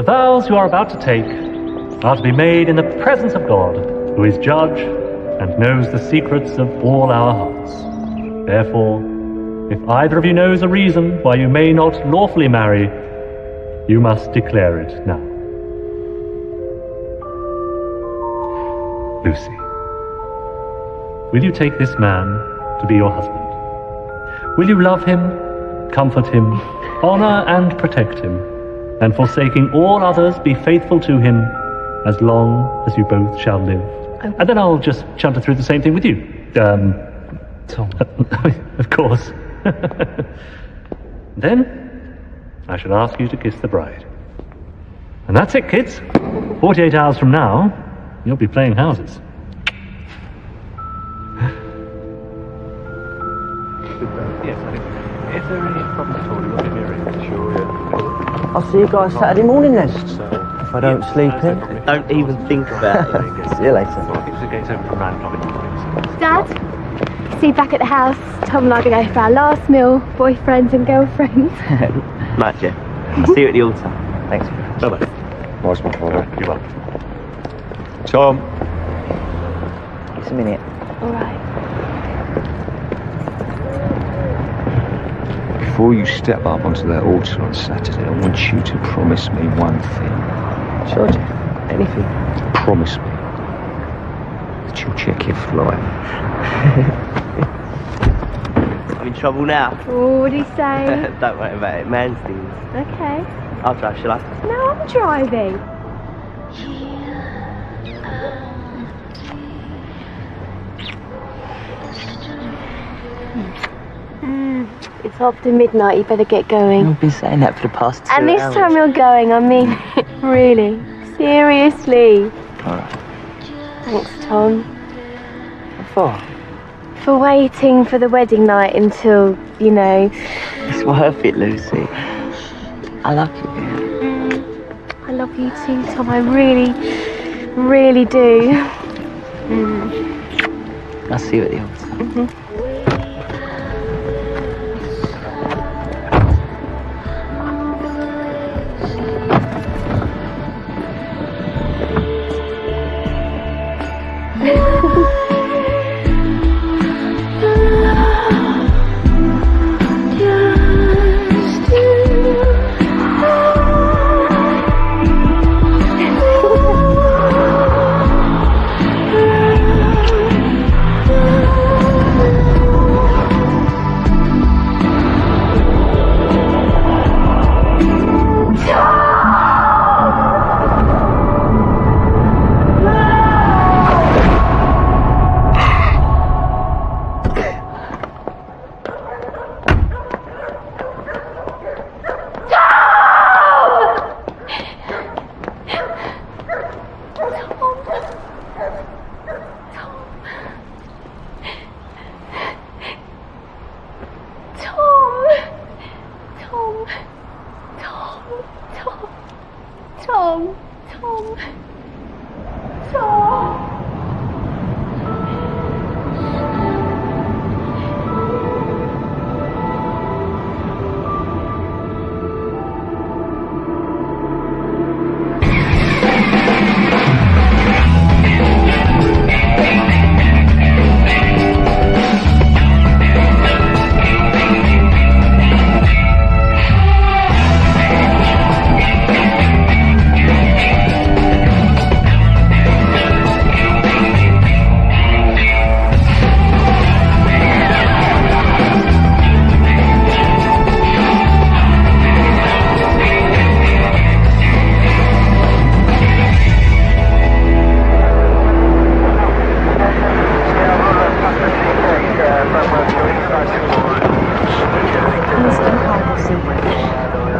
The vows you are about to take are to be made in the presence of God, who is judge and knows the secrets of all our hearts. Therefore, if either of you knows a reason why you may not lawfully marry, you must declare it now. Lucy, will you take this man to be your husband? Will you love him, comfort him, honor and protect him, and forsaking all others, be faithful to him as long as you both shall live? And then I'll just chunder through the same thing with you. Tom. Of course. Then, I shall ask you to kiss the bride. And that's it, kids. 48 hours from now, you'll be playing houses. Yes, I think. If there are any problems at all, you'll give me a ring. Sure, yeah. I'll see you guys Saturday morning then. If I don't sleep in. Don't even think about it. See you later. So I'll keep the gates open from 9 o'clock in the morning. Dad, see you back at the house. Tom and I are going to go for our last meal, boyfriends and girlfriends. Right, Jeff. I'll see you at the altar. Thanks. Bye-bye. Nice, my father. You're welcome. Tom. Just a minute. All right. Before you step up onto that altar on Saturday, I want you to promise me one thing. Sure, Jeff. Anything. Promise me that you'll check your flight. I'm in trouble now. Oh, what do you say? Don't worry about it. Man things. Okay. I'll drive, shall I? No, I'm driving. It's after midnight, you better get going. You've been saying that for the past 2 hours. And this time you're going, I mean, really, seriously. Alright. Thanks, Tom, What for waiting for the wedding night until, you know. It's worth it, Lucy. I love you. I love you too, Tom, I really, really do. I'll see you at the altar.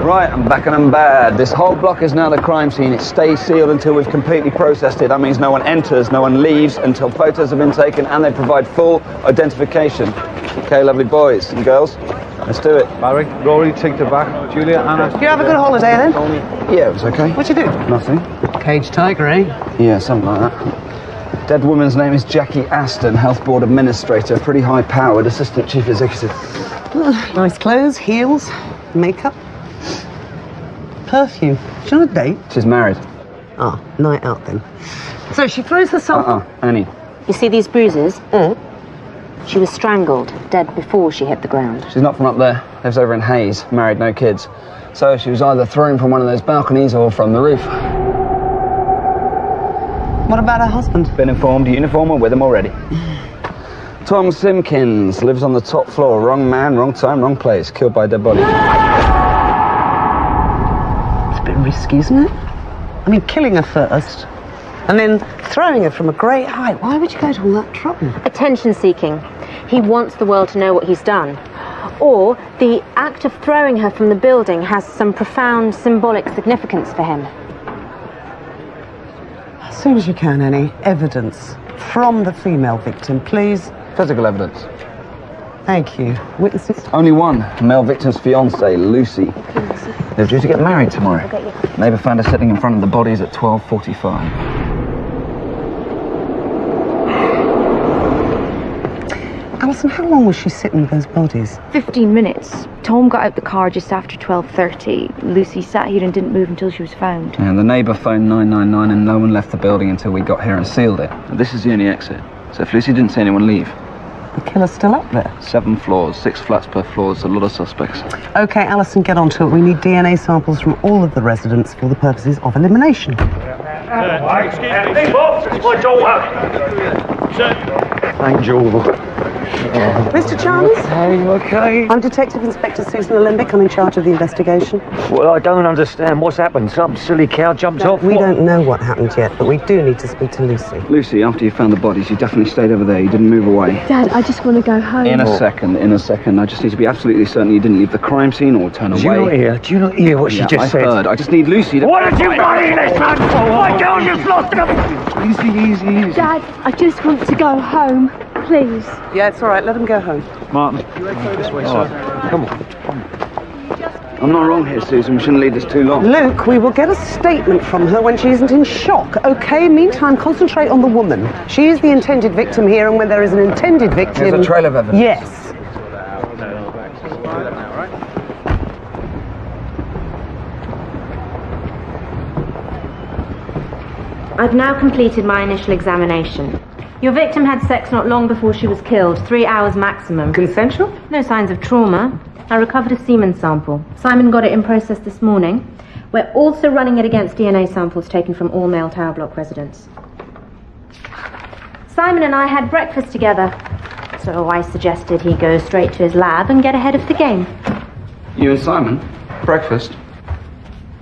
Right, I'm back and I'm bad. This whole block is now the crime scene. It stays sealed until we've completely processed it. That means no one enters, no one leaves until photos have been taken and they provide full identification. Okay, lovely boys and girls, let's do it. Barry, Rory, take the back. Julia, Anna. Did you have a good holiday then? Yeah, it was okay. What'd you do? Nothing. Caged tiger, eh? Yeah, something like that. Dead woman's name is Jackie Aston, Health Board Administrator, pretty high-powered, Assistant Chief Executive. Nice clothes, heels, makeup. perfume. She's on a date? She's married. Ah, night out then. So she throws herself... Annie. You see these bruises? She was strangled, dead before she hit the ground. She's not from up there. Lives over in Hayes. Married, no kids. So she was either thrown from one of those balconies or from the roof. What about her husband? Been informed, uniform and with him already. Tom Simpkins lives on the top floor. Wrong man, wrong time, wrong place. Killed by a dead body. It's a bit risky, isn't it? I mean, killing her first, and then throwing her from a great height. Why would you go to all that trouble? Attention seeking. He wants the world to know what he's done. Or the act of throwing her from the building has some profound symbolic significance for him. As soon as you can, Annie. Evidence from the female victim, please. Physical evidence. Thank you. Witnesses? Only one. Male victim's fiancée, Lucy. They're due to get married tomorrow. Neighbour found her sitting in front of the bodies at 12:45. Alison, how long was she sitting with those bodies? 15 minutes. Tom got out the car just after 12:30. Lucy sat here and didn't move until she was found. And the neighbour phoned 999 and no one left the building until we got here and sealed it. And this is the only exit. So if Lucy didn't see anyone leave. The killer's still up there. 7 floors, 6 flats per floor. It's a lot of suspects. OK, Alison, get onto it. We need DNA samples from all of the residents for the purposes of elimination. Thank you. Mr. Chalmers? Are you okay? I'm Detective Inspector Susan Alembic. I'm in charge of the investigation. Well, I don't understand. What's happened? Some silly cow jumped off? We don't know what happened yet, but we do need to speak to Lucy. Lucy, after you found the bodies, you definitely stayed over there. You didn't move away. Dad, I just want to go home. In a second. I just need to be absolutely certain you didn't leave the crime scene or turn away. Do you not hear what she just said? I heard. I just need Lucy to... What did you not hear this, man? Why don't you lost it? Easy. Dad, I just want to go home, please. Yeah, it's all right. Let him go home. Martin. This way, sir. Come on. I'm not wrong here, Susan. We shouldn't leave this too long. Luke, we will get a statement from her when she isn't in shock, OK? Meantime, concentrate on the woman. She is the intended victim here, and when there is an intended victim... There's a trail of evidence. Yes. I've now completed my initial examination. Your victim had sex not long before she was killed, 3 hours maximum. Consensual? No signs of trauma. I recovered a semen sample. Simon got it in process this morning. We're also running it against DNA samples taken from all male Tower Block residents. Simon and I had breakfast together, so I suggested he go straight to his lab and get ahead of the game. You and Simon? Breakfast?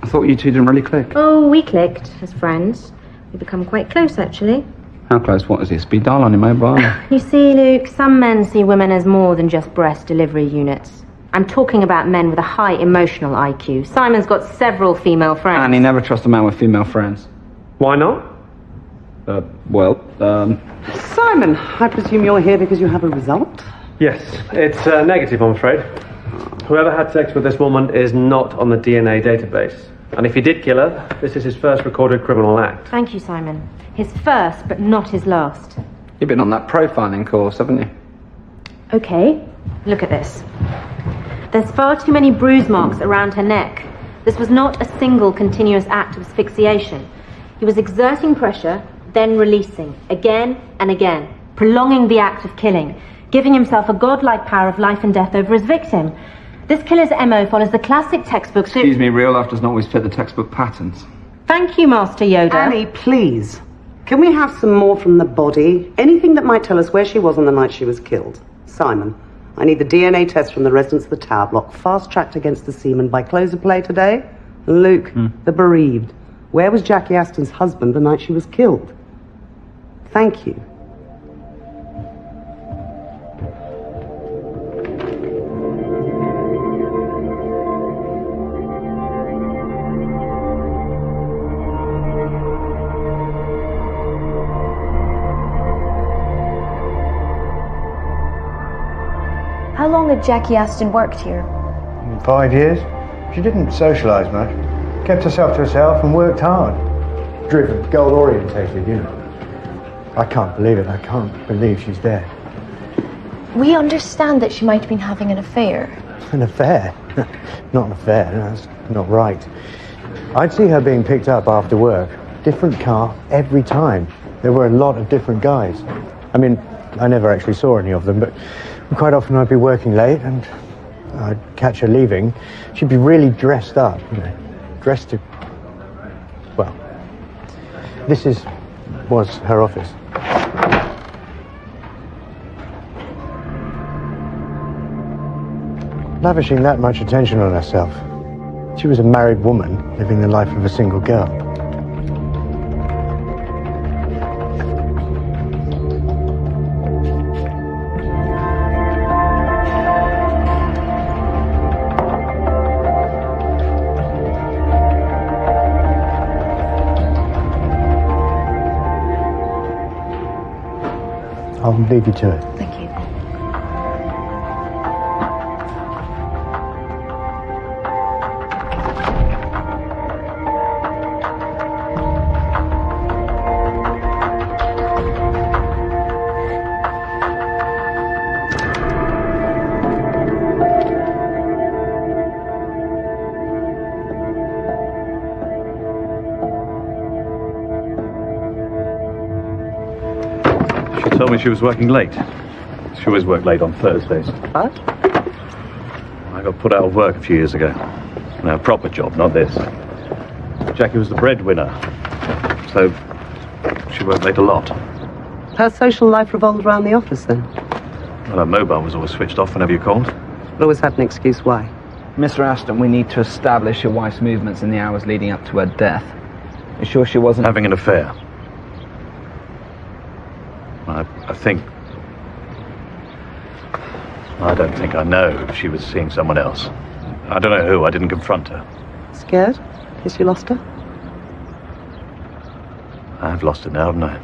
I thought you two didn't really click. Oh, we clicked as friends. We've become quite close, actually. How close? What is this? Speed dial on your mobile? You see, Luke, some men see women as more than just breast delivery units. I'm talking about men with a high emotional IQ. Simon's got several female friends. And he never trusts a man with female friends. Why not? Simon, I presume you're here because you have a result? Yes, it's negative, I'm afraid. Whoever had sex with this woman is not on the DNA database. And if he did kill her, this is his first recorded criminal act. Thank you, Simon. His first, but not his last. You've been on that profiling course, haven't you? Okay, look at this. There's far too many bruise marks around her neck. This was not a single continuous act of asphyxiation. He was exerting pressure, then releasing, again and again, prolonging the act of killing, giving himself a godlike power of life and death over his victim. This killer's MO follows the classic textbooks. Excuse me, real life does not always fit the textbook patterns. Thank you, Master Yoda. Annie, please. Can we have some more from the body? Anything that might tell us where she was on the night she was killed. Simon, I need the DNA test from the residents of the Tower Block, fast-tracked against the seaman by close of play today. And Luke, the bereaved. Where was Jackie Aston's husband the night she was killed? Thank you. How long had Jackie Aston worked here? 5 years. She didn't socialise much. Kept herself to herself and worked hard. Driven, goal-orientated, you know. I can't believe it. I can't believe she's dead. We understand that she might have been having an affair. An affair? Not an affair. That's not right. I'd see her being picked up after work. Different car every time. There were a lot of different guys. I mean, I never actually saw any of them, but quite often I'd be working late and I'd catch her leaving. She'd be really dressed up, you know, dressed to... Well, this was her office. Lavishing that much attention on herself. She was a married woman living the life of a single girl. I'll leave you to it. Thank you. She told me she was working late. She always worked late on Thursdays. What? I got put out of work a few years ago. No, a proper job, not this. Jackie was the breadwinner, so she worked late a lot. Her social life revolved around the office, then? Well, her mobile was always switched off whenever you called. Always had an excuse why. Mr. Aston, we need to establish your wife's movements in the hours leading up to her death. You sure she wasn't... Having an affair. I think... I don't think I know if she was seeing someone else. I don't know who. I didn't confront her. Scared? Guess you lost her? I've lost her now, haven't I?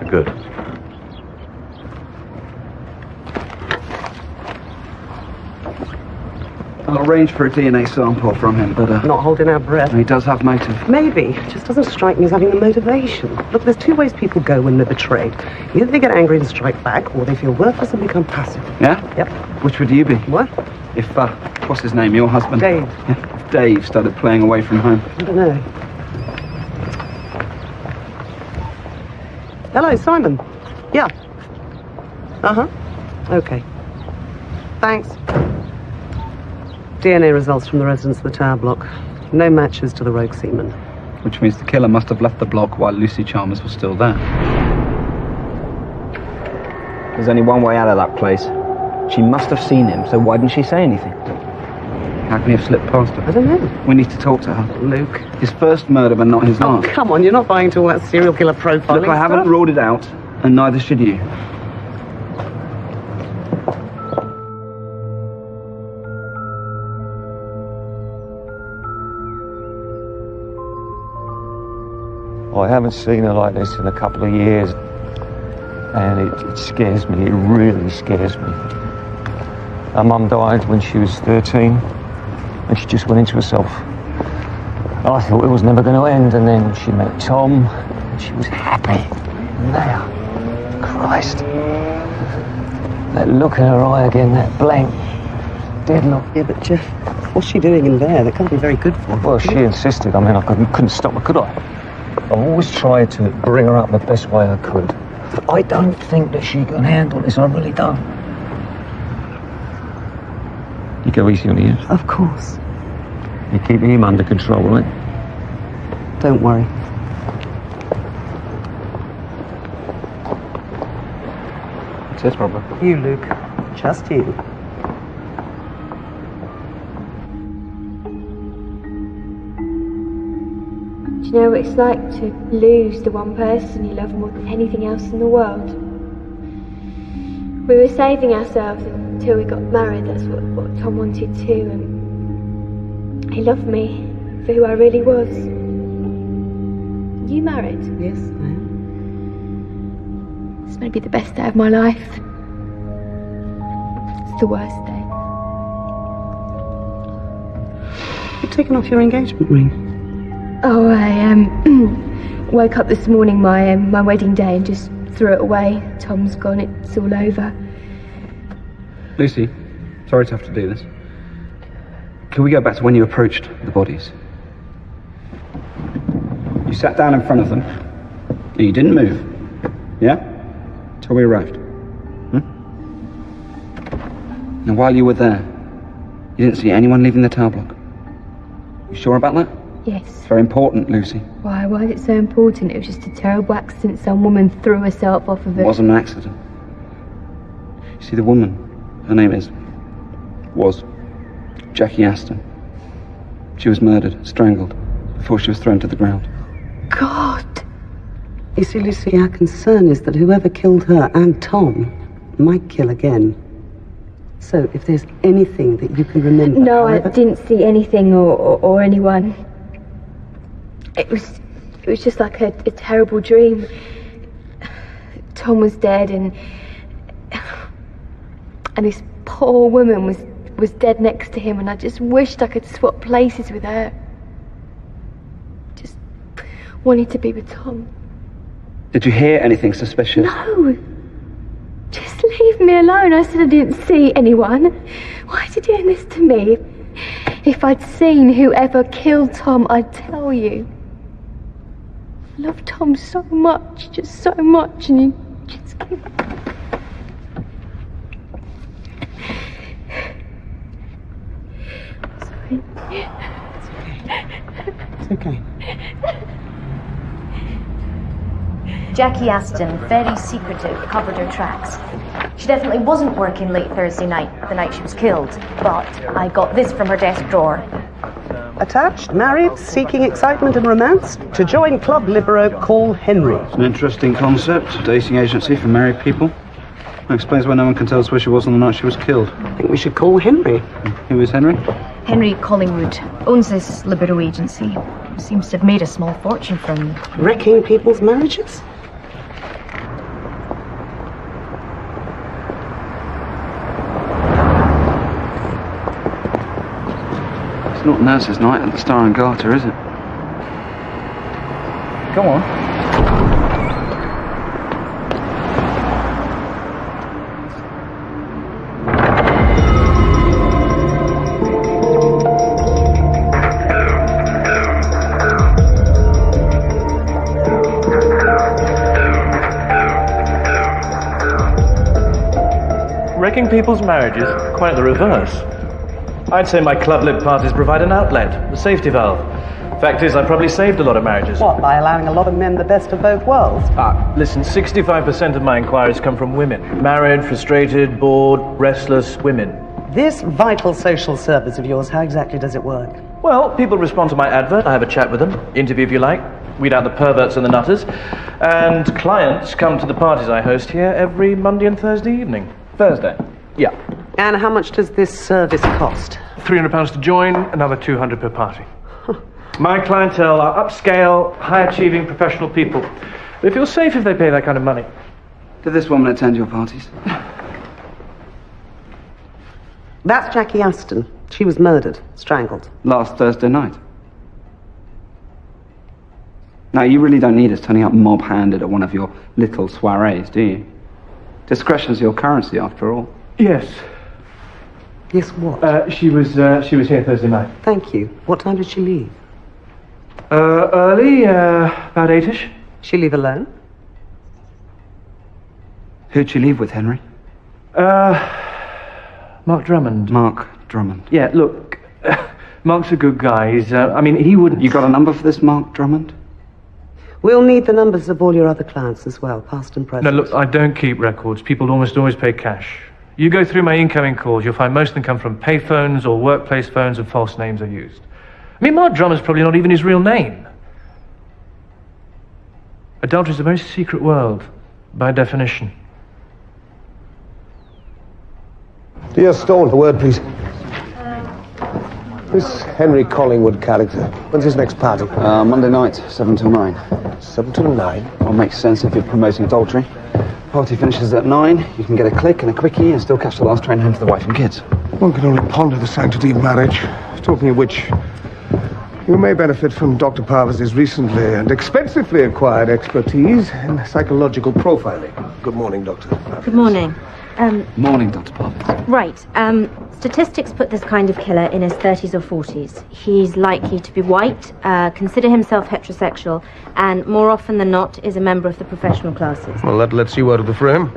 For good. I'll arrange for a DNA sample from him, but... Not holding our breath. He does have motive. Maybe. Just doesn't strike me as having the motivation. Look, there's two ways people go when they're betrayed. Either they get angry and strike back, or they feel worthless and become passive. Yeah? Yep. Which would you be? What? If, what's his name, your husband? Dave. Yeah, if Dave started playing away from home. I don't know. Hello, Simon. Yeah. Uh-huh. Okay. Thanks. DNA results from the residents of the tower block. No matches to the rogue seaman. Which means the killer must have left the block while Lucy Chalmers was still there. There's only one way out of that place. She must have seen him, so why didn't she say anything? How can he have slipped past her? I don't know. We need to talk to her. Luke. His first murder, but not his last. Oh, come on, you're not buying into all that serial killer profiling Look, I haven't stuff? ruled it out, and neither should you. I haven't seen her like this in a couple of years, and it scares me. It really scares me. Her mum died when she was 13, and she just went into herself. I thought it was never going to end, and then she met Tom, and she was happy. Now, Christ, that look in her eye again, that blank, dead look. Yeah, but Jeff, what's she doing in there? That can't be very good for her. Well, she insisted. I mean, I couldn't stop her, could I? I've always tried to bring her up the best way I could. But I don't think that she can handle this. I really don't. You go easy on the ears. Of course. You keep him under control, right? Don't worry. What's this, Robert? You, Luke. Just you. Do you know what it's like to lose the one person you love more than anything else in the world? We were saving ourselves until we got married. That's what Tom wanted too, and he loved me for who I really was. You married? Yes, I am. It's going to be the best day of my life. It's the worst day. You've taken off your engagement ring. Oh, I woke up this morning, my wedding day, and just threw it away. Tom's gone, it's all over. Lucy, sorry to have to do this. Can we go back to when you approached the bodies? You sat down in front of them, and you didn't move. Yeah? Till we arrived. And while you were there, you didn't see anyone leaving the tower block. You sure about that? Yes. It's very important, Lucy. Why is it so important? It was just a terrible accident. Some woman threw herself off of it. It wasn't an accident. You see, the woman, her name was Jackie Aston. She was murdered, strangled, before she was thrown to the ground. God! You see, Lucy, our concern is that whoever killed her and Tom might kill again. So, if there's anything that you can remember... No, I didn't see anything or anyone. It was just like a terrible dream. Tom was dead and this poor woman was dead next to him, and I just wished I could swap places with her. Just wanted to be with Tom. Did you hear anything suspicious? No! Just leave me alone. I said I didn't see anyone. Why are you doing this to me? If I'd seen whoever killed Tom, I'd tell you. I love Tom so much, just so much, and you just keep... Sorry. It's okay. Jackie Aston, very secretive, covered her tracks. She definitely wasn't working late Thursday night, the night she was killed, but I got this from her desk drawer. Attached, married, seeking excitement and romance? To join Club Libero, call Henry. It's an interesting concept, a dating agency for married people. That explains why no one can tell us where she was on the night she was killed. I think we should call Henry. Who is Henry? Henry Collingwood owns this Libero agency. Seems to have made a small fortune from... wrecking people's marriages? It's not Nurse's Night at the Star and Garter, is it? Come on. Wrecking people's marriages? Quite the reverse. I'd say my club lib parties provide an outlet, a safety valve. Fact is, I probably saved a lot of marriages. What, by allowing a lot of men the best of both worlds? Listen, 65% of my inquiries come from women. Married, frustrated, bored, restless women. This vital social service of yours, how exactly does it work? Well, people respond to my advert, I have a chat with them, interview if you like, weed out the perverts and the nutters, and clients come to the parties I host here every Monday and Thursday evening. Thursday? Yeah. And how much does this service cost? £300 to join, another £200 per party. My clientele are upscale, high-achieving professional people. They feel safe if they pay that kind of money. Did this woman attend your parties? That's Jackie Aston. She was murdered, strangled. Last Thursday night. Now, you really don't need us turning up mob-handed at one of your little soirees, do you? Discretion's your currency, after all. Yes. Yes, what? She was here Thursday night. Thank you. What time did she leave? Early, about 8ish. She leave alone? Who'd she leave with, Henry? Mark Drummond. Mark Drummond. Yeah, look, Mark's a good guy. He's, he wouldn't... You got a number for this Mark Drummond? We'll need the numbers of all your other clients as well, past and present. No, look, I don't keep records. People almost always pay cash. You go through my incoming calls, you'll find most of them come from payphones or workplace phones and false names are used. I mean, Mark Drummond's probably not even his real name. Adultery is a very secret world, by definition. Dear Stone, a word, please. This Henry Collingwood character, when's his next party? Monday night, 7 till 9. 7 till 9? Well, makes sense if you're promoting adultery. Party finishes at 9, you can get a click and a quickie and still catch the last train home to the wife and kids. One can only ponder the sanctity of marriage. Talking of which, You may benefit from Dr. Parvis's recently and expensively acquired expertise in psychological profiling. Good morning, Doctor. Good morning. Morning, Dr. Parvis. Right. Statistics put this kind of killer in his 30s or 40s. He's likely to be white, consider himself heterosexual, and more often than not is a member of the professional classes. Well, that lets you out of the frame.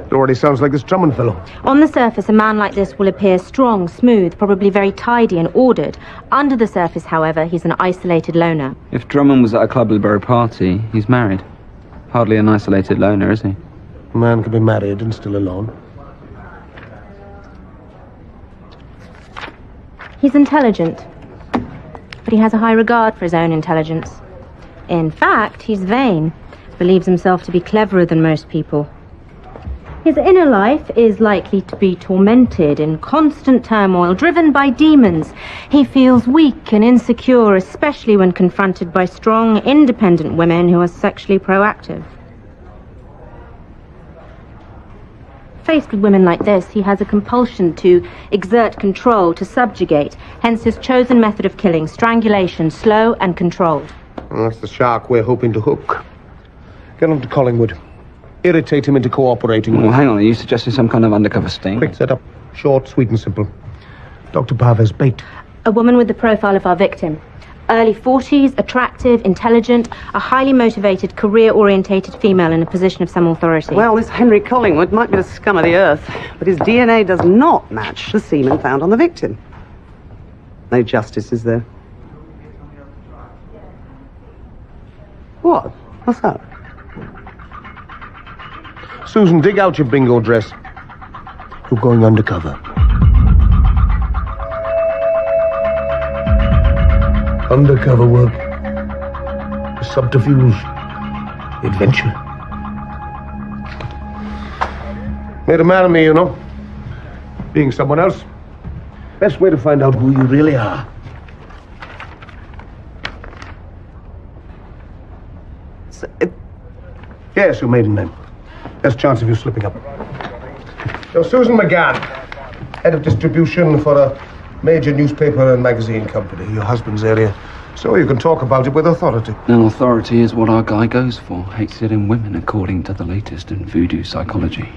It already sounds like this Drummond fellow. On the surface, a man like this will appear strong, smooth, probably very tidy and ordered. Under the surface, however, he's an isolated loner. If Drummond was at a Club Borough party, he's married. Hardly an isolated loner, is he? A man can be married and still alone. He's intelligent, but he has a high regard for his own intelligence. In fact, he's vain, believes himself to be cleverer than most people. His inner life is likely to be tormented in constant turmoil, driven by demons. He feels weak and insecure, especially when confronted by strong, independent women who are sexually proactive. Faced with women like this, he has a compulsion to exert control, to subjugate, hence his chosen method of killing, strangulation, slow and controlled. Well, that's the shark we're hoping to hook. Get on to Collingwood. Irritate him into cooperating. Well, hang on, are you suggesting some kind of undercover sting? Quick setup. Short, sweet and simple. Dr. Parvis bait. A woman with the profile of our victim. Early 40s, attractive, intelligent, a highly motivated, career-orientated female in a position of some authority. Well, this Henry Collingwood might be the scum of the earth, but his DNA does not match the semen found on the victim. No justice, is there? What? What's that? Susan, dig out your bingo dress. You're going undercover. Undercover work. Subterfuge. Adventure. Made a man of me, you know. Being someone else. Best way to find out who you really are. Yes, your maiden name. Best chance of you slipping up. You're Susan McGann, head of distribution for a major newspaper and magazine company, your husband's area. So you can talk about it with authority. And authority is what our guy goes for. Hates it in women, according to the latest in voodoo psychology.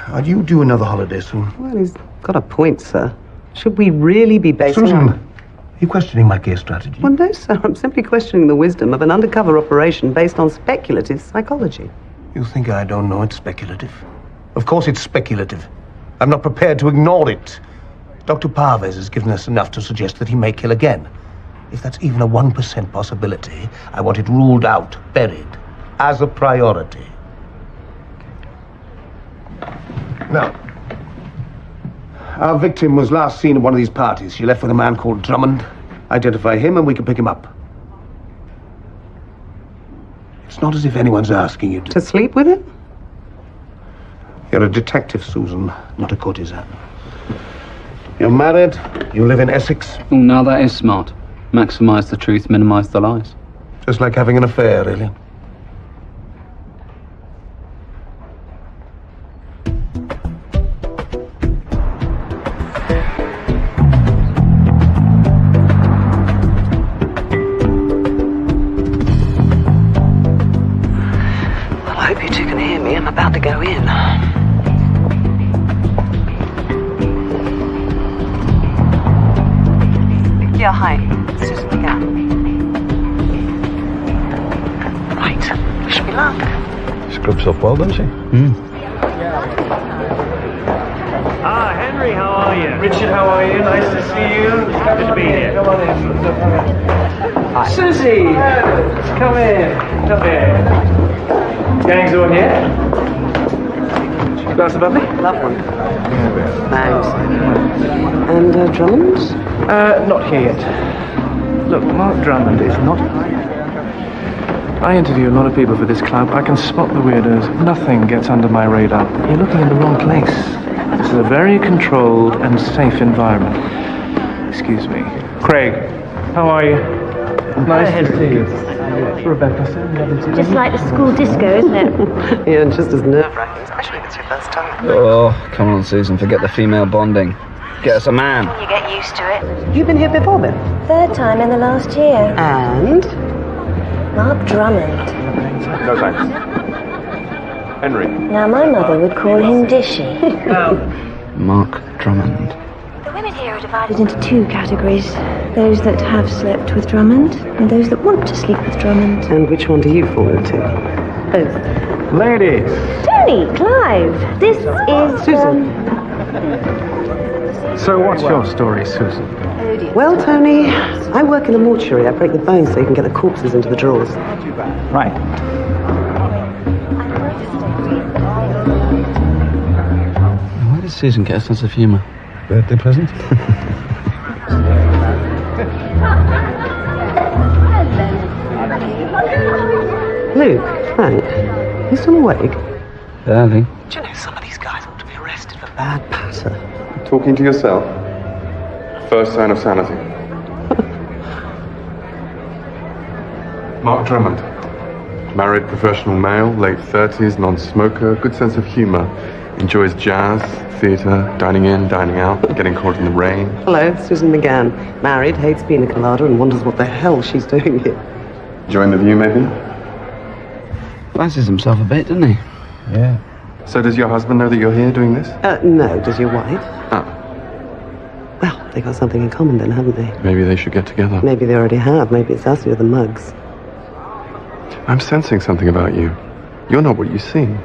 Are you due another holiday soon? Well, he's got a point, sir. Should we really be basing Susan, our... are you questioning my case strategy? Well, no, sir. I'm simply questioning the wisdom of an undercover operation based on speculative psychology. You think I don't know it's speculative? Of course it's speculative. I'm not prepared to ignore it. Dr. Parvis has given us enough to suggest that he may kill again. If that's even a 1% possibility, I want it ruled out, buried, as a priority. Now, our victim was last seen at one of these parties. She left with a man called Drummond. Identify him and we can pick him up. It's not as if anyone's asking you to... To sleep with him? You're a detective, Susan, not a courtesan. You're married, you live in Essex. Oh, now that is smart. Maximise the truth, minimise the lies. Just like having an affair, really. Well, I hope you two can hear me. I'm about to go in. Yeah, hi. Susan McGann. Right. Wish me luck. Scrubs off well, doesn't she? Ah, Henry, how are you? Richard, how are you? Nice to see you. Good to be here. Come on in. Hi. Susie! Come in. Come in. Gang's all here? Glass of bubbly? Love one. Thanks. And Drummond? Not here yet. Look, Mark Drummond is not... I interview a lot of people for this club. I can spot the weirdos. Nothing gets under my radar. You're looking in the wrong place. This is a very controlled and safe environment. Excuse me. Craig, how are you? Nice to see you. Rebecca, Just like the school disco, isn't it? Yeah, and just as nerve-wracking, especially if it's your first time. Oh, come on, Susan, forget the female bonding. Get us a man. You get used to it. You've been here before then? Third time in the last year. And? Mark Drummond. No thanks. Henry. Now, my mother would call him Dishy. Mark Drummond. The women here are divided into two categories. Those that have slept with Drummond, and those that want to sleep with Drummond. And which one do you fall into? Both. Ladies. Tony, Clive, this is... Susan. So what's your story, Susan? Well, Tony, I work in a mortuary. I break the bones so you can get the corpses into the drawers. Right. Where did Susan get a sense of humour? Birthday present? Luke, Frank, you still awake? Barely. Do you know some of these guys ought to be arrested for bad patter? Talking to yourself. First sign of sanity. Mark Drummond. Married professional male, late 30s, non-smoker, good sense of humour. Enjoys jazz, theatre, dining in, dining out, getting caught in the rain. Hello, Susan McGann. Married, hates pina colada, and wonders what the hell she's doing here. Enjoying the view, maybe? Fancies himself a bit, doesn't he? Yeah. So does your husband know that you're here doing this? No, does your wife? Oh. Well, they got something in common then, haven't they? Maybe they should get together. Maybe they already have. Maybe it's us who are the mugs. I'm sensing something about you. You're not what you seem.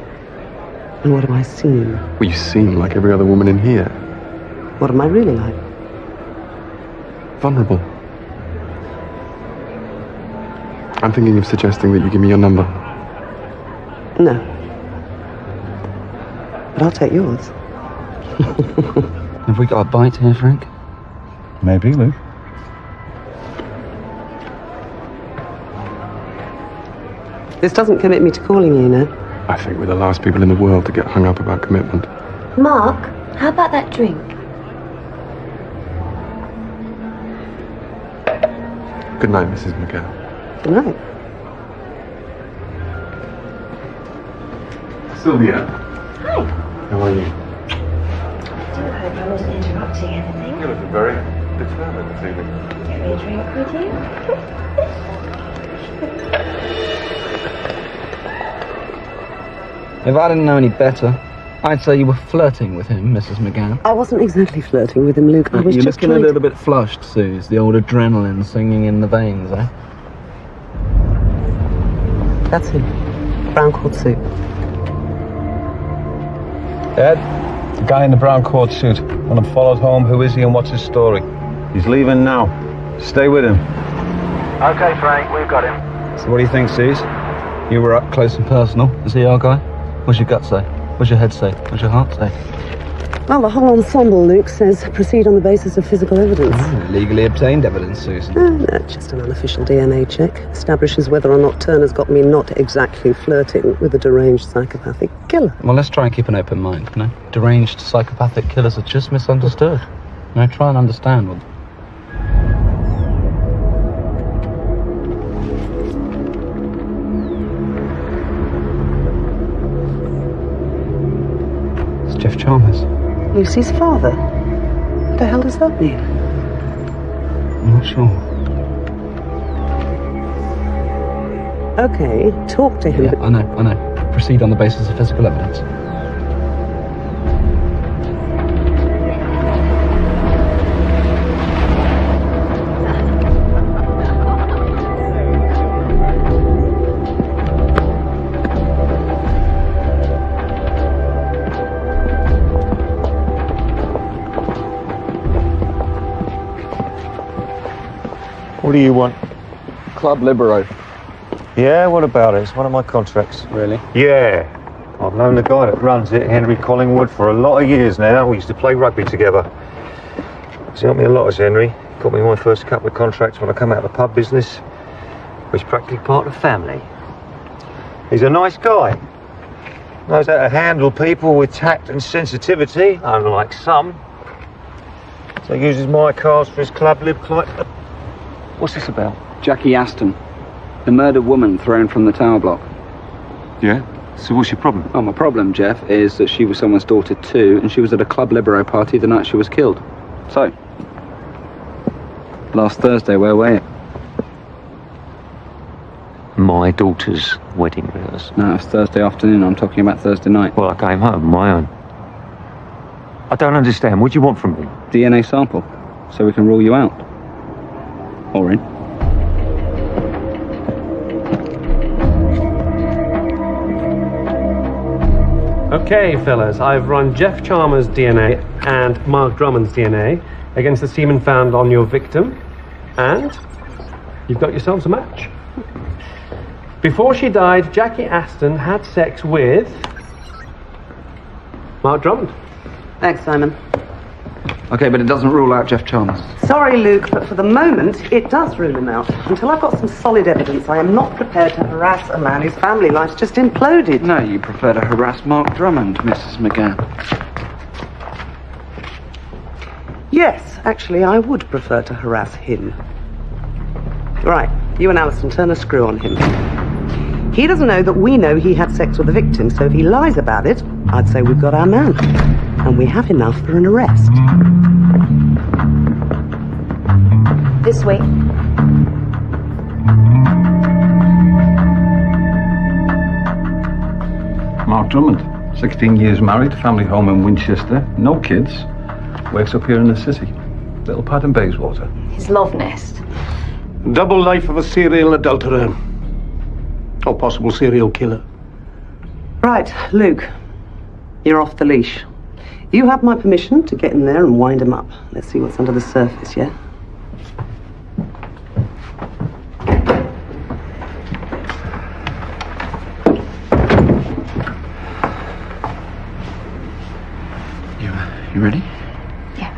And what am I seeing? Well, you seem like every other woman in here. What am I really like? Vulnerable. I'm thinking of suggesting that you give me your number. No. But I'll take yours. Have we got a bite here, Frank? Maybe, Luke. This doesn't commit me to calling you, no? I think we're the last people in the world to get hung up about commitment. Mark, how about that drink? Good night, Mrs. McGann. Good night. Sylvia. Hi. How are you? I do hope I wasn't interrupting anything. You're looking very determined this evening. Get me a drink, would you? If I didn't know any better, I'd say you were flirting with him, Mrs. McGann. I wasn't exactly flirting with him, Luke. I was You're just looking a trying little bit flushed, Suze. The old adrenaline singing in the veins, eh? That's him. Brown cord suit. Ed, the guy in the brown cord suit. When I'm followed home, who is he and what's his story? He's leaving now. Stay with him. Okay, Frank, we've got him. So what do you think, Suze? You were up close and personal. Is he our guy? What's your gut say? What's your head say? What's your heart say? Well, the whole ensemble, Luke, says proceed on the basis of physical evidence. Legally obtained evidence, Susan. No, just an unofficial DNA check. Establishes whether or not Turner's got me not exactly flirting with a deranged psychopathic killer. Well, let's try and keep an open mind, you know? Deranged psychopathic killers are just misunderstood. You know, try and understand what... It's Jeff Chalmers. Lucy's father? What the hell does that mean? I'm not sure. Okay, talk to him. Yeah, I know. Proceed on the basis of physical evidence. What do you want? Club Libero. Yeah, what about it? It's one of my contracts. Really? Yeah. I've known the guy that runs it, Henry Collingwood, for a lot of years now. We used to play rugby together. He's helped me a lot as Henry. Got me my first couple of contracts when I come out of the pub business. He's practically part of the family. He's a nice guy. Knows how to handle people with tact and sensitivity, unlike some. So he uses my cars for his Club Lib client. What's this about? Jackie Aston. The murdered woman thrown from the tower block. Yeah? So what's your problem? Oh, my problem, Jeff, is that she was someone's daughter too, and she was at a Club Libero party the night she was killed. So, last Thursday, where were you? My daughter's wedding rehearsal. No, it's Thursday afternoon. I'm talking about Thursday night. Well, I came home on my own. I don't understand. What do you want from me? DNA sample, so we can rule you out. Or in. Okay, fellas, I've run Jeff Chalmers' DNA and Mark Drummond's DNA against the semen found on your victim, and you've got yourselves a match. Before she died, Jackie Aston had sex with Mark Drummond. Thanks, Simon. Okay, but it doesn't rule out Jeff Chalmers. Sorry, Luke, but for the moment, it does rule him out. Until I've got some solid evidence, I am not prepared to harass a man whose family life's just imploded. No, you prefer to harass Mark Drummond, Mrs. McGann. Yes, actually, I would prefer to harass him. Right, you and Alison turn a screw on him. He doesn't know that we know he had sex with the victim, so if he lies about it, I'd say we've got our man. And we have enough for an arrest. This way. Mark Drummond, 16 years married, family home in Winchester, no kids, works up here in the city. Little pad in Bayswater. His love nest. Double life of a serial adulterer. Or possible serial killer. Right, Luke, you're off the leash. You have my permission to get in there and wind him up. Let's see what's under the surface, yeah? You ready? Yeah.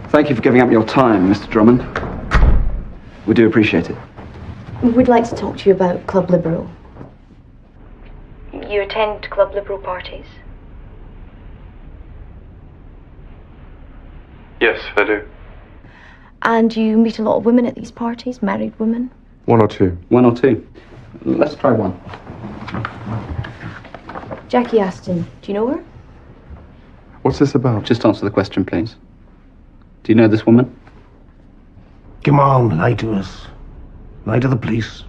Thank you for giving up your time, Mr. Drummond. We do appreciate it. We'd like to talk to you about Club Libero. You attend Club Libero parties? Yes, I do. And you meet a lot of women at these parties, married women? One or two. One or two. Let's try one. Jackie Aston, do you know her? What's this about? Just answer the question, please. Do you know this woman? Come on, lie to us. Lie to the police.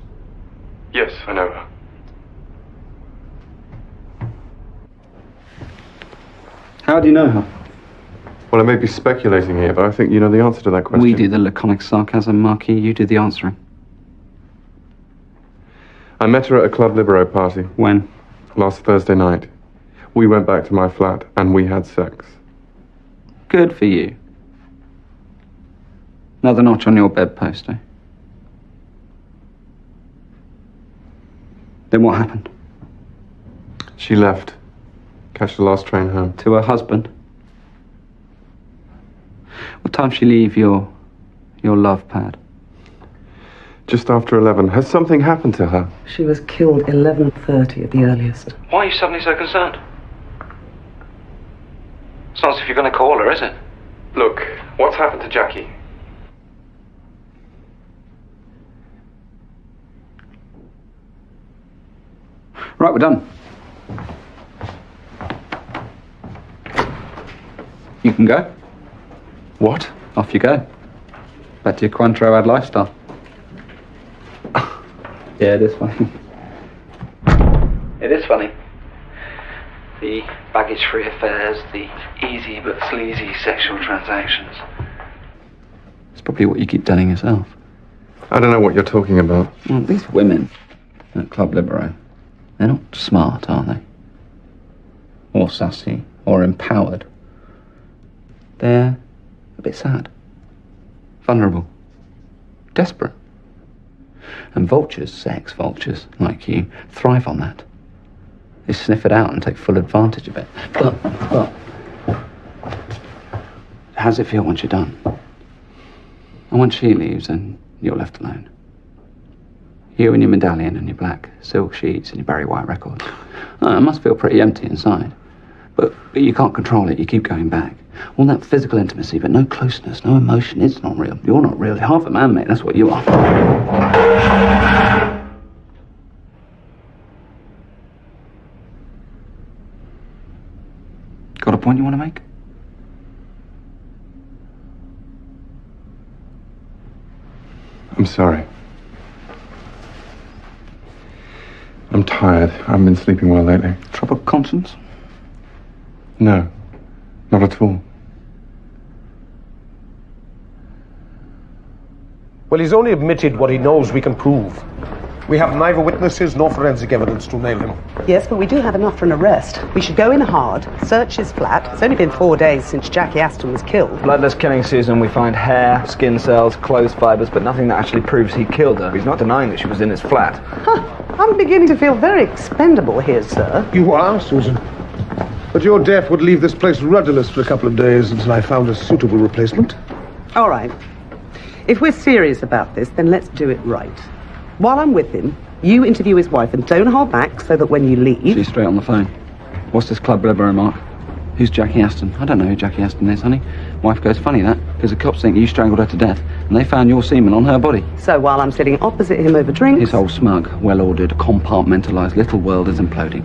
Yes, I know her. How do you know her? Well, I may be speculating here, but I think you know the answer to that question. We do the laconic sarcasm, Marquis. You do the answering. I met her at a Club Libero party. When? Last Thursday night. We went back to my flat and we had sex. Good for you. Another notch on your bedpost, eh? Then what happened? She left. Catch the last train home. To her husband? What time did she leave your love pad? Just after 11. Has something happened to her? She was killed 11:30 at the earliest. Why are you suddenly so concerned? It's not as if you're going to call her, is it? Look, what's happened to Jackie? Right, we're done. You can go. What? Off you go. Back to your Cointreau-ad lifestyle. Yeah, it is funny. It is funny. The baggage-free affairs, the easy but sleazy sexual transactions. It's probably what you keep telling yourself. I don't know what you're talking about. Well, these women at Club Libero, they're not smart, are they? Or sassy, or empowered. They're a bit sad, vulnerable, desperate. And vultures, sex vultures like you, thrive on that. They sniff it out and take full advantage of it. But how does it feel once you're done? And once she leaves and you're left alone? You and your medallion and your black silk sheets and your Barry White record. Oh, it must feel pretty empty inside. But you can't control it. You keep going back. All that physical intimacy, but no closeness, no emotion. It's not real. You're not real. You're half a man, mate. That's what you are. Got a point you want to make? I'm sorry. I'm tired. I haven't been sleeping well lately. Trouble conscience? No, not at all. Well, he's only admitted what he knows we can prove. We have neither witnesses nor forensic evidence to nail him. Yes, but we do have enough for an arrest. We should go in hard, search his flat. It's only been 4 days since Jackie Aston was killed. Bloodless killing, Susan. We find hair, skin cells, clothes fibres, but nothing that actually proves he killed her. He's not denying that she was in his flat. I'm beginning to feel very expendable here, sir. You are, Susan. But your death would leave this place rudderless for a couple of days until I found a suitable replacement. All right. If we're serious about this, then let's do it right. While I'm with him, you interview his wife and don't hold back so that when you leave... She's straight on the phone. What's this club Libero, Mark? Who's Jackie Aston? I don't know who Jackie Aston is, honey. Wife goes, funny that, because the cops think you strangled her to death, and they found your semen on her body. So while I'm sitting opposite him over drinks... His whole smug, well-ordered, compartmentalised little world is imploding.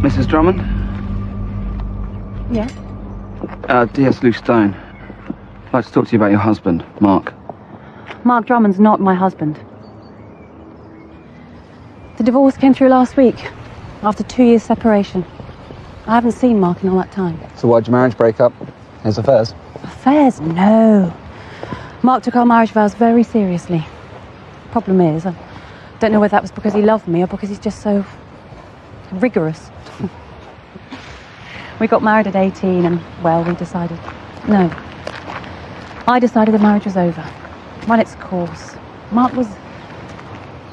Mrs. Drummond? Yes? D.S. Lou Stone. I'd like to talk to you about your husband, Mark. Mark Drummond's not my husband. The divorce came through last week, after 2 years' separation. I haven't seen Mark in all that time. So why'd your marriage break up? His affairs? Affairs? No. Mark took our marriage vows very seriously. Problem is, I don't know whether that was because he loved me or because he's just so rigorous. We got married at 18 and, well, we decided... No. I decided the marriage was over. Run its course. Mark was...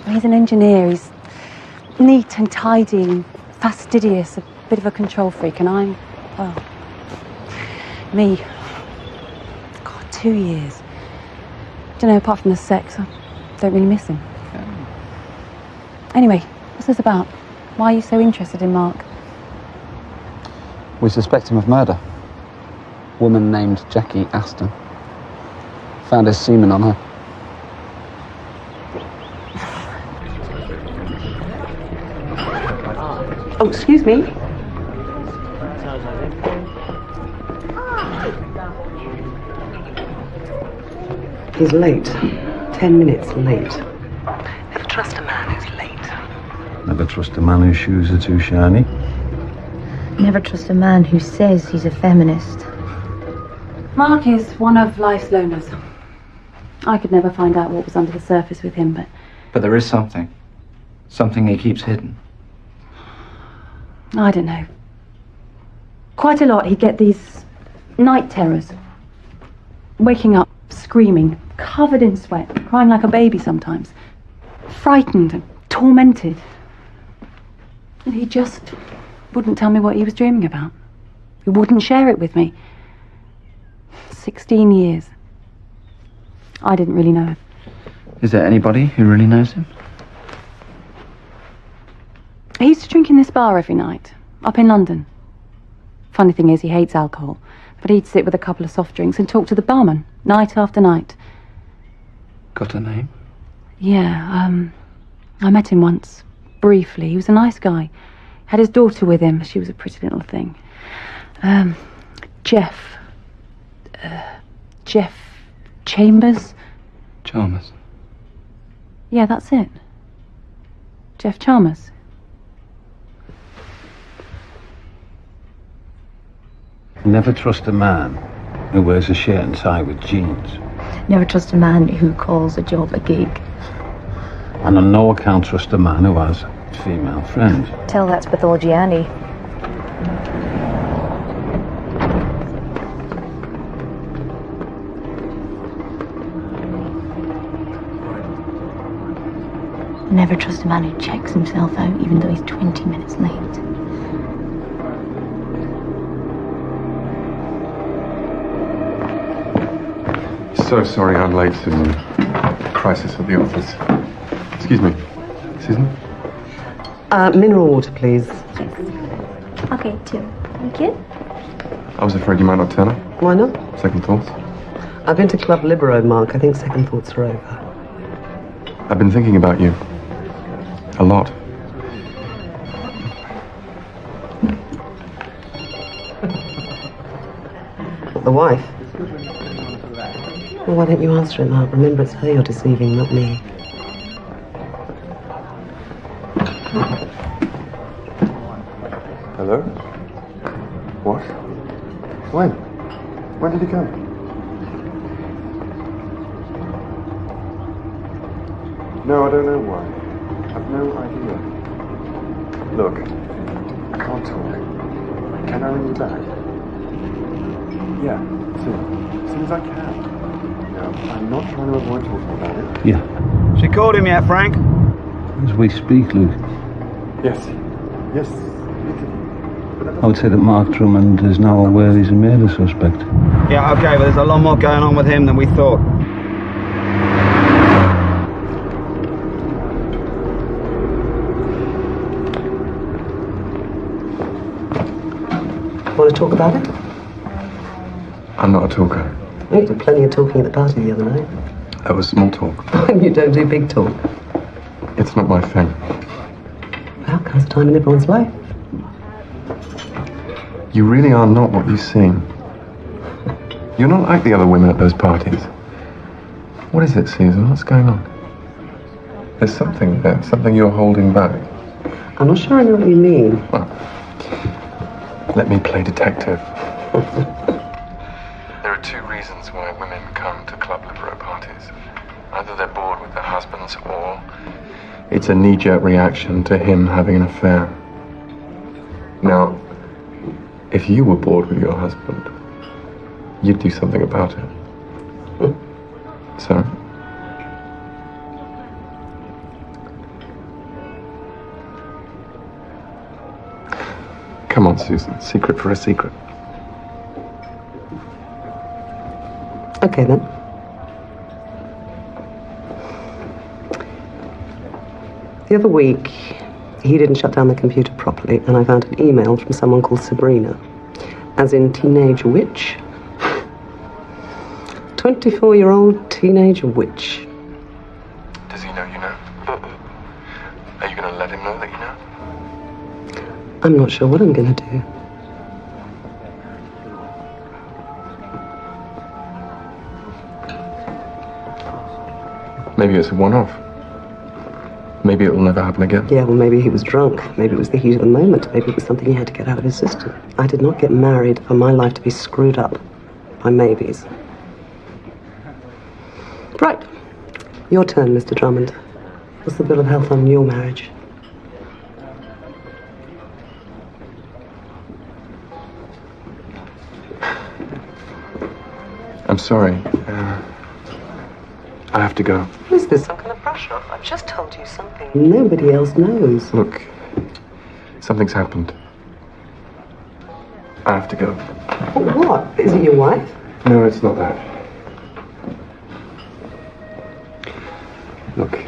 He's an engineer. He's neat and tidy and fastidious, a bit of a control freak, and I'm... well... me. God, 2 years. Don't know, apart from the sex, I don't really miss him. Anyway, what's this about? Why are you so interested in Mark? We suspect him of murder. Woman named Jackie Aston. Found his semen on her. Oh, excuse me. He's late. 10 minutes late. Never trust a man who's late. Never trust a man whose shoes are too shiny. Never trust a man who says he's a feminist. Mark is one of life's loners. I could never find out what was under the surface with him, but... But there is something. Something he keeps hidden. I don't know. Quite a lot. He'd get these night terrors. Waking up, screaming, covered in sweat, crying like a baby sometimes. Frightened and tormented. And he just wouldn't tell me what he was dreaming about. He wouldn't share it with me. 16 years. I didn't really know him. Is there anybody who really knows him? He used to drink in this bar every night, up in London. Funny thing is, he hates alcohol, but he'd sit with a couple of soft drinks and talk to the barman, night after night. Got a name? Yeah, I met him once, briefly. He was a nice guy. Had his daughter with him. She was a pretty little thing. Jeff. Jeff Chambers? Chalmers. Yeah, that's it. Jeff Chalmers. Never trust a man who wears a shirt and tie with jeans. Never trust a man who calls a job a gig. And on no account trust a man who has female friends. Tell that's pathology, Annie. Never trust a man who checks himself out even though he's 20 minutes late. So sorry I'm late, Susan. Crisis at the office. Excuse me. Susan? Mineral water, please. Okay, 2. Thank you. I was afraid you might not turn up. Why not? Second thoughts? I've been to Club Libero, Mark. I think second thoughts are over. I've been thinking about you. A lot. The wife? Well, why don't you answer it, Mark? Remember, it's her you're deceiving, not me. Hello? What? When? When did he come? No, I don't know why. I've no idea. Look, I can't talk. Can I ring you back? Yeah, soon as I can. No, I'm not trying to avoid talking about it. Yeah. She called him yet, Frank? As we speak, Luke, Yes. Yes. I would say that Mark Drummond is now aware he's a murder suspect. Yeah, okay, but there's a lot more going on with him than we thought. Want to talk about it? I'm not a talker. You did plenty of talking at the party the other night. That was small talk. You don't do big talk. It's not my thing. Well, comes a time in everyone's life. You really are not what you seem. You're not like the other women at those parties. What is it, Susan? What's going on? There's something there, something you're holding back. I'm not sure I know what you mean. Well, let me play detective. There are 2 reasons why women come to Club Libero parties. Either they're bored with their husbands, or it's a knee-jerk reaction to him having an affair. Now, if you were bored with your husband, you'd do something about it. So? Come on, Susan. Secret for a secret. Okay, then. The other week, he didn't shut down the computer properly, and I found an email from someone called Sabrina. As in teenage witch. 24-year-old teenage witch. Does he know you know? Are you going to let him know that you know? I'm not sure what I'm going to do. Maybe it's a one-off. Maybe it will never happen again. Yeah, well, maybe he was drunk. Maybe it was the heat of the moment. Maybe it was something he had to get out of his system. I did not get married for my life to be screwed up by maybes. Right. Your turn, Mr. Drummond. What's the bill of health on your marriage? I'm sorry. I have to go. What is this? Some kind of brush off? I've just told you something nobody else knows. Look, something's happened. I have to go. What? Is it your wife? No, it's not that. Look,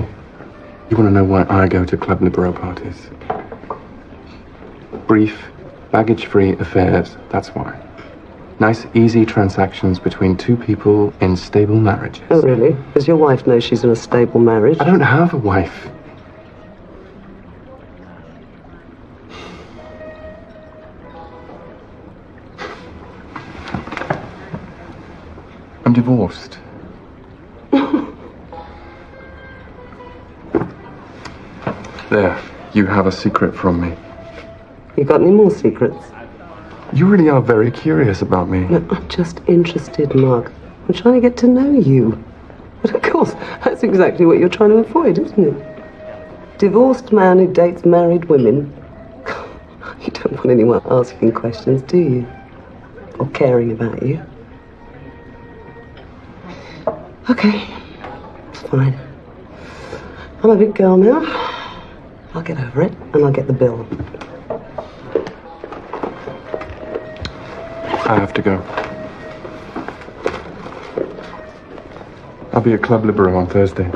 you want to know why I go to Club Libero parties? Brief, baggage-free affairs, that's why. Nice, easy transactions between 2 people in stable marriages. Oh, really? Does your wife know she's in a stable marriage? I don't have a wife. I'm divorced. There, you have a secret from me. You got any more secrets? You really are very curious about me. No, I'm just interested, Mark. I'm trying to get to know you. But of course, that's exactly what you're trying to avoid, isn't it? Divorced man who dates married women. You don't want anyone asking questions, do you? Or caring about you. Okay, it's fine. I'm a big girl now. I'll get over it, and I'll get the bill. I have to go. I'll be at Club Libero on Thursday.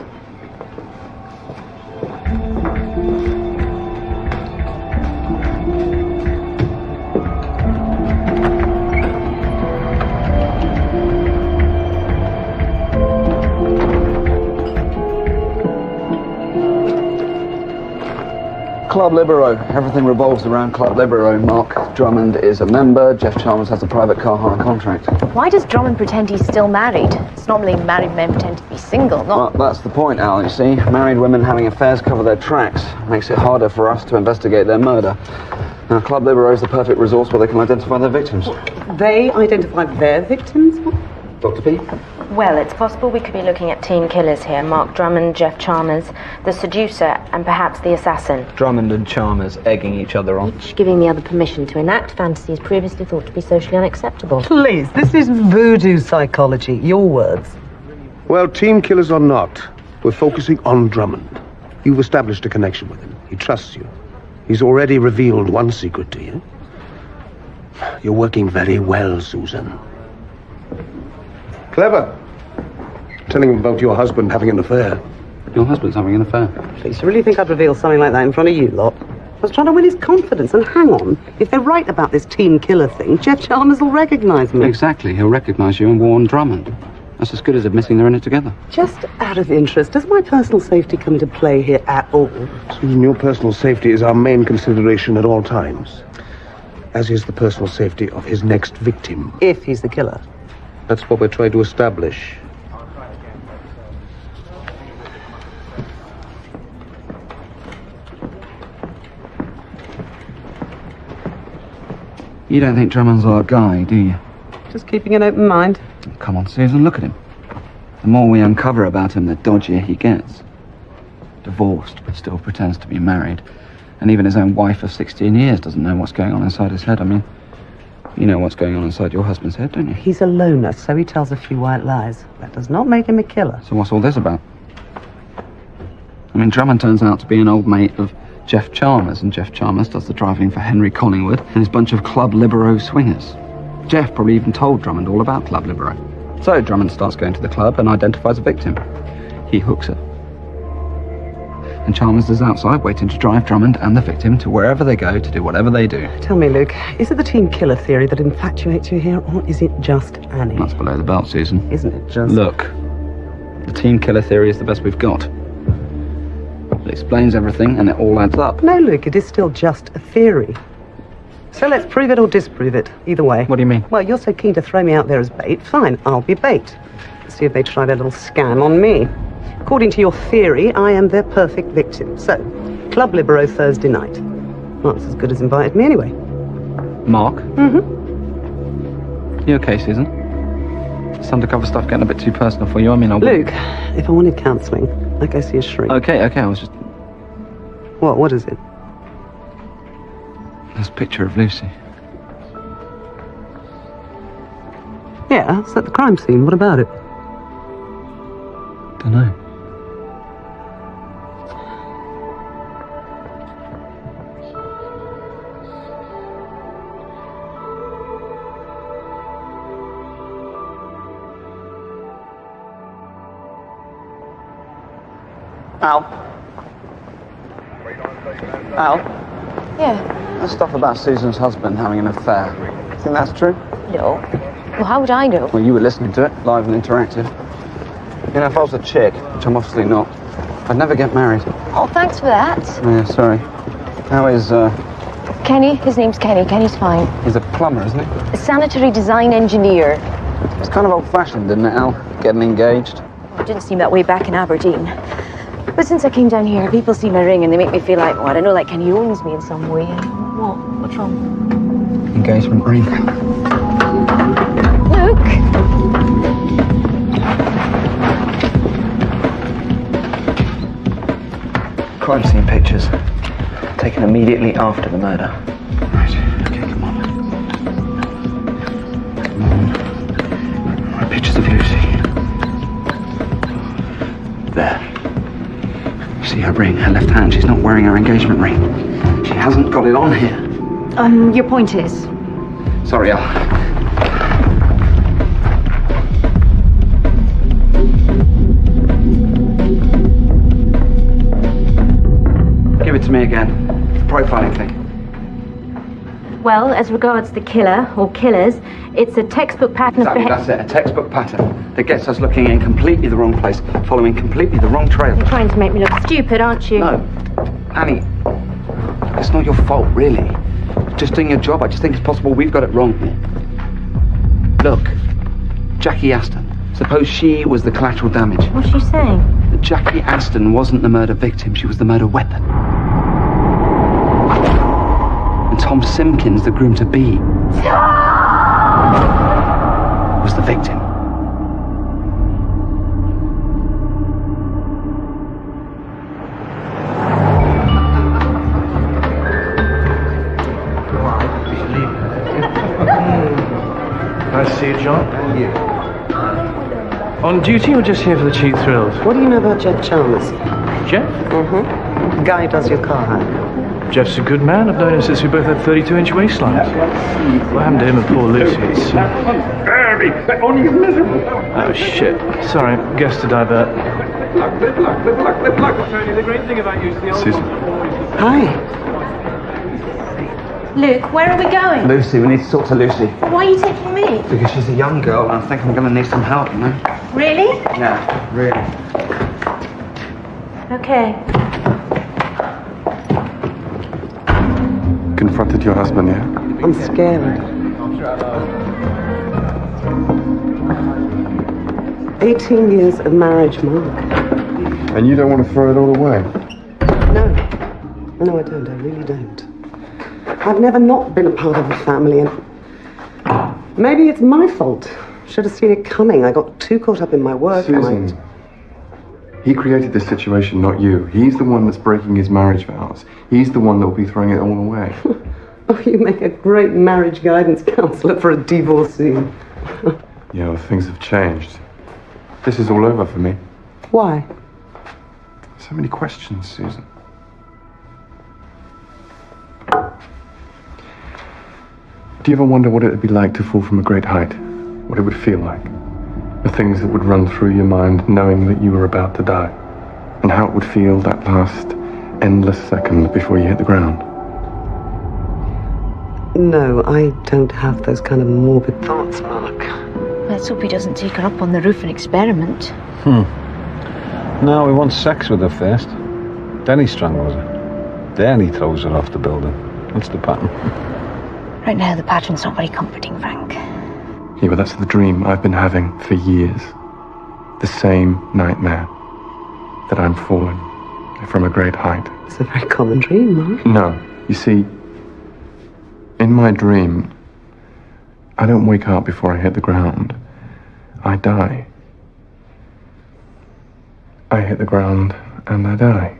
Club Libero. Everything revolves around Club Libero. Mark Drummond is a member. Jeff Chalmers has a private car hire contract. Why does Drummond pretend he's still married? It's normally married men pretend to be single, not... Well, that's the point, Al, you see. Married women having affairs cover their tracks. Makes it harder for us to investigate their murder. Now, Club Libero is the perfect resource where they can identify their victims. They identify their victims? Dr. P? Well, it's possible we could be looking at teen killers here. Mark Drummond, Jeff Chalmers, the seducer, and perhaps the assassin. Drummond and Chalmers egging each other on. Each giving the other permission to enact fantasies previously thought to be socially unacceptable. Please, this is voodoo psychology. Your words. Well, team killers or not, we're focusing on Drummond. You've established a connection with him. He trusts you. He's already revealed one secret to you. You're working very well, Susan. Clever. Telling him about your husband having an affair. Your husband's having an affair? Please, you really think I'd reveal something like that in front of you lot? I was trying to win his confidence, and hang on. If they're right about this teen killer thing, Jeff Chalmers will recognise me. Exactly. He'll recognise you and warn Drummond. That's as good as admitting they're in it together. Just out of interest, does my personal safety come into play here at all? Susan, your personal safety is our main consideration at all times. As is the personal safety of his next victim. If he's the killer. That's what we're trying to establish. You don't think Drummond's our guy, do you? Just keeping an open mind. Come on, Susan, look at him. The more we uncover about him, the dodgier he gets. Divorced, but still pretends to be married. And even his own wife of 16 years doesn't know what's going on inside his head. I mean, you know what's going on inside your husband's head, don't you? He's a loner, so he tells a few white lies. That does not make him a killer. So what's all this about? I mean, Drummond turns out to be an old mate of Jeff Chalmers, and Jeff Chalmers does the driving for Henry Collingwood and his bunch of Club Libero swingers. Jeff probably even told Drummond all about Club Libero. So Drummond starts going to the club and identifies a victim. He hooks her. And Chalmers is outside waiting to drive Drummond and the victim to wherever they go to do whatever they do. Tell me, Luke, is it the teen killer theory that infatuates you here, or is it just Annie? That's below the belt, Susan. Isn't it just... Look, the teen killer theory is the best we've got. It explains everything and it all adds up. No, Luke, it is still just a theory. So let's prove it or disprove it, either way. What do you mean? Well, you're so keen to throw me out there as bait. Fine, I'll be bait. Let's see if they try their little scam on me. According to your theory, I am their perfect victim. So, Club Libero Thursday night. Well, that's as good as invited me anyway. Mark? Mm-hmm. You okay, Susan? This undercover stuff getting a bit too personal for you? I mean, Luke, if I wanted counselling, I'd go see a shrink. Okay, I was just... What is it? This picture of Lucy. Yeah, it's at the crime scene. What about it? Dunno. Al? Al? Yeah. The stuff about Susan's husband having an affair. Think that's true? No. Well, how would I know? Well, you were listening to it, live and interactive. You know, if I was a chick, which I'm obviously not, I'd never get married. Oh, thanks for that. Yeah, sorry. How is, Kenny? His name's Kenny. Kenny's fine. He's a plumber, isn't he? A sanitary design engineer. It's kind of old-fashioned, didn't it, Al? Getting engaged. It didn't seem that way back in Aberdeen. But since I came down here, people see my ring and they make me feel like, I don't know, like Kenny owns me in some way. What? What's wrong? Engagement ring. Look! Crime scene pictures. Taken immediately after the murder. Right, okay, come on. Come on. Right, pictures of Lucy. There. See her ring, her left hand. She's not wearing her engagement ring. She hasn't got it on here. Your point is? Sorry, Al. Give it to me again. The profiling thing. Well, as regards the killer, or killers, it's a textbook pattern Exactly, of that's it. A textbook pattern that gets us looking in completely the wrong place, following completely the wrong trail. You're trying to make me look stupid, aren't you? No. Annie, it's not your fault, really. Just doing your job. I just think it's possible we've got it wrong here. Look, Jackie Aston. Suppose she was the collateral damage. What's she saying? That Jackie Aston wasn't the murder victim, she was the murder weapon. And Tom Simpkins, the groom-to-be, was the victim. Nice to see you, John. And you. On duty or just here for the cheap thrills? What do you know about Jeff Chalmers? Jeff? Mm-hmm. Guy does your car hire. Jeff's a good man. I've known him since we both had 32-inch waistlines. What happened to him and poor Lucy? It's... Only is miserable. Oh, shit. Sorry, guess to divert. The great thing about you is the Susan. Hi. Luke, where are we going? Lucy, we need to talk to Lucy. Why are you taking me? Because she's a young girl and I think I'm going to need some help, you know? Really? Yeah, really. Okay. Confronted your husband, yeah? I'm scared. 18 years of marriage, Mark. And you don't want to throw it all away? No. No, I don't. I really don't. I've never not been a part of a family, and maybe it's my fault. Should have seen it coming. I got too caught up in my work. Susan, he created this situation, not you. He's the one that's breaking his marriage vows. He's the one that will be throwing it all away. Oh, you make a great marriage guidance counselor for a divorcee. Yeah, well, things have changed. This is all over for me. Why? So many questions, Susan. Do you ever wonder what it would be like to fall from a great height? What it would feel like? The things that would run through your mind knowing that you were about to die? And how it would feel that last endless second before you hit the ground? No, I don't have those kind of morbid thoughts, Mark. Let's hope he doesn't take her up on the roof and experiment. No, he wants sex with her first. Then he strangles her. Then he throws her off the building. That's the pattern. Right now, the pattern's not very comforting, Frank. Yeah, but that's the dream I've been having for years. The same nightmare. That I'm falling from a great height. It's a very common dream, Mark. No, you see, in my dream, I don't wake up before I hit the ground. I die. I hit the ground and I die.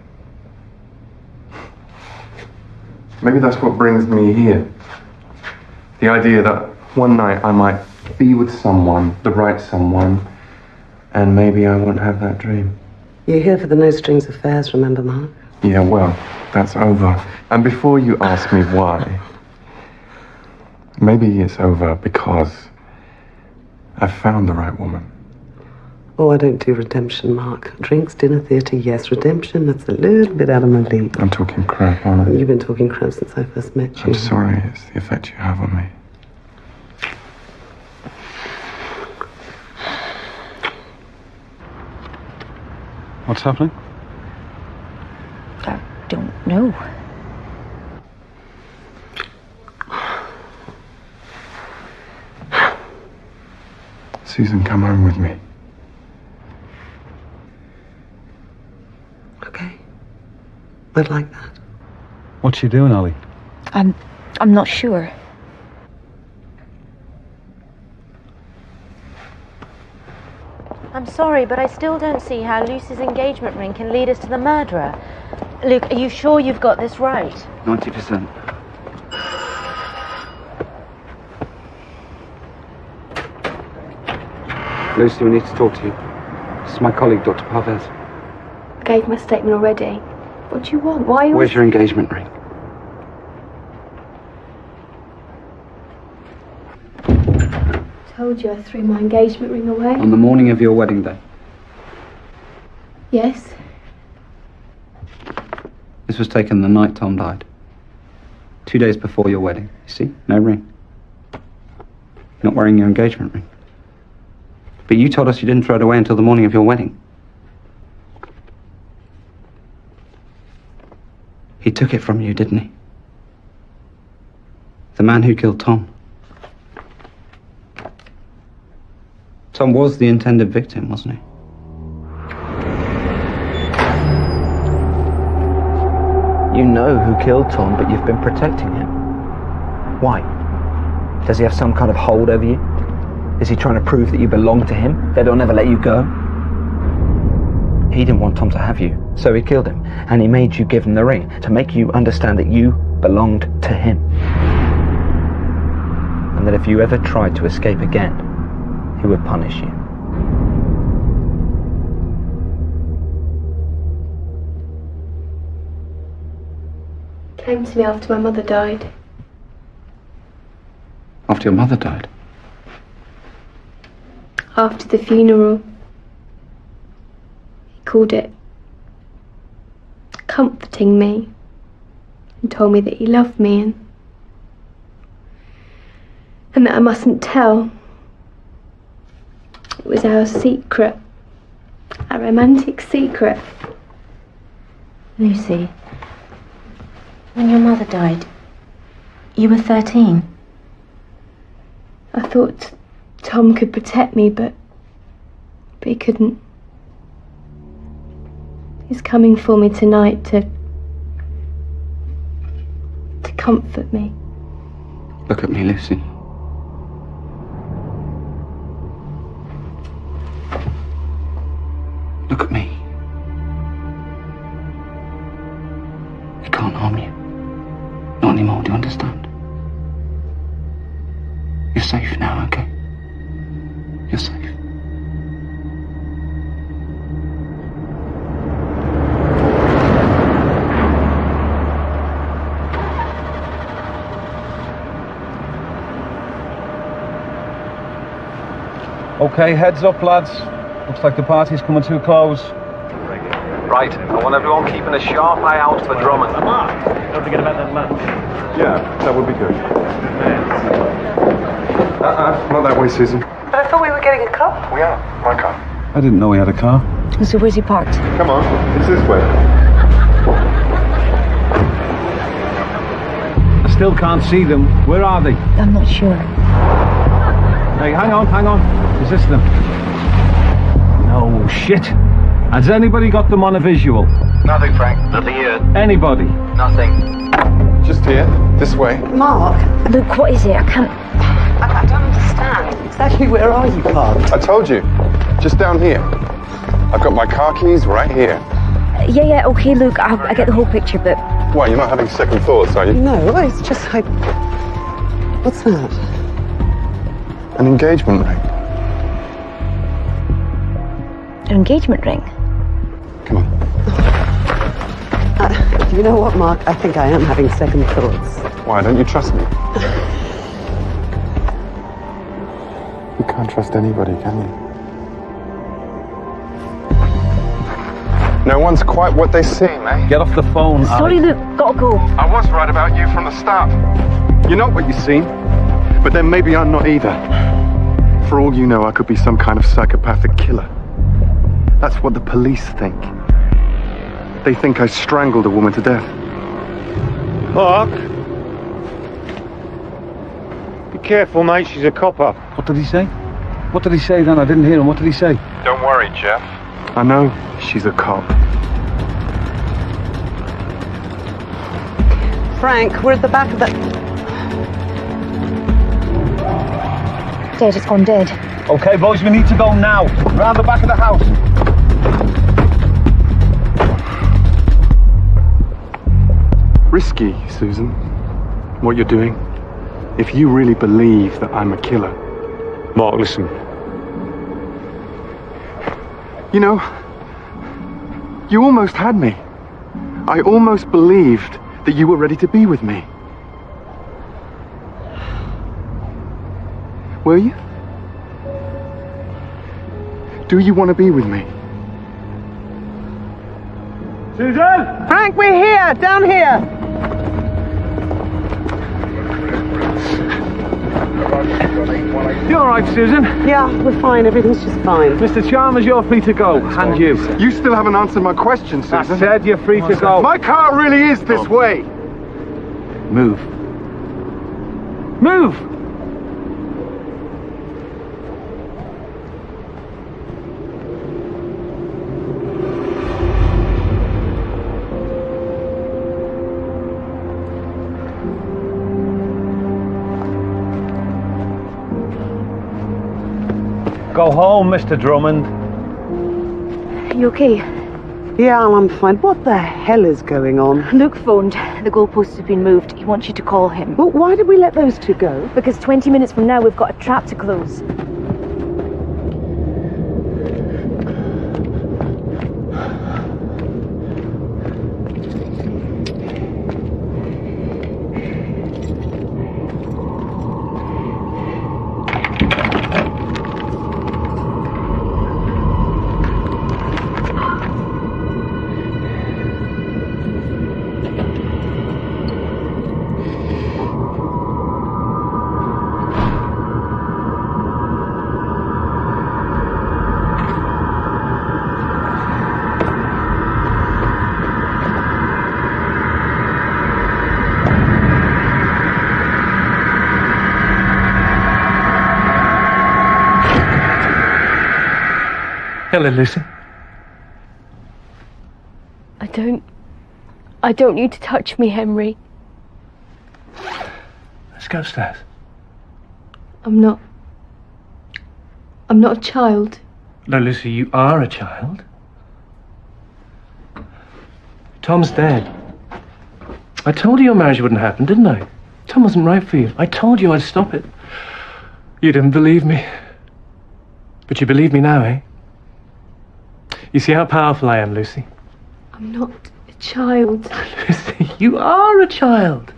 Maybe that's what brings me here. The idea that one night I might be with someone, the right someone, and maybe I won't have that dream. You're here for the no strings affairs, remember, Mark? Yeah, well, that's over. And before you ask me why, maybe it's over because I've found the right woman. Oh, I don't do redemption, Mark. Drinks, dinner, theatre, yes. Redemption, that's a little bit out of my league. I'm talking crap, aren't I? You've been talking crap since I first met you. I'm sorry, it's the effect you have on me. What's happening? I don't know. Susan, come home with me. Okay. I'd like that. What's she doing, Ollie? I'm not sure. I'm sorry, but I still don't see how Lucy's engagement ring can lead us to the murderer. Luke, are you sure you've got this right? 90%. Lucy, we need to talk to you. This is my colleague, Dr. Parvez. I gave my statement already. What do you want? Why are you... Where's your engagement ring? Told you I threw my engagement ring away. On the morning of your wedding day. Yes. This was taken the night Tom died. 2 days before your wedding. You see? No ring. You're not wearing your engagement ring. But you told us you didn't throw it away until the morning of your wedding. He took it from you, didn't he? The man who killed Tom. Tom was the intended victim, wasn't he? You know who killed Tom, but you've been protecting him. Why? Does he have some kind of hold over you? Is he trying to prove that you belong to him, that he'll never let you go? He didn't want Tom to have you, so he killed him, and he made you give him the ring to make you understand that you belonged to him. And that if you ever tried to escape again, he would punish you. Came to me after my mother died. After your mother died? After the funeral. He called it comforting me and told me that he loved me and that I mustn't tell. It was our secret, our romantic secret. Lucy, when your mother died, you were 13. I thought Tom could protect me, but he couldn't. He's coming for me tonight to comfort me. Look at me, Lucy. Look at me. He can't harm you. Not anymore, do you understand? You're safe now, okay? You're safe. Okay, heads up, lads. Looks like the party's coming to a close. Right, I want everyone keeping a sharp eye out for Drummond. Don't forget about that lunch. Yeah, that would be good. Not that way, Susan. But I thought we were getting a car. We are. My car. I didn't know we had a car. So where's he parked? Come on, it's this way. I still can't see them. Where are they? I'm not sure. Hey, hang on. Is this them? No, shit. Has anybody got them on a visual? Nothing, Frank. Nothing here. Anybody? Nothing. Just here. This way. Mark, Luke, what is it? I can't... I don't understand. Exactly where are you parked? I told you. Just down here. I've got my car keys right here. Yeah, okay, Luke, I get the whole picture, but... Why, you're not having second thoughts, are you? No, it's just like... What's that? An engagement ring. An engagement ring? You know what, Mark? I think I am having second thoughts. Why, don't you trust me? You can't trust anybody, can you? No one's quite what they seem, eh? Get off the phone, Sorry, Ali. Luke, gotta go. I was right about you from the start. You're not what you seem, but then maybe I'm not either. For all you know, I could be some kind of psychopathic killer. That's what the police think. They think I strangled a woman to death. Mark? Be careful, mate. She's a copper. What did he say? What did he say then? I didn't hear him. What did he say? Don't worry, Jeff. I know she's a cop. Frank, we're at the back of the... Dead, it's gone dead. Okay, boys, we need to go now. Round the back of the house. Risky, Susan, what you're doing. If you really believe that I'm a killer... Mark, listen. You know, you almost had me. I almost believed that you were ready to be with me. Were you? Do you want to be with me? Susan! Frank, we're here! Down here! You all right, Susan? Yeah, we're fine. Everything's just fine. Mr. Chalmers, you're free to go. And you. You still haven't answered my question, Susan. I said you're free to go. My car really is this way. Move. Move! Go home, Mr. Drummond. You okay? Yeah, I'm fine. What the hell is going on? Luke phoned. The goalposts have been moved. He wants you to call him. Well, why did we let those two go? Because 20 minutes from now we've got a trap to close. Hello, Lucy. I don't need to touch me, Henry. Let's go upstairs. I'm not a child. No, Lucy, you are a child. Tom's dead. I told you your marriage wouldn't happen, didn't I? Tom wasn't right for you. I told you I'd stop it. You didn't believe me. But you believe me now, eh? You see how powerful I am, Lucy? I'm not a child. Lucy, you are a child.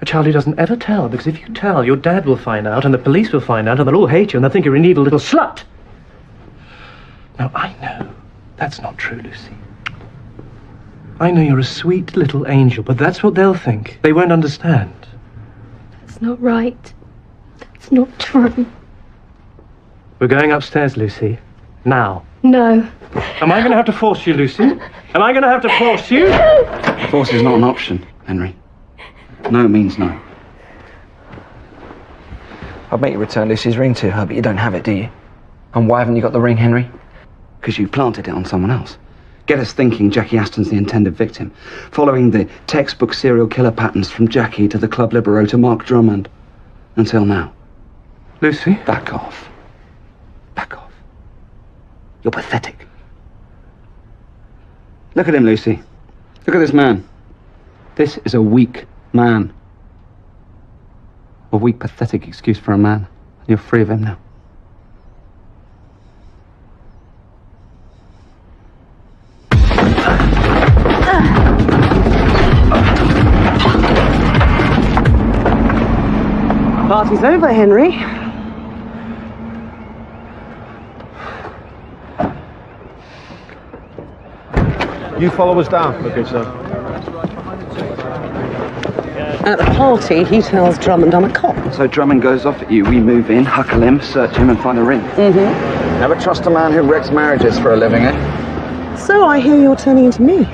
A child who doesn't ever tell, because if you tell, your dad will find out, and the police will find out, and they'll all hate you, and they'll think you're an evil little slut. Now, I know that's not true, Lucy. I know you're a sweet little angel, but that's what they'll think. They won't understand. That's not right. That's not true. We're going upstairs, Lucy. Now. No. Am I going to have to force you, Lucy? Am I going to have to force you? Force is not an option, Henry. No means no. I'd make you return Lucy's ring to her, but you don't have it, do you? And why haven't you got the ring, Henry? Because you planted it on someone else. Get us thinking Jackie Aston's the intended victim, following the textbook serial killer patterns from Jackie to the Club Libero to Mark Drummond. Until now. Lucy? Back off. Back off. You're pathetic. Look at him, Lucy. Look at this man. This is a weak man. A weak, pathetic excuse for a man. You're free of him now. Party's over, Henry. You follow us down, okay, sir. At the party, he tells Drummond I'm a cop. So Drummond goes off at you, we move in, huckle him, search him and find a ring. Mm-hmm. Never trust a man who wrecks marriages for a living, eh? So I hear you're turning into me.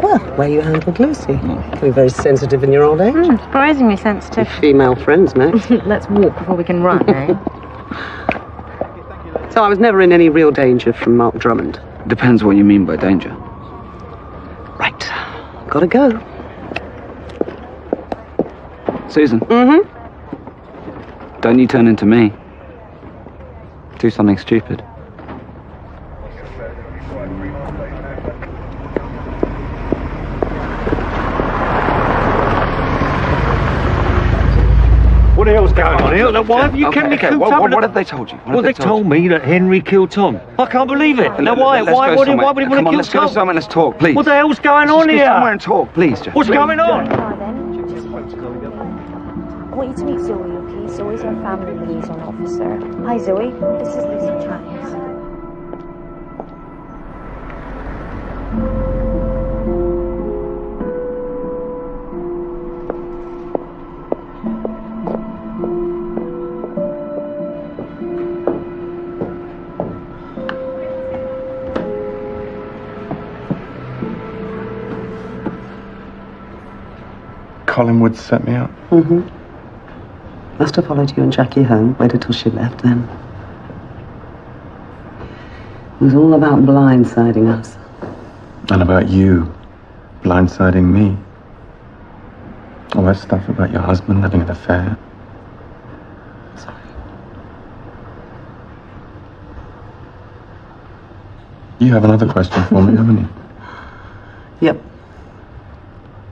Well, where you handled Lucy. Can be very sensitive in your old age. Surprisingly sensitive. Female friends, Max. Let's walk before we can run, eh? So I was never in any real danger from Mark Drummond. Depends what you mean by danger. Right. Gotta go. Susan? Mm-hmm. Don't you turn into me. Do something stupid. What the hell's going on here? Why have you kept me cooped up? What have they told you? Well, they told me that Henry killed Tom. I can't believe it. Now, why would he want to kill Let's go Tom? somewhere, let's talk, please. What the hell's going on Let's here? go somewhere and talk, please, Jeff. What's going on? I want you to meet Zoe, okay? Zoe's our family liaison officer. Hi, Zoe. This is Lucy Childs. Collingwood set me up. Mm-hmm. Must have followed you and Jackie home. Waited till she left then. It was all about blindsiding us. And about you blindsiding me. All that stuff about your husband having an affair. Sorry. You have another question for me, haven't you? Yep.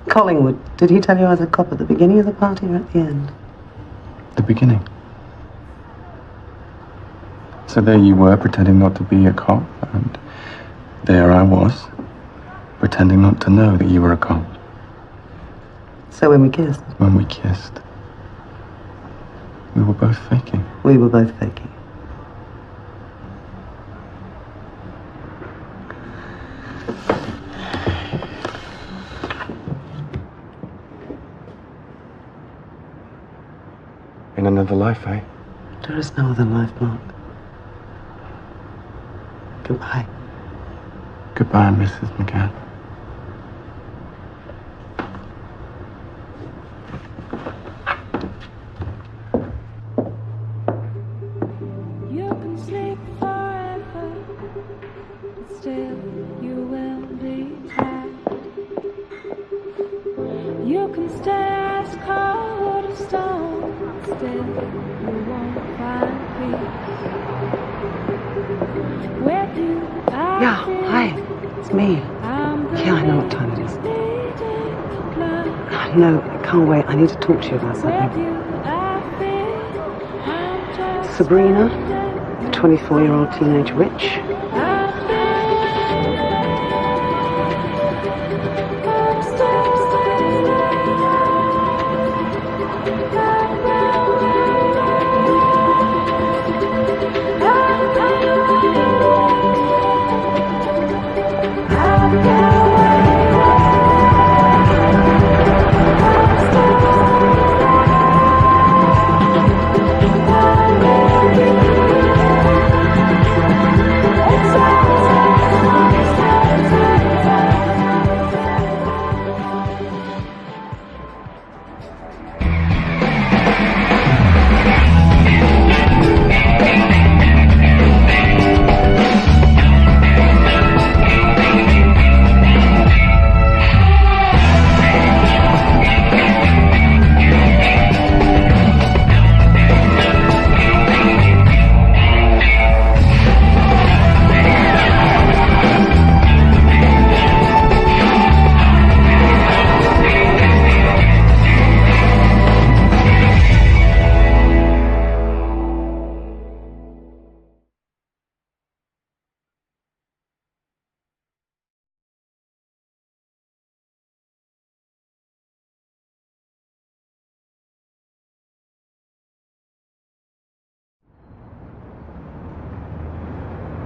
Collingwood, did he tell you I was a cop at the beginning of the party or at the end? The beginning. So there you were, pretending not to be a cop, and there I was, pretending not to know that you were a cop. So when we kissed? When we kissed, we were both faking. We were both faking. In another life, eh? There is no other life, Mark. Goodbye. Goodbye, Mrs. McGann. You can sleep forever, but still you will be tired. You can stay as cold as stone, still you won't find peace. With you, Yeah, hi. It's me. Yeah, I know what time it is. No, I can't wait. I need to talk to you about something. Sabrina, the 24-year-old teenage witch.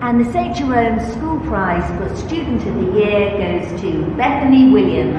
And the St. Jerome School Prize for Student of the Year goes to Bethany Williams.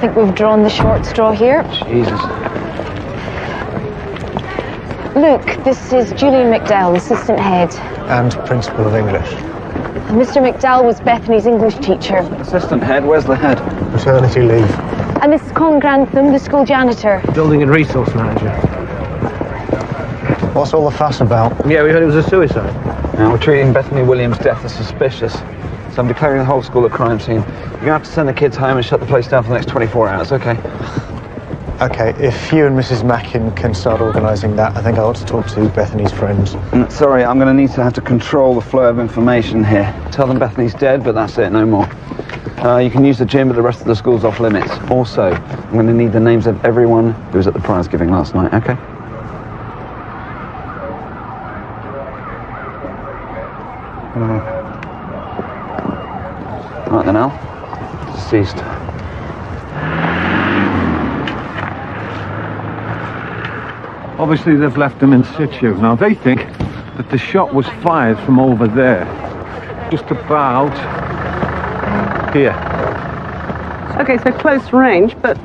think we've drawn the short straw here. Jesus. Luke, this is Julian McDowell, assistant head. And principal of English. And Mr. McDowell was Bethany's English teacher. Assistant head, where's the head? Maternity leave. And this is Colin Grantham, the school janitor. Building and resource manager. What's all the fuss about? Yeah, we heard it was a suicide. Now, we're treating Bethany Williams' death as suspicious. So I'm declaring the whole school a crime scene. You're going to have to send the kids home and shut the place down for the next 24 hours, okay? Okay, if you and Mrs. Mackin can start organising that, I think I ought to talk to Bethany's friends. Sorry, I'm going to have to control the flow of information here. Tell them Bethany's dead, but that's it, no more. You can use the gym, but the rest of the school's off limits. Also, I'm going to need the names of everyone who was at the prize giving last night, okay? Right then, Al. Deceased. Obviously, they've left him in situ. Now, they think that the shot was fired from over there. Just about here. Okay, so close range, but,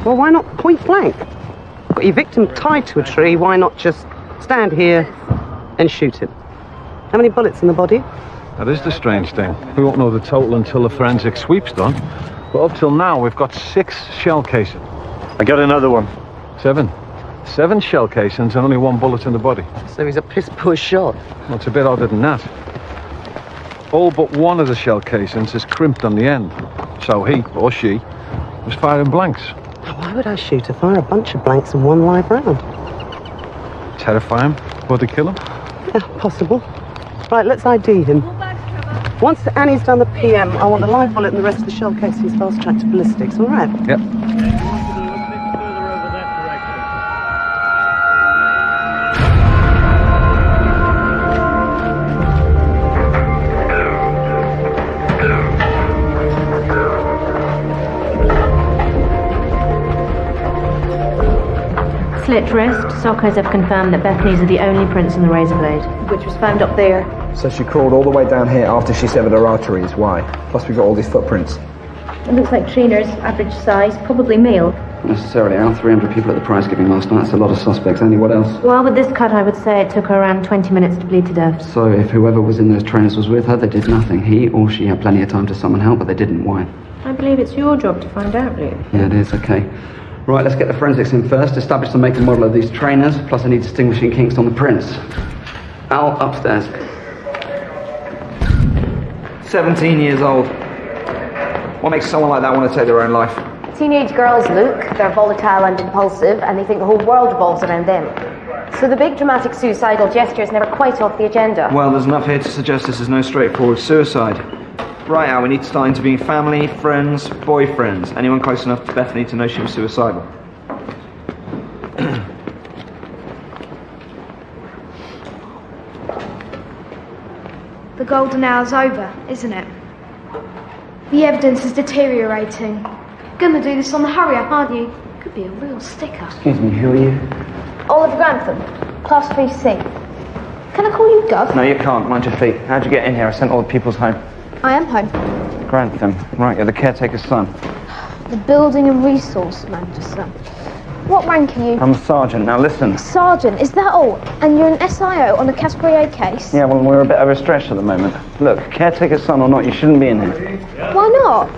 well, why not point blank? Got your victim tied to a tree, why not just stand here and shoot him? How many bullets in the body? That is the strange thing. We won't know the total until the forensic sweep's done. But up till now, we've got 6 shell casings. I got another one. 7. 7 shell casings and only 1 bullet in the body. So he's a piss-poor shot. Well, it's a bit odder than that. All but one of the shell casings is crimped on the end. So he, or she, was firing blanks. Why would I shoot her? Fire a bunch of blanks in one live round? Terrify him? Before they kill him? Yeah, possible. Right, let's ID him. Once Annie's done the PM, I want the live bullet and the rest of the shell casings fast-tracked to ballistics, all right? Yep. Slit wrist. Sockers have confirmed that Bethany's are the only prints on the razor blade, which was found up there. So she crawled all the way down here after she severed her arteries. Why? Plus we've got all these footprints. It looks like trainers, average size, probably male. Not necessarily, Al. 300 people at the prize giving last night. That's a lot of suspects. Andy, what else? Well, with this cut, I would say it took her around 20 minutes to bleed to death. So if whoever was in those trainers was with her, they did nothing. He or she had plenty of time to summon help, but they didn't. Why? I believe it's your job to find out, Luke. Yeah, it is. Okay. Right, let's get the forensics in first. Establish the make and model of these trainers, plus any distinguishing kinks on the prints. Al, upstairs. 17 years old. What makes someone like that want to take their own life? Teenage girls, Luke. They're volatile and impulsive, and they think the whole world revolves around them. So the big dramatic suicidal gesture is never quite off the agenda. Well, there's enough here to suggest this is no straightforward suicide. Right, Al, we need to start interviewing family, friends, boyfriends. Anyone close enough to Bethany to know she was suicidal? The golden hour's over, isn't it? The evidence is deteriorating. Gonna do this on the hurry up, aren't you? Could be a real sticker. Excuse me, who are you? Oliver Grantham, Class 3C. Can I call you Gov? No, you can't. Mind your feet. How'd you get in here? I sent all the pupils home. I am home. Grantham. Right, you're the caretaker's son. The building and resource manager, son. What rank are you? I'm a sergeant. Now listen. Sergeant, is that all? And you're an SIO on a Casperia case? Yeah, well, we're a bit overstretched at the moment. Look, caretaker's son or not, you shouldn't be in here. Why not?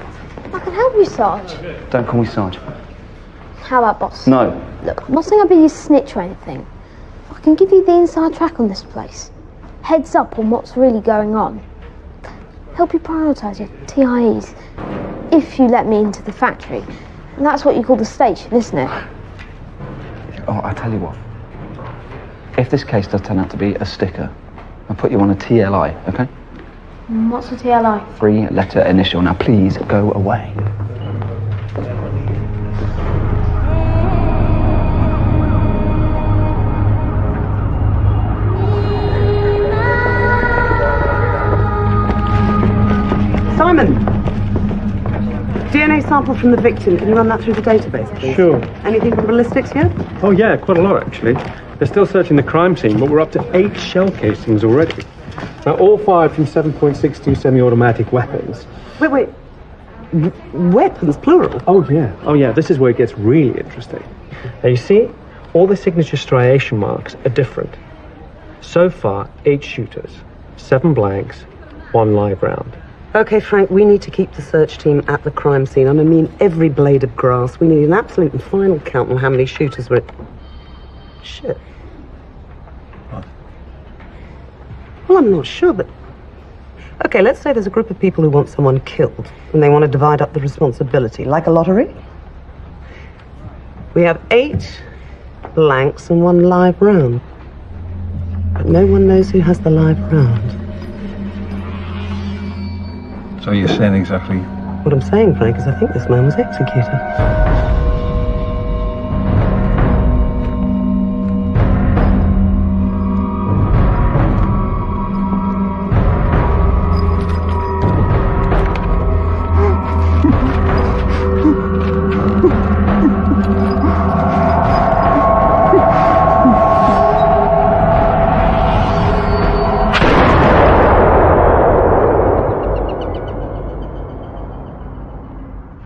I can help you, Sarge. Don't call me Sarge. How about boss? No. Look, I'm not saying I'll be your snitch or anything. I can give you the inside track on this place. Heads up on what's really going on. Help you prioritise your TIEs. If you let me into the factory. And that's what you call the station, isn't it? Oh, I tell you what. If this case does turn out to be a sticker, I'll put you on a TLI, okay? What's a TLI? 3-letter initial. Now, please go away. Simon! DNA sample from the victim. Can you run that through the database, please? Sure. Anything from ballistics yet? Oh, yeah, quite a lot, actually. They're still searching the crime scene, but we're up to 8 shell casings already. Now, all fired from 7.62 semi-automatic weapons. Wait. weapons, plural. Oh, yeah, this is where it gets really interesting. Now, you see, all the signature striation marks are different. So far, 8 shooters, 7 blanks, 1 live round. Okay, Frank, we need to keep the search team at the crime scene. I mean, every blade of grass. We need an absolute and final count on how many shooters were... Shit. What? Well, I'm not sure, but... Okay, let's say there's a group of people who want someone killed, and they want to divide up the responsibility, like a lottery. We have 8 blanks and 1 live round. But no one knows who has the live round. So you're saying exactly... What I'm saying, Frank, is I think this man was executed.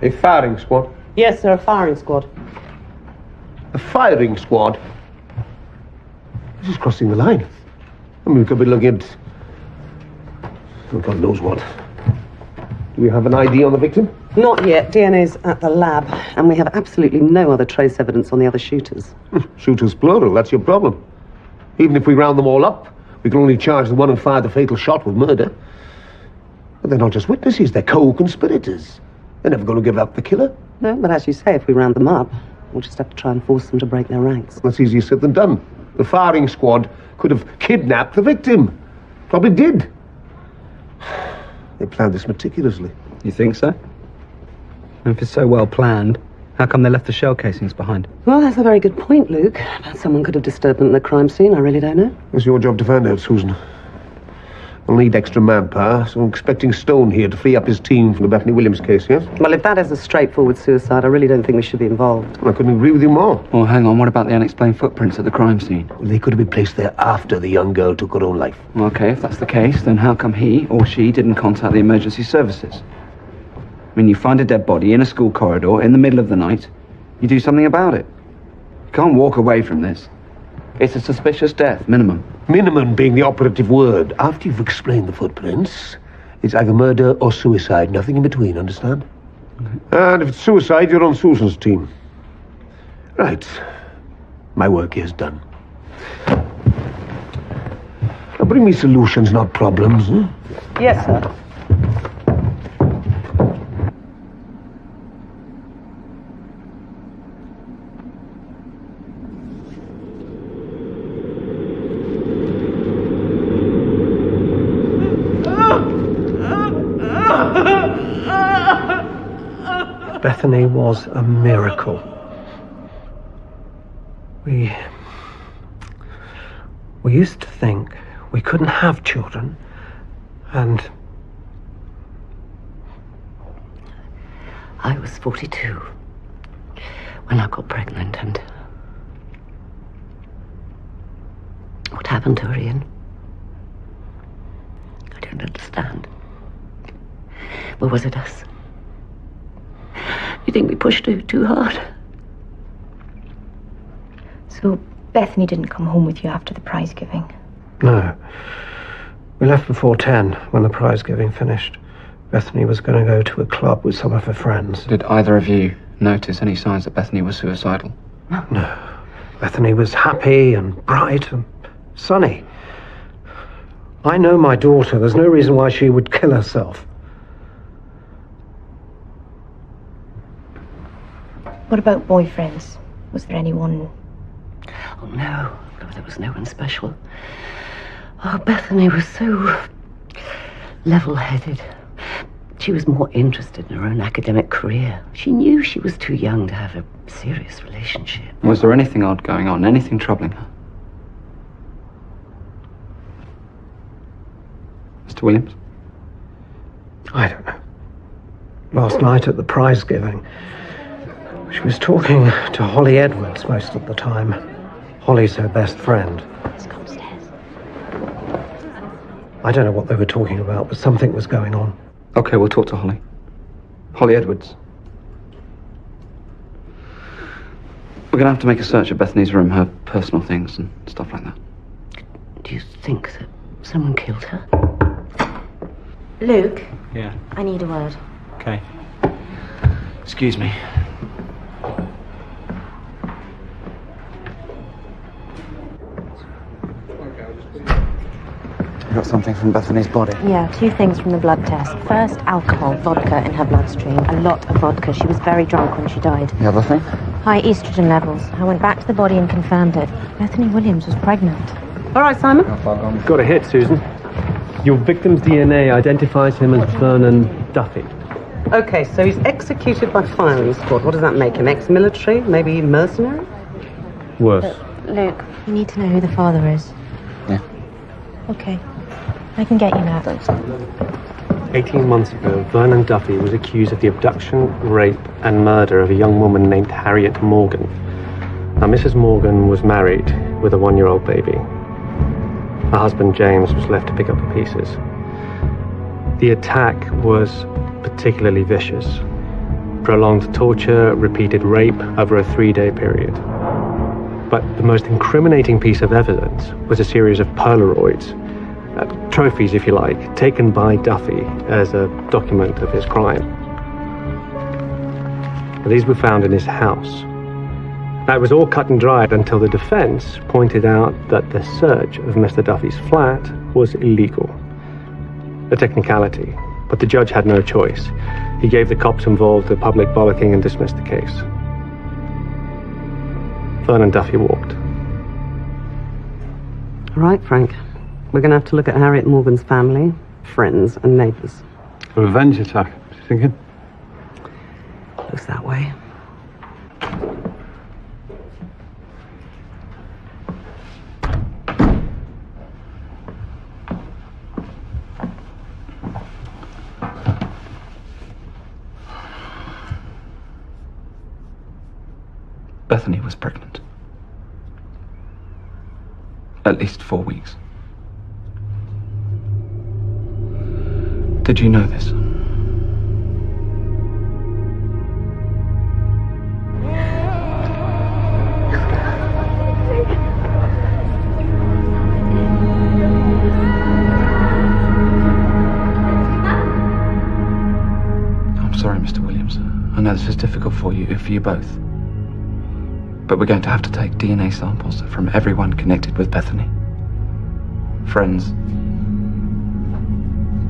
A firing squad? Yes, sir, a firing squad. A firing squad? This is crossing the line. I mean, we could be looking at... oh, God knows what. Do we have an ID on the victim? Not yet. DNA's at the lab, and we have absolutely no other trace evidence on the other shooters. Shooters plural, that's your problem. Even if we round them all up, we can only charge the one who fired the fatal shot with murder. But they're not just witnesses, they're co-conspirators. They're never going to give up the killer. No, but as you say, if we round them up, we'll just have to try and force them to break their ranks. That's easier said than done. The firing squad could have kidnapped the victim. Probably did. They planned this meticulously. You think so? And if it's so well planned, how come they left the shell casings behind? Well, that's a very good point, Luke. But someone could have disturbed them at the crime scene. I really don't know. It's your job to find out, Susan. We'll need extra manpower, so I'm expecting Stone here to free up his team from the Bethany Williams case, yes? Well, if that is a straightforward suicide, I really don't think we should be involved. I couldn't agree with you more. Well, hang on, what about the unexplained footprints at the crime scene? Well, they could have been placed there after the young girl took her own life. Okay, if that's the case, then how come he or she didn't contact the emergency services? I mean, you find a dead body in a school corridor in the middle of the night, you do something about it. You can't walk away from this. It's a suspicious death, minimum. Minimum being the operative word. After you've explained the footprints, it's either murder or suicide, nothing in between, understand? Okay. And if it's suicide, you're on Susan's team. Right. My work here's done. Now bring me solutions, not problems, huh? Yes, sir. Bethany was a miracle. We used to think we couldn't have children, and... I was 42 when I got pregnant, and... What happened to her, Ian? I don't understand. Or was it us? You think we pushed her too hard? So Bethany didn't come home with you after the prize giving? No. We left before 10 when the prize giving finished. Bethany was going to go to a club with some of her friends. Did either of you notice any signs that Bethany was suicidal? No. Bethany was happy and bright and sunny. I know my daughter. There's no reason why she would kill herself. What about boyfriends? Was there anyone? Oh, no. No, there was no one special. Oh, Bethany was so level-headed. She was more interested in her own academic career. She knew she was too young to have a serious relationship. Was there anything odd going on? Anything troubling her? Mr. Williams? I don't know. Last night at the prize giving, she was talking to Holly Edwards most of the time. Holly's her best friend. Let's go upstairs. I don't know what they were talking about, but something was going on. Okay, we'll talk to Holly. Holly Edwards. We're going to have to make a search of Bethany's room, her personal things and stuff like that. Do you think that someone killed her? Luke, Yeah. I need a word. Okay. Excuse me. You got something from Bethany's body? Yeah, 2 things from the blood test. First, alcohol, vodka in her bloodstream. A lot of vodka. She was very drunk when she died. The other thing? High estrogen levels. I went back to the body and confirmed it. Bethany Williams was pregnant. All right, Simon. Got a hit, Susan. Your victim's DNA identifies him as Vernon Duffy. Okay, so he's executed by firing squad. What does that make him? Ex-military? Maybe mercenary? Worse. Luke, you need to know who the father is. Yeah. Okay. I can get you that. 18 months ago, Vernon Duffy was accused of the abduction, rape, and murder of a young woman named Harriet Morgan. Now, Mrs. Morgan was married with a 1-year-old baby. Her husband, James, was left to pick up the pieces. The attack was particularly vicious. Prolonged torture, repeated rape over a 3-day period. But the most incriminating piece of evidence was a series of Polaroids, trophies, if you like, taken by Duffy as a document of his crime. These were found in his house. Now, it was all cut and dried until the defense pointed out that the search of Mr. Duffy's flat was illegal. A technicality, but the judge had no choice. He gave the cops involved the public bollocking and dismissed the case. Vernon Duffy walked. All right, Frank. We're going to have to look at Harriet Morgan's family, friends, and neighbours. A revenge attack, what are you thinking? Looks that way. Bethany was pregnant. At least 4 weeks. Did you know this? I'm sorry, Mr. Williams. I know this is difficult for you both. But we're going to have to take DNA samples from everyone connected with Bethany. Friends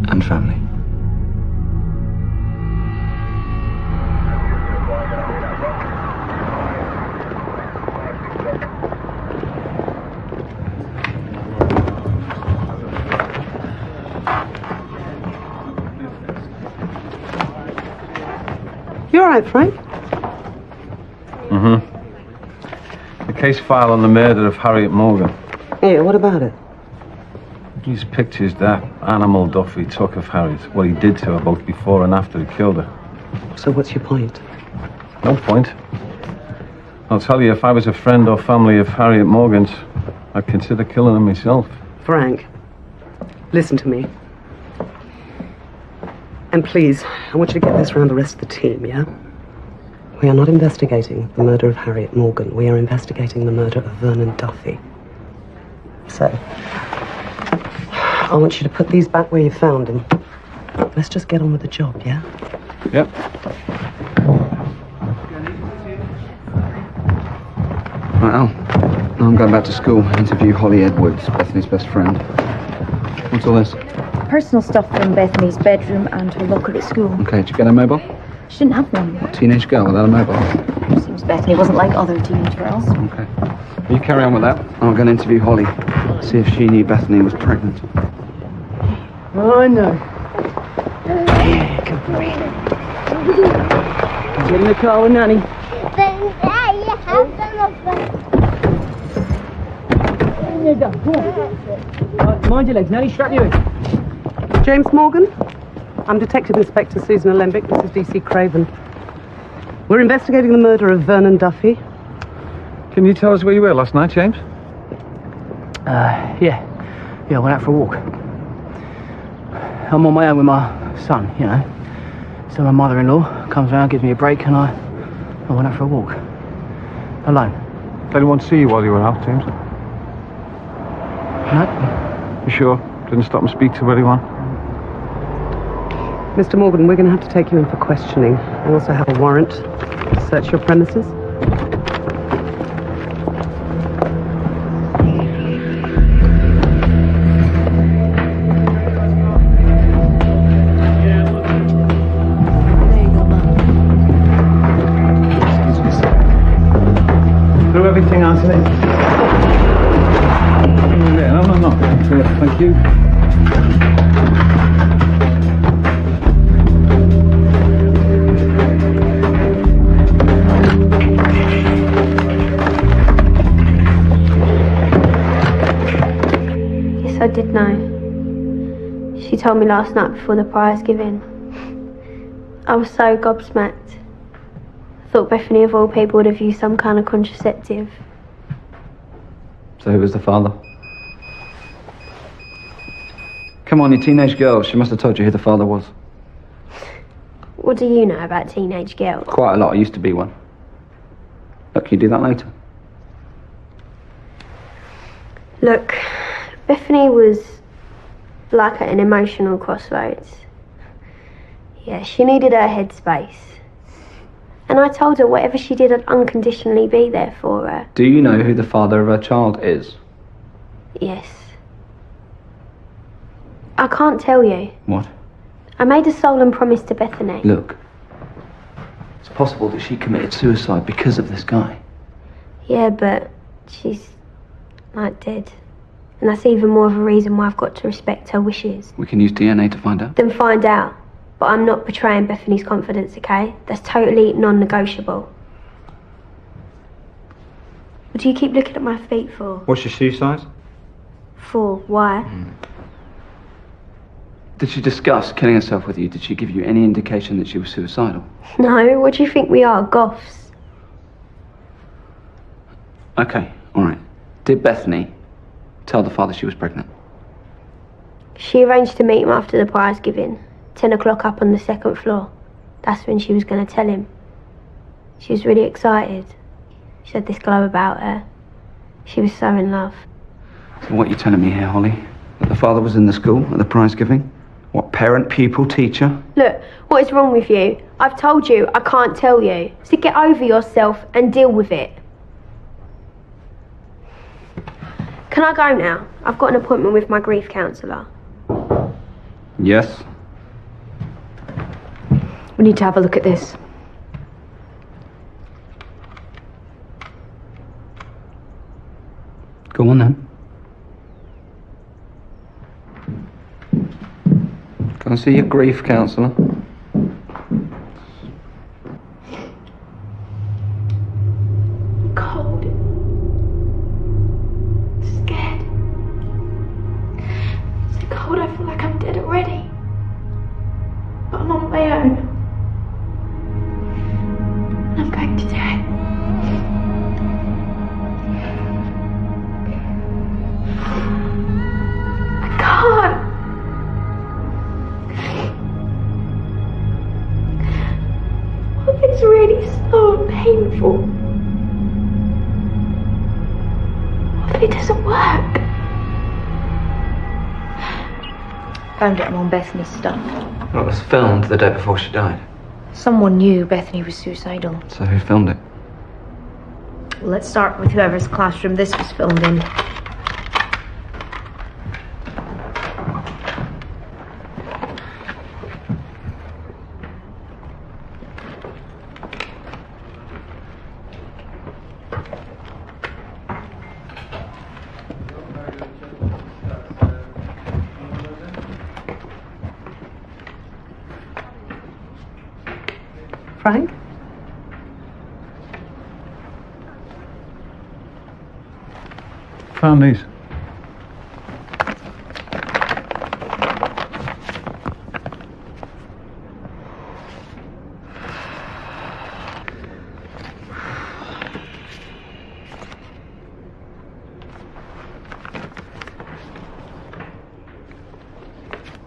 and family. You all right, Frank? Mm-hmm. The case file on the murder of Harriet Morgan. Yeah, what about it? These pictures that animal Duffy took of Harriet, what he did to her both before and after he killed her. So what's your point? No point. I'll tell you, if I was a friend or family of Harriet Morgan's, I'd consider killing them myself. Frank, listen to me. And please, I want you to get this around the rest of the team, yeah? We are not investigating the murder of Harriet Morgan. We are investigating the murder of Vernon Duffy. So, I want you to put these back where you found them. Let's just get on with the job, yeah? Yep. Right, Al. Now I'm going back to school, interview Holly Edwards, Bethany's best friend. What's all this? Personal stuff from Bethany's bedroom and her locker at school. Okay, did you get a mobile? She didn't have one. What teenage girl without a mobile? Seems Bethany wasn't like other teenage girls. Okay. You carry on with that. I'm going to interview Holly. See if she knew Bethany was pregnant. I know. Get in the car with Nanny. Mind your legs, Nanny, strap you in. James Morgan? I'm Detective Inspector Susan Alembic. This is DC Craven. We're investigating the murder of Vernon Duffy. Can you tell us where you were last night, James? Yeah, I went out for a walk. I'm on my own with my son, you know. So my mother-in-law comes round, gives me a break, and I went out for a walk. Alone. Did anyone see you while you were out, James? No. You sure? Didn't stop and speak to anyone? Mr. Morgan, we're going to have to take you in for questioning. I also have a warrant to search your premises. Through everything, Anthony. No. Thank you. Yes, I did know. She told me last night before the prize giving. I was so gobsmacked. I thought Bethany, of all people, would have used some kind of contraceptive. So who was the father? Come on, you teenage girl. She must have told you who the father was. What do you know about teenage girls? Quite a lot. I used to be one. Look, you do that later. Look, Bethany was like at an emotional crossroads. Yeah, she needed her headspace. And I told her whatever she did, I'd unconditionally be there for her. Do you know who the father of her child is? Yes. I can't tell you. What? I made a solemn promise to Bethany. Look, it's possible that she committed suicide because of this guy. Yeah, but she's like dead. And that's even more of a reason why I've got to respect her wishes. We can use DNA to find out. Then find out. But I'm not betraying Bethany's confidence, okay? That's totally non-negotiable. What do you keep looking at my feet for? What's your shoe size? 4. Why? Did she discuss killing herself with you? Did she give you any indication that she was suicidal? No, what do you think we are, goths? Okay, alright. Did Bethany tell the father she was pregnant? She arranged to meet him after the prize giving. 10 o'clock up on the 2nd floor. That's when she was going to tell him. She was really excited. She had this glow about her. She was so in love. So what are you telling me here, Holly? That the father was in the school at the prize giving? What, parent, pupil, teacher? Look, what is wrong with you? I've told you I can't tell you. So get over yourself and deal with it. Can I go now? I've got an appointment with my grief counsellor. Yes. We need to have a look at this. Go on then. Go and see your grief counsellor. Cold. Scared. So cold I feel like I'm dead already. But I'm on my own. I'm going to die. I can't. What if it's really slow and painful? What if it doesn't work? Found it among Bethany's stuff. Well, it was filmed the day before she died. Someone knew Bethany was suicidal. So who filmed it? Well, let's start with whoever's classroom this was filmed in. Frank? Found these.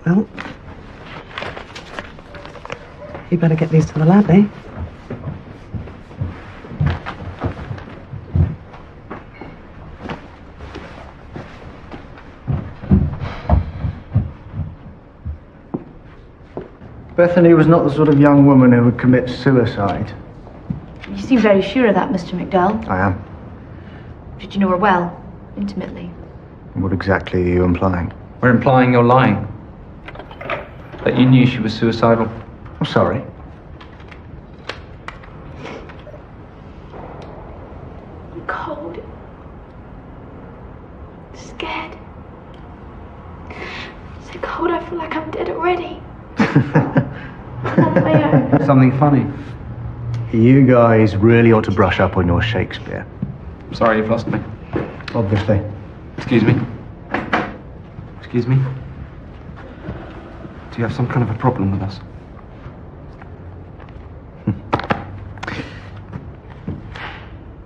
Well, You better get these to the lab, eh? Bethany was not the sort of young woman who would commit suicide. You seem very sure of that, Mr. McDowell. I am. Did you know her well, intimately? What exactly are you implying? We're implying you're lying. That you knew she was suicidal. I'm sorry. I'm cold. Scared. So cold I feel like I'm dead already. I'm on my own. Something funny. You guys really ought to brush up on your Shakespeare. Sorry, you've lost me. Obviously. Excuse me? Excuse me? Do you have some kind of a problem with us?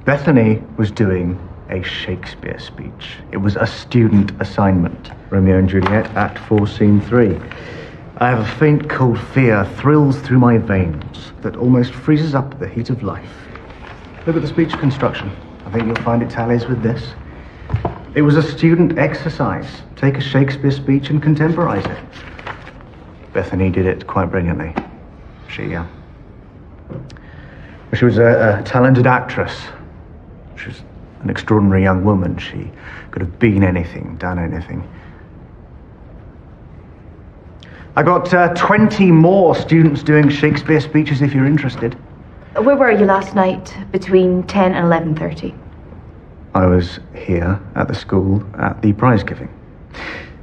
Bethany was doing a Shakespeare speech. It was a student assignment. Romeo and Juliet, Act 4, Scene 3. I have a faint cold fear thrills through my veins that almost freezes up the heat of life. Look at the speech construction. I think you'll find it tallies with this. It was a student exercise. Take a Shakespeare speech and contemporize it. Bethany did it quite brilliantly. She was a talented actress. She was an extraordinary young woman. She could have been anything, done anything. I got 20 more students doing Shakespeare speeches if you're interested. Where were you last night between 10 and 11:30? I was here at the school at the prize giving.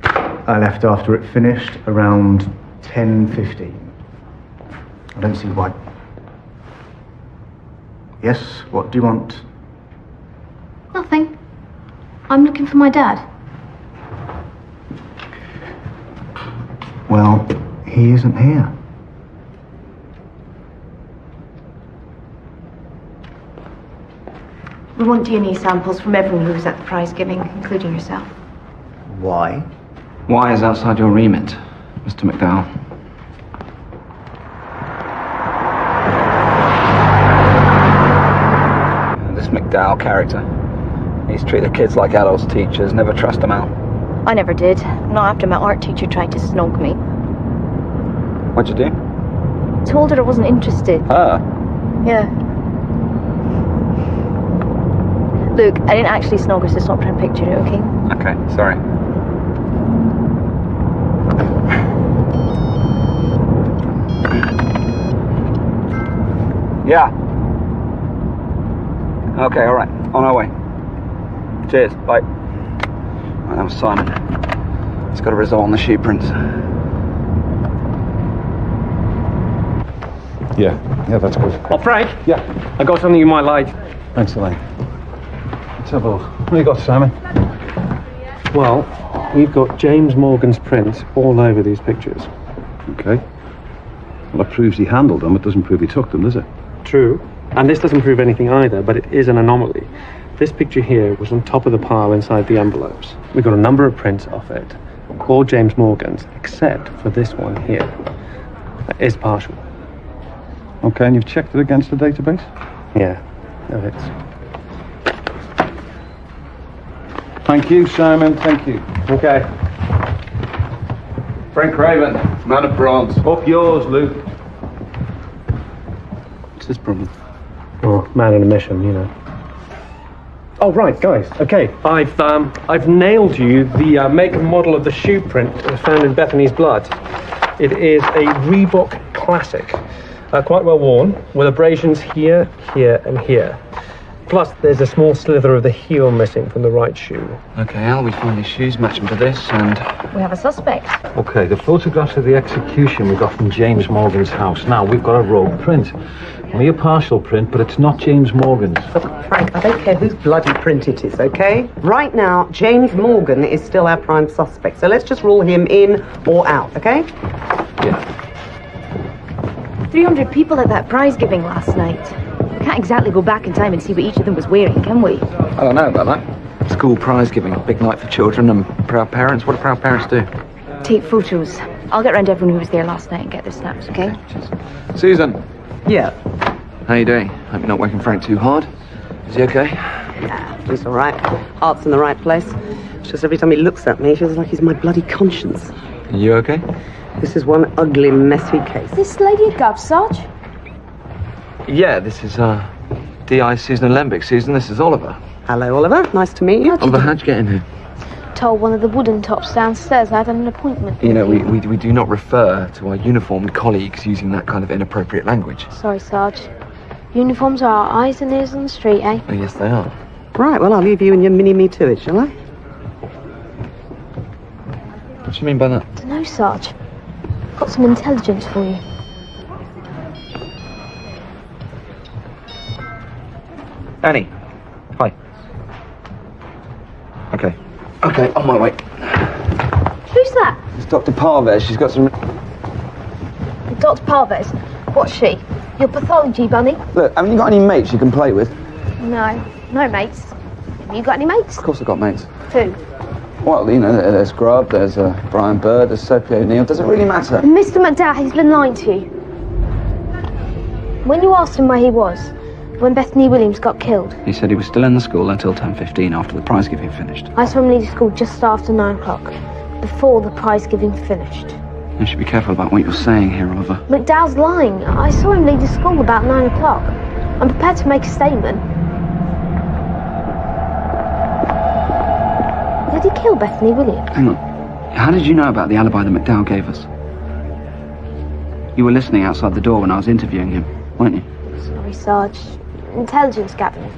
I left after it finished around 10:15. I don't see why. Yes, what do you want? Nothing. I'm looking for my dad. Well, he isn't here. We want DNA samples from everyone who was at the prize giving, including yourself. Why? Why is outside your remit, Mr. McDowell? This McDowell character. He's treated kids like adults, teachers, never trust them out. I never did. Not after my art teacher tried to snog me. What'd you do? Told her I wasn't interested. Ah. Yeah. Look, I didn't actually snog her, so stop trying to picture it, okay? Okay, sorry. Yeah. Okay, all right. On our way. Cheers. Bye. Right, that was Simon. He's got a result on the shoe prints. Yeah, that's good. Oh, Frank. Yeah. I got something you might like. Thanks, Elaine. Let's have a look. What do you got, Simon? Well, we've got James Morgan's prints all over these pictures. Okay. Well, that proves he handled them. It doesn't prove he took them, does it? True. And this doesn't prove anything either, but it is an anomaly. This picture here was on top of the pile inside the envelopes. We got a number of prints off it, all James Morgan's, except for this one here. That is partial. Okay, and you've checked it against the database? Yeah, no hits. Thank you, Simon. Thank you. Okay. Frank Raven, man of bronze. Up yours, Luke. What's his problem? Oh, man on a mission, you know. Oh, right, guys. Okay, I've nailed you the make and model of the shoe print that was found in Bethany's blood. It is a Reebok Classic, quite well worn, with abrasions here, here, and here. Plus, there's a small slither of the heel missing from the right shoe. Okay, Al, we find these shoes, match them to this, and... We have a suspect. Okay, the photographs of the execution we got from James Morgan's house. Now, we've got a rogue print. Only a partial print, but it's not James Morgan's. Look, Frank, I don't care whose bloody print it is, okay? Right now, James Morgan is still our prime suspect, so let's just rule him in or out, okay? Yeah. 300 people at that prize giving last night. We can't exactly go back in time and see what each of them was wearing, can we? I don't know about that. School prize giving, big night for children and proud parents. What do proud parents do? Take photos. I'll get round to everyone who was there last night and get their snaps, okay? Susan. Yeah. How you doing? Hope you're not working Frank too hard. Is he okay? He's all right. Heart's in the right place. It's just every time he looks at me, he feels like he's my bloody conscience. Are you okay? This is one ugly, messy case. This lady a gov, Sarge? Yeah, this is, DI Susan Lembic. Susan, this is Oliver. Hello, Oliver. Nice to meet you. Oliver, how'd you get in here? Told one of the wooden tops downstairs I had an appointment. You know, we do not refer to our uniformed colleagues using that kind of inappropriate language. Sorry, Sarge. Uniforms are our eyes and ears on the street, eh? Oh, yes, they are. Right, well, I'll leave you and your mini-me to it, shall I? What do you mean by that? Dunno, Sarge. Got some intelligence for you. Annie. Hi. Okay. Okay, on my way. Who's that? It's Dr. Parvez. She's got some... Dr. Parvez. What's she? Your pathology bunny? Look, haven't you got any mates you can play with? No. No mates. Have you got any mates? Of course I've got mates. Who? Well, you know, there's Grubb, there's Brian Bird, there's Sophie O'Neill. Does it really matter? Mr. McDowell, he's been lying to you. When you asked him where he was, when Bethany Williams got killed, He said he was still in the school until 10:15 after the prize giving finished. I saw him leave school just after 9 o'clock, before the prize giving finished. You should be careful about what you're saying here, Oliver. McDowell's lying. I saw him leave the school about 9 o'clock. I'm prepared to make a statement. Did he kill Bethany Williams? Hang on. How did you know about the alibi that McDowell gave us? You were listening outside the door when I was interviewing him, weren't you? Sorry, Sarge. Intelligence gathering.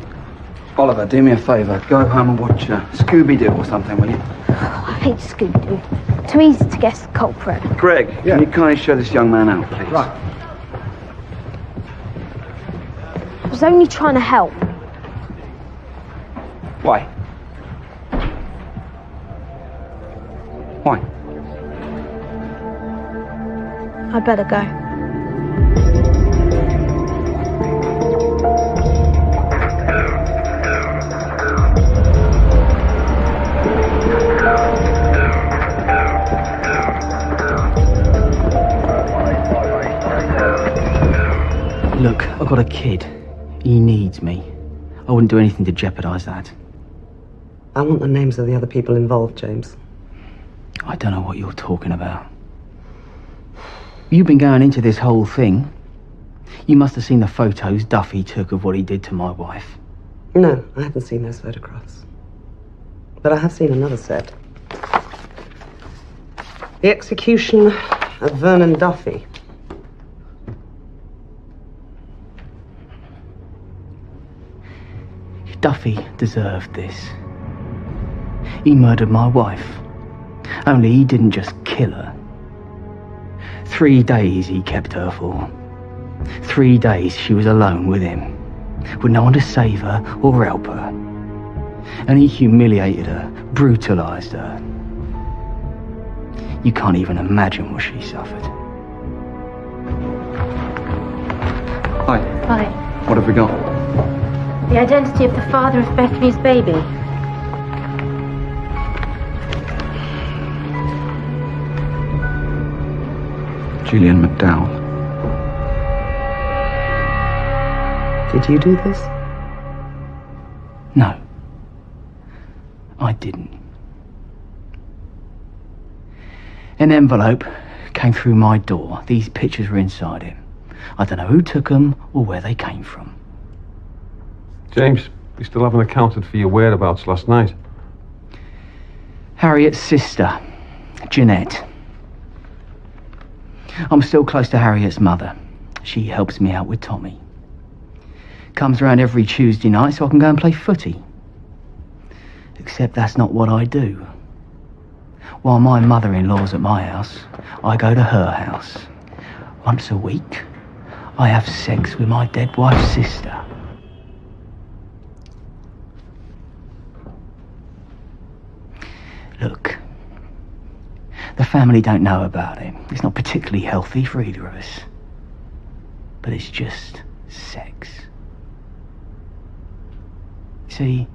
Oliver, do me a favour. Go home and watch Scooby-Doo or something, will you? I hate Scooby-Doo. Too easy to guess the culprit. Greg, can you kindly show this young man out, please? Right. I was only trying to help. Why? Why? I'd better go. Look, I've got a kid. He needs me. I wouldn't do anything to jeopardise that. I want the names of the other people involved, James. I don't know what you're talking about. You've been going into this whole thing. You must have seen the photos Duffy took of what he did to my wife. No, I haven't seen those photographs. But I have seen another set. The execution of Vernon Duffy. Duffy deserved this. He murdered my wife. Only he didn't just kill her. 3 days he kept her for. 3 days she was alone with him, with no one to save her or help her. And he humiliated her, brutalised her. You can't even imagine what she suffered. Hi. Hi. What have we got? The identity of the father of Bethany's baby. Julian McDowell. Did you do this? No. I didn't. An envelope came through my door. These pictures were inside it. I don't know who took them or where they came from. James, we still haven't accounted for your whereabouts last night. Harriet's sister, Jeanette. I'm still close to Harriet's mother. She helps me out with Tommy. Comes around every Tuesday night so I can go and play footy. Except that's not what I do. While my mother-in-law's at my house, I go to her house. Once a week, I have sex with my dead wife's sister. Look, the family don't know about it. It's not particularly healthy for either of us. But it's just sex. See,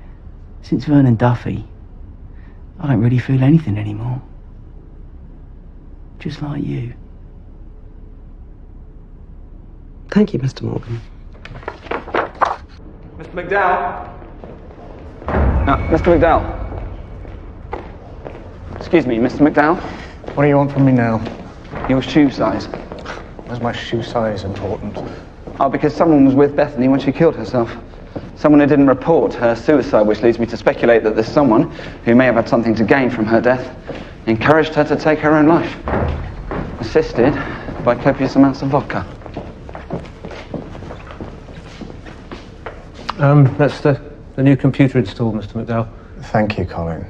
since Vernon Duffy, I don't really feel anything anymore. Just like you. Thank you, Mr. Morgan. Mr. McDowell? No, Mr. McDowell. Excuse me, Mr. McDowell? What do you want from me now? Your shoe size. Why's my shoe size important? Oh, because someone was with Bethany when she killed herself. Someone who didn't report her suicide, which leads me to speculate that this someone, who may have had something to gain from her death, encouraged her to take her own life. Assisted by copious amounts of vodka. That's the new computer installed, Mr. McDowell. Thank you, Colin.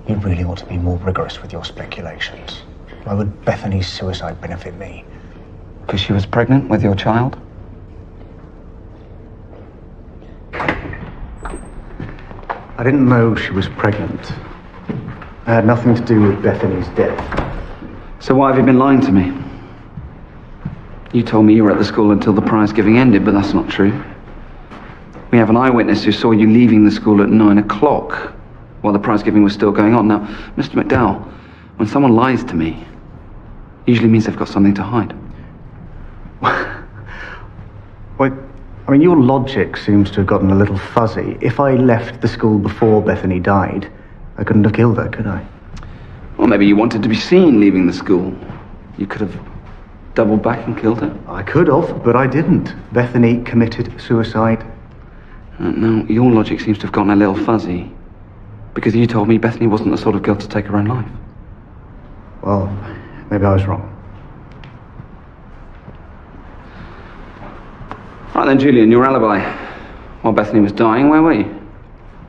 You really ought to be more rigorous with your speculations. Why would Bethany's suicide benefit me? Because she was pregnant with your child? I didn't know she was pregnant. It had nothing to do with Bethany's death. So why have you been lying to me? You told me you were at the school until the prize giving ended, but that's not true. We have an eyewitness who saw you leaving the school at 9 o'clock while the prize giving was still going on. Now, Mr. McDowell, when someone lies to me, it usually means they've got something to hide. Well, I mean, your logic seems to have gotten a little fuzzy. If I left the school before Bethany died, I couldn't have killed her, could I? Well, maybe you wanted to be seen leaving the school. You could have doubled back and killed her. I could have, but I didn't. Bethany committed suicide. No, your logic seems to have gotten a little fuzzy. Because you told me Bethany wasn't the sort of girl to take her own life. Well, maybe I was wrong. Right then, Julian, your alibi. While Bethany was dying, where were you?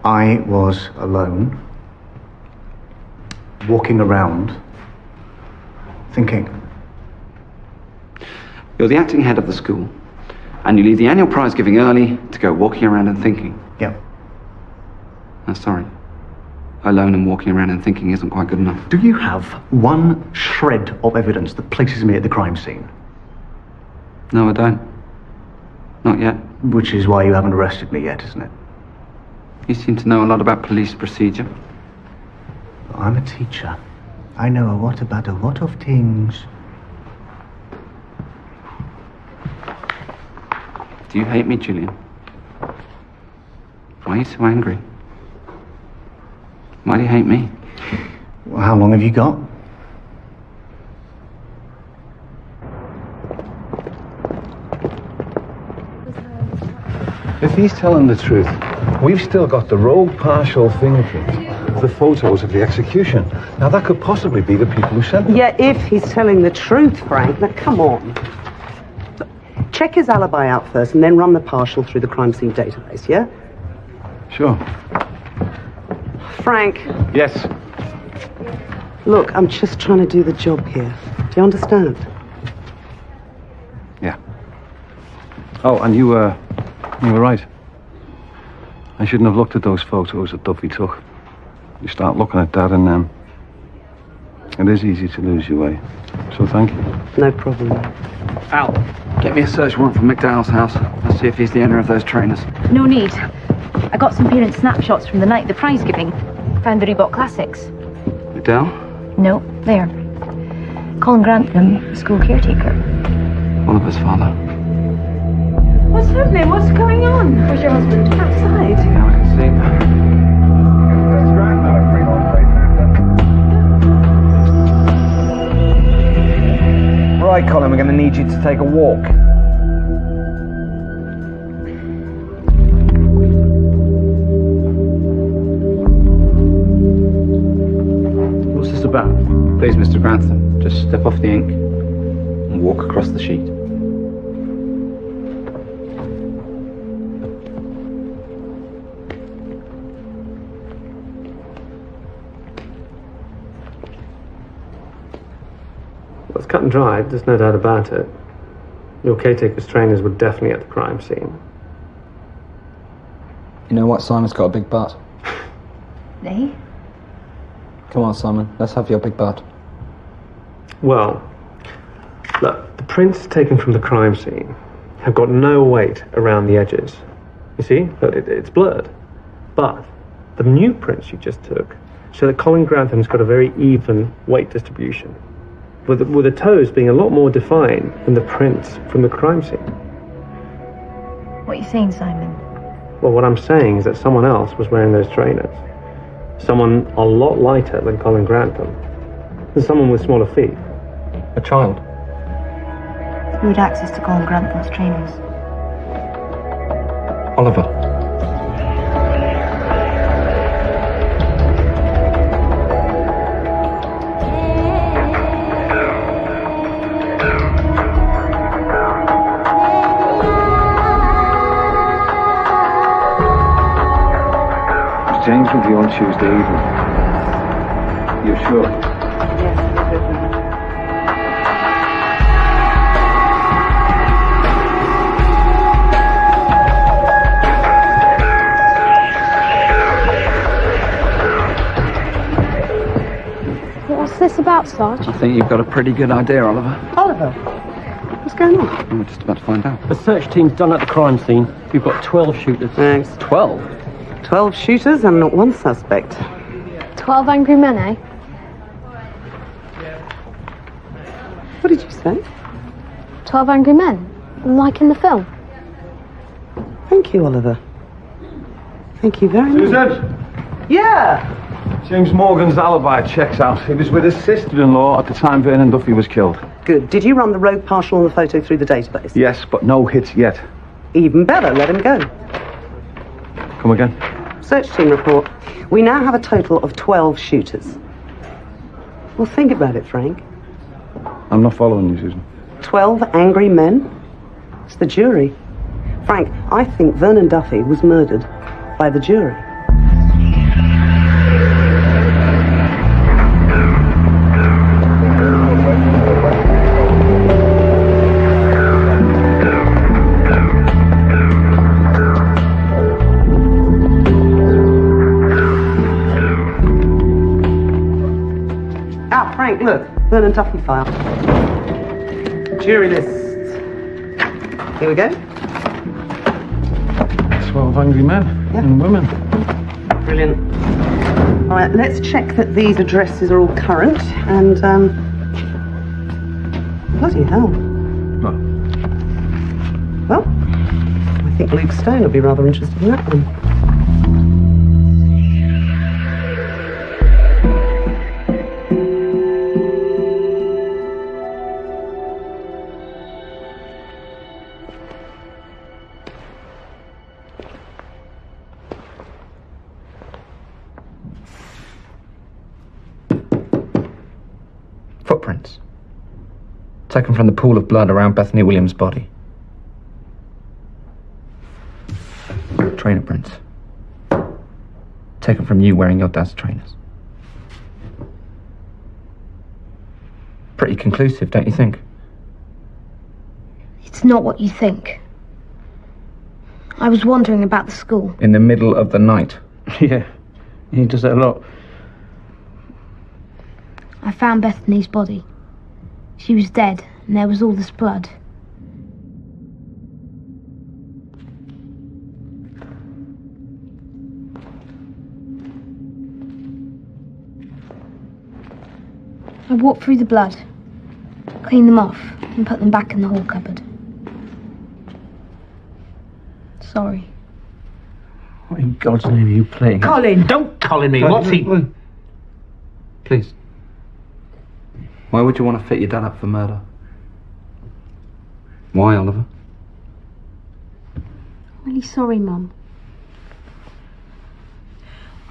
I was alone, walking around, thinking. You're the acting head of the school, and you leave the annual prize giving early to go walking around and thinking. Yeah. I'm sorry. Alone and walking around and thinking isn't quite good enough. Do you have one shred of evidence that places me at the crime scene? No, I don't. Not yet. Which is why you haven't arrested me yet, isn't it? You seem to know a lot about police procedure. I'm a teacher. I know a lot about a lot of things. Do you hate me, Julian? Why are you so angry? Why do you hate me? Well, how long have you got? If he's telling the truth, we've still got the raw partial fingerprint of the photos of the execution. Now, that could possibly be the people who sent them. Yeah, if he's telling the truth, Frank. Now, come on. Check his alibi out first and then run the partial through the crime scene database, yeah? Sure. Frank. Yes. Look, I'm just trying to do the job here. Do you understand? Yeah. Oh, and you were right. I shouldn't have looked at those photos that Duffy took. You start looking at that and it is easy to lose your way. So thank you. No problem. Al, get me a search warrant from McDowell's house. Let's see if he's the owner of those trainers. No need. I got some parent snapshots from the night the prize giving. Found the Reebok Classics. McDowell? No, there. Colin Grantham, the school caretaker. Oliver's father. What's happening? What's going on? Where's your husband? Outside. Now I can see that. Right, Colin, we're going to need you to take a walk. What's this about? Please, Mr. Grantham, just step off the ink and walk across the sheet. Well, it's cut and dried, there's no doubt about it. Your caretaker's trainers were definitely at the crime scene. You know what? Simon's got a big butt. Eh? Come on, Simon, let's have your big butt. Well, look, the prints taken from the crime scene have got no weight around the edges. You see? Look, it's blurred. But The new prints you just took show that Colin Grantham's got a very even weight distribution, with the toes being a lot more defined than the prints from the crime scene. What are you saying, Simon? Well, what I'm saying is that someone else was wearing those trainers. Someone a lot lighter than Colin Grantham. And someone with smaller feet. A child. Who had access to Colin Grantham's trainers? Oliver. James with you on Tuesday evening. You're sure? What's this about, Sarge? I think you've got a pretty good idea, Oliver. Oliver, what's going on? We're just about to find out. The search team's done at the crime scene. We've got 12 shooters. Thanks. 12? 12 shooters and not one suspect. 12 angry men, eh? What did you say? 12 angry men, like in the film. Thank you, Oliver. Thank you very much. Susan! Yeah! James Morgan's alibi checks out. He was with his sister-in-law at the time Vernon Duffy was killed. Good. Did you run the rogue partial on the photo through the database? Yes, but no hits yet. Even better, let him go. Come again? Search team report. We now have a total of 12 shooters. Well, think about it, Frank. I'm not following you, Susan. 12 angry men? It's the jury. Frank, I think Vernon Duffy was murdered by the jury. Frank, look, Vernon Duffy file. Jury list. Here we go. 12 angry men and women. Brilliant. All right, let's check that these addresses are all current and, bloody hell. What? Well, I think Luke Stone will be rather interested in that one. Footprints. Taken from the pool of blood around Bethany Williams' body. Trainer prints. Taken from you wearing your dad's trainers. Pretty conclusive, don't you think? It's not what you think. I was wondering about the school. In the middle of the night. Yeah, he does that a lot. I found Bethany's body. She was dead, and there was all this blood. I walked through the blood, cleaned them off, and put them back in the hall cupboard. Sorry. What in God's name are you playing? Colin! Don't Colin me! What's he... Please. Why would you want to fit your dad up for murder? Why, Oliver? I'm really sorry, Mum.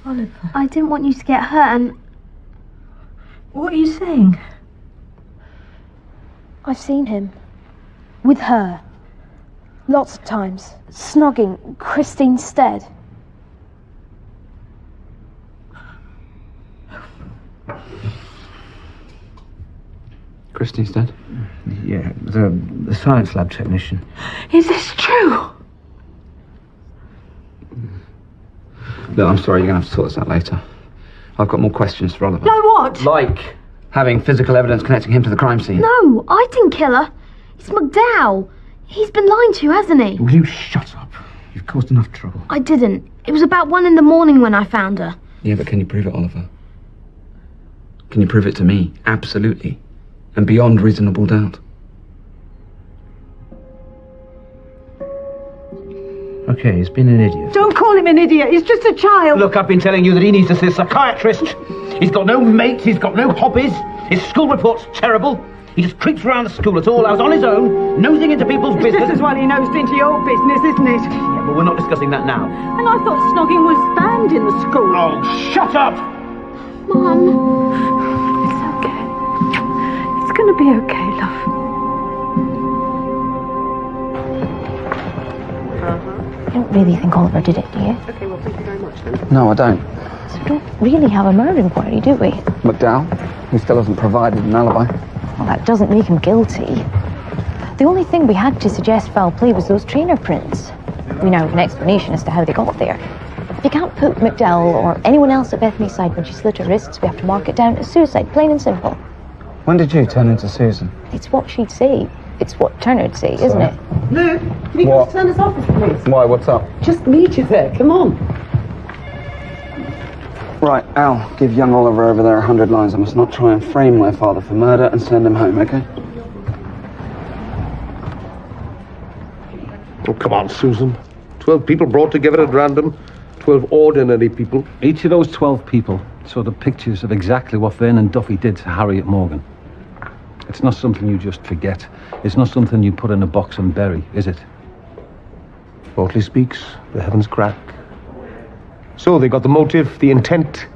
Oliver. I didn't want you to get hurt and... What are you saying? I've seen him. With her. Lots of times. Snogging Christine Stead. Christine's dead? Yeah, the science lab technician. Is this true? Look, I'm sorry, you're going to have to sort this out later. I've got more questions for Oliver. No, what? Like having physical evidence connecting him to the crime scene. No, I didn't kill her. It's McDowell. He's been lying to you, hasn't he? Will you shut up? You've caused enough trouble. I didn't. It was about 1 a.m. when I found her. Yeah, but can you prove it, Oliver? Can you prove it to me? Absolutely. And beyond reasonable doubt. Okay, he's been an idiot. Don't call him an idiot. He's just a child. Look, I've been telling you that he needs to see a psychiatrist. He's got no mates, he's got no hobbies. His school report's terrible. He just creeps around the school at all hours on his own, nosing into people's It's business. just as well he nosed into your business, isn't it? Yeah, but we're not discussing that now. And I thought snogging was banned in the school. Oh, shut up! Mum. It's okay. It's gonna be okay, love. You don't really think Oliver did it, do you? Okay, well, thank you very much then. No, I don't. So we don't really have a murder inquiry, do we? McDowell, he still hasn't provided an alibi. Well, that doesn't make him guilty. The only thing we had to suggest foul play was those trainer prints. We now have an explanation as to how they got there. If you can't put McDowell or anyone else at Bethany's side when she slit her wrists, we have to mark it down as suicide, plain and simple. When did you turn into Susan? It's what she'd say. It's what Turner'd say, isn't it? Luke, can you What? just turn us off, please? Why, what's up? Just meet you there, come on. Right, Al, give young Oliver over there 100 lines. I must not try and frame my father for murder and send him home, okay? Oh, come on, Susan. 12 people brought together at random. 12 ordinary people. Each of those 12 people saw the pictures of exactly what Vernon Duffy did to Harriet Morgan. It's not something you just forget. It's not something you put in a box and bury, is it? Mortley speaks, the heavens crack. So they got the motive, the intent,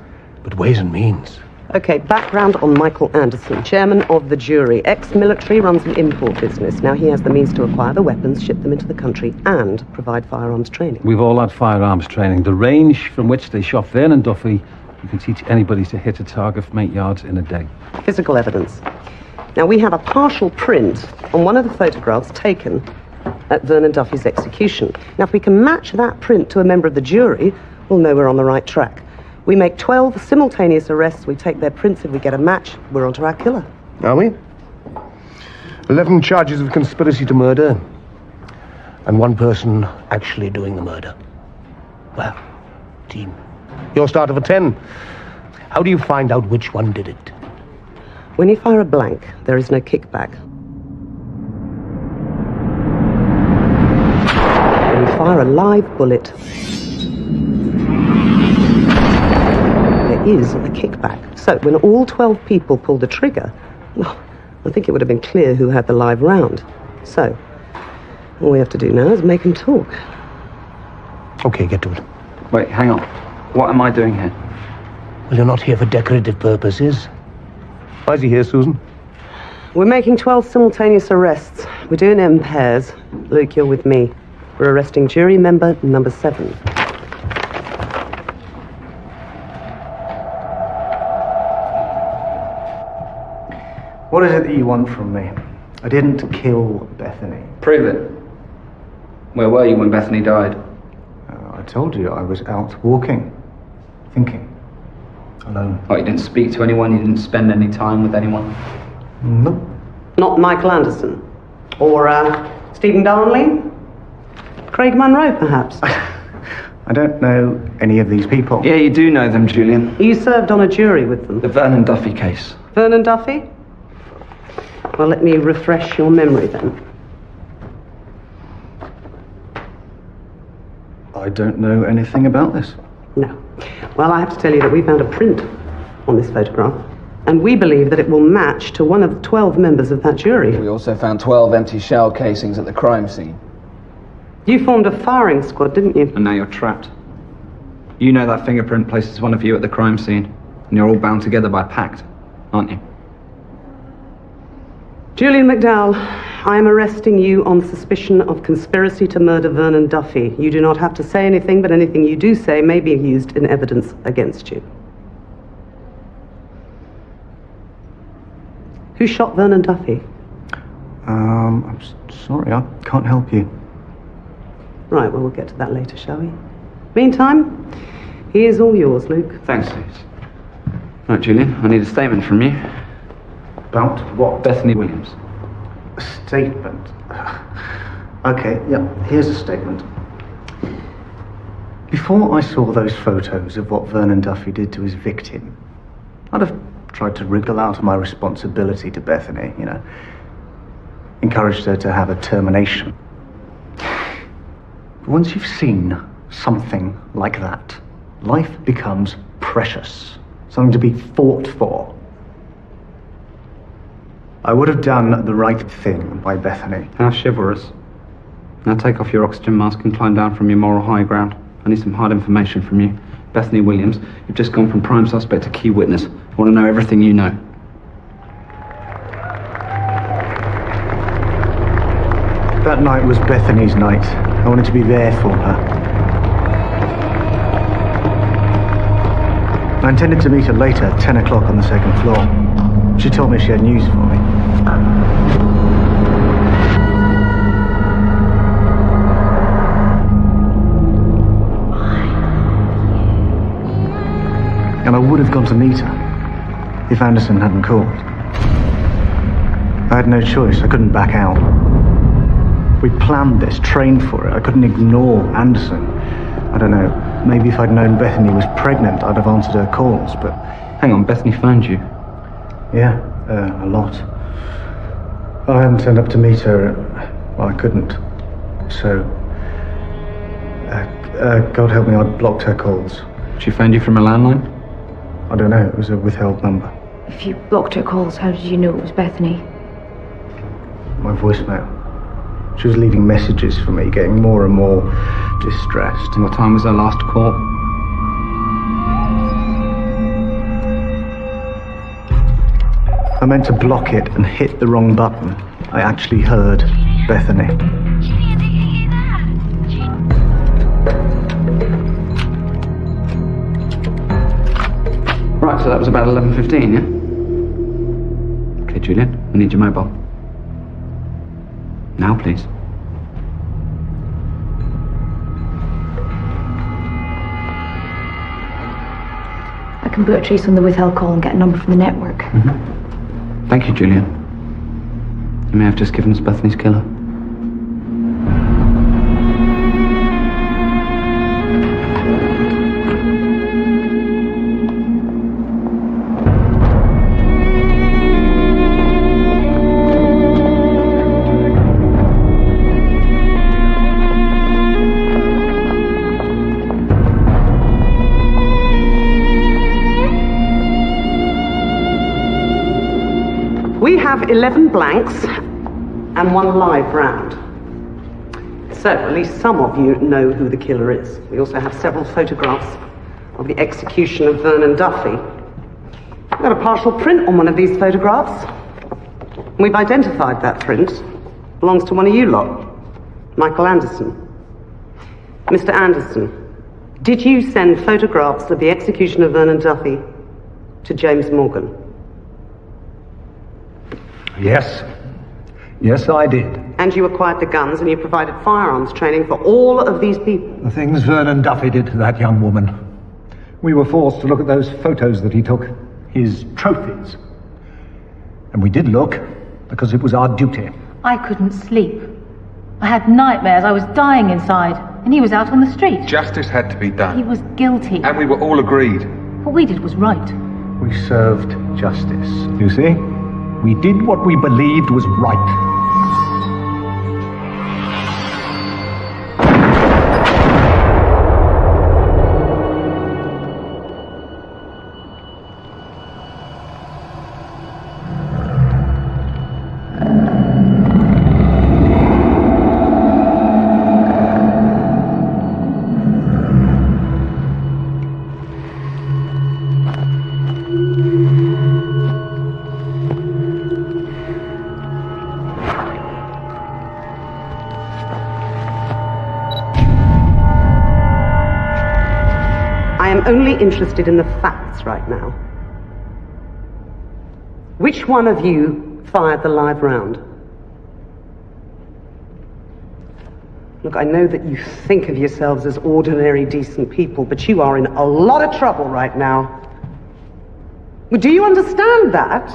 but ways and means. Okay, background on Michael Anderson, chairman of the jury. Ex-military, runs an import business. Now he has the means to acquire the weapons, ship them into the country, and provide firearms training. We've all had firearms training. The range from which they shot Vernon Duffy, you can teach anybody to hit a target from 8 yards in a day. Physical evidence. Now we have a partial print on one of the photographs taken at Vernon Duffy's execution. Now if we can match that print to a member of the jury, we'll know we're on the right track. We make 12 simultaneous arrests, we take their prints, if we get a match, we're onto our killer. Are we? 11 charges of conspiracy to murder. And one person actually doing the murder. Well, team, your start of a 10. How do you find out which one did it? When you fire a blank, there is no kickback. When you fire a live bullet, there is a kickback. So when all 12 people pulled the trigger, well, I think it would have been clear who had the live round. So all we have to do now is make them talk. Okay, get to it. Wait, hang on. What am I doing here? Well, you're not here for decorative purposes. Why is he here, Susan? We're making 12 simultaneous arrests. We're doing it in pairs. Luke, you're with me. We're arresting jury member number 7. What is it that you want from me? I didn't kill Bethany. Prove it. Where were you when Bethany died? I told you I was out walking, thinking, alone. Oh, you didn't speak to anyone? You didn't spend any time with anyone? Nope. Not Michael Anderson. Or, Stephen Darnley? Craig Munro, perhaps? I don't know any of these people. Yeah, you do know them, Julian. You served on a jury with them. The Vernon Duffy case. Vernon Duffy? Well, let me refresh your memory then. I don't know anything about this. No. Well, I have to tell you that we found a print on this photograph, and we believe that it will match to one of the 12 members of that jury. We also found 12 empty shell casings at the crime scene. You formed a firing squad, didn't you? And now you're trapped. You know that fingerprint places one of you at the crime scene, and you're all bound together by pact, aren't you? Julian McDowell, I am arresting you on suspicion of conspiracy to murder Vernon Duffy. You do not have to say anything, but anything you do say may be used in evidence against you. Who shot Vernon Duffy? I'm sorry, I can't help you. Right, well, we'll get to that later, shall we? Meantime, he is all yours, Luke. Thanks, Suze. Right, Julian, I need a statement from you. About what? Bethany Williams. A statement? Okay, yeah, here's a statement. Before I saw those photos of what Vernon Duffy did to his victim, I'd have tried to wriggle out of my responsibility to Bethany, you know. Encouraged her to have a termination. But once you've seen something like that, life becomes precious. Something to be fought for. I would have done the right thing by Bethany. How chivalrous. Now take off your oxygen mask and climb down from your moral high ground. I need some hard information from you. Bethany Williams, you've just gone from prime suspect to key witness. I want to know everything you know. That night was Bethany's night. I wanted to be there for her. I intended to meet her later at 10 o'clock on the second floor. She told me she had news for me. And I would have gone to meet her if Anderson hadn't called. I had no choice. I couldn't back out. We planned this, trained for it. I couldn't ignore Anderson. I don't know. Maybe if I'd known Bethany was pregnant, I'd have answered her calls, but... Hang on, Bethany phoned you? Yeah, a lot. I hadn't turned up to meet her. Well, I couldn't. So... God help me, I blocked her calls. She phoned you from a landline? I don't know, it was a withheld number. If you blocked her calls, how did you know it was Bethany? My voicemail. She was leaving messages for me, getting more and more distressed. And what time was her last call? I meant to block it and hit the wrong button. I actually heard Bethany. Right, so that was about 11:15, yeah? Okay, Julian, we need your mobile. Now, please. I can put a trace on the withheld call and get a number from the network. Thank you, Julian. You may have just given us Bethany's killer. We have 11 blanks and 1 live round. So, at least some of you know who the killer is. We also have several photographs of the execution of Vernon Duffy. We've got a partial print on one of these photographs. We've identified that print. Belongs to one of you lot, Michael Anderson. Mr. Anderson, did you send photographs of the execution of Vernon Duffy to James Morgan? Yes. Yes, I did. And you acquired the guns and you provided firearms training for all of these people? The things Vernon Duffy did to that young woman. We were forced to look at those photos that he took, his trophies. And we did look, because it was our duty. I couldn't sleep. I had nightmares. I was dying inside. And he was out on the street. Justice had to be done. He was guilty. And we were all agreed. What we did was right. We served justice. You see? We did what we believed was right. I am only interested in the facts right now. Which one of you fired the live round? Look, I know that you think of yourselves as ordinary, decent people, but you are in a lot of trouble right now. Do you understand that?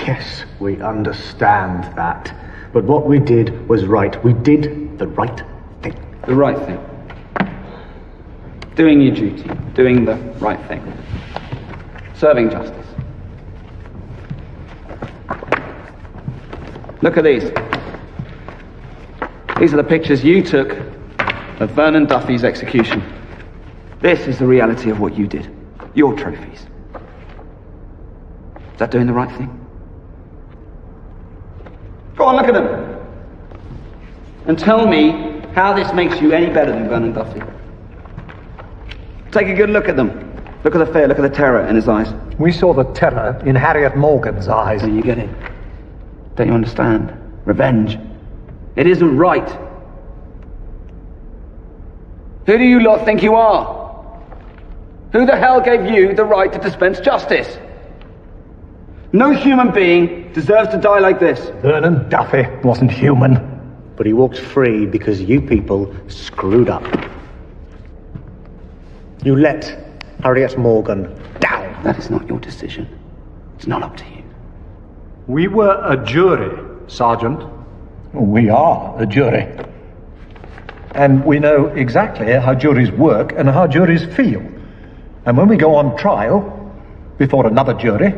Yes, we understand that. But what we did was right. We did the right thing. The right thing? Doing your duty, doing the right thing, serving justice. Look at these. These are the pictures you took of Vernon Duffy's execution. This is the reality of what you did. Your trophies. Is that doing the right thing? Go on, look at them. And tell me how this makes you any better than Vernon Duffy. Take a good look at them. Look at the fear, look at the terror in his eyes. We saw the terror in Harriet Morgan's eyes. So you get it? Don't you understand? Revenge. It isn't right. Who do you lot think you are? Who the hell gave you the right to dispense justice? No human being deserves to die like this. Vernon Duffy wasn't human. But he walked free because you people screwed up. You let Harriet Morgan down. That is not your decision. It's not up to you. We were a jury, Sergeant. We are a jury. And we know exactly how juries work and how juries feel. And when we go on trial before another jury,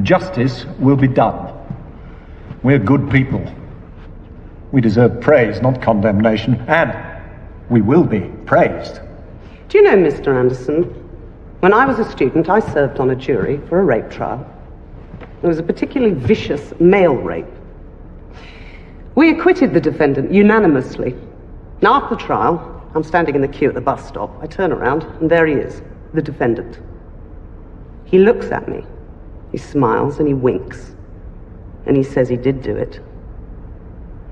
justice will be done. We're good people. We deserve praise, not condemnation, and we will be praised. Do you know, Mr. Anderson, when I was a student, I served on a jury for a rape trial. It was a particularly vicious male rape. We acquitted the defendant unanimously. Now, after the trial, I'm standing in the queue at the bus stop. I turn around, and there he is, the defendant. He looks at me, he smiles, and he winks. And he says he did do it.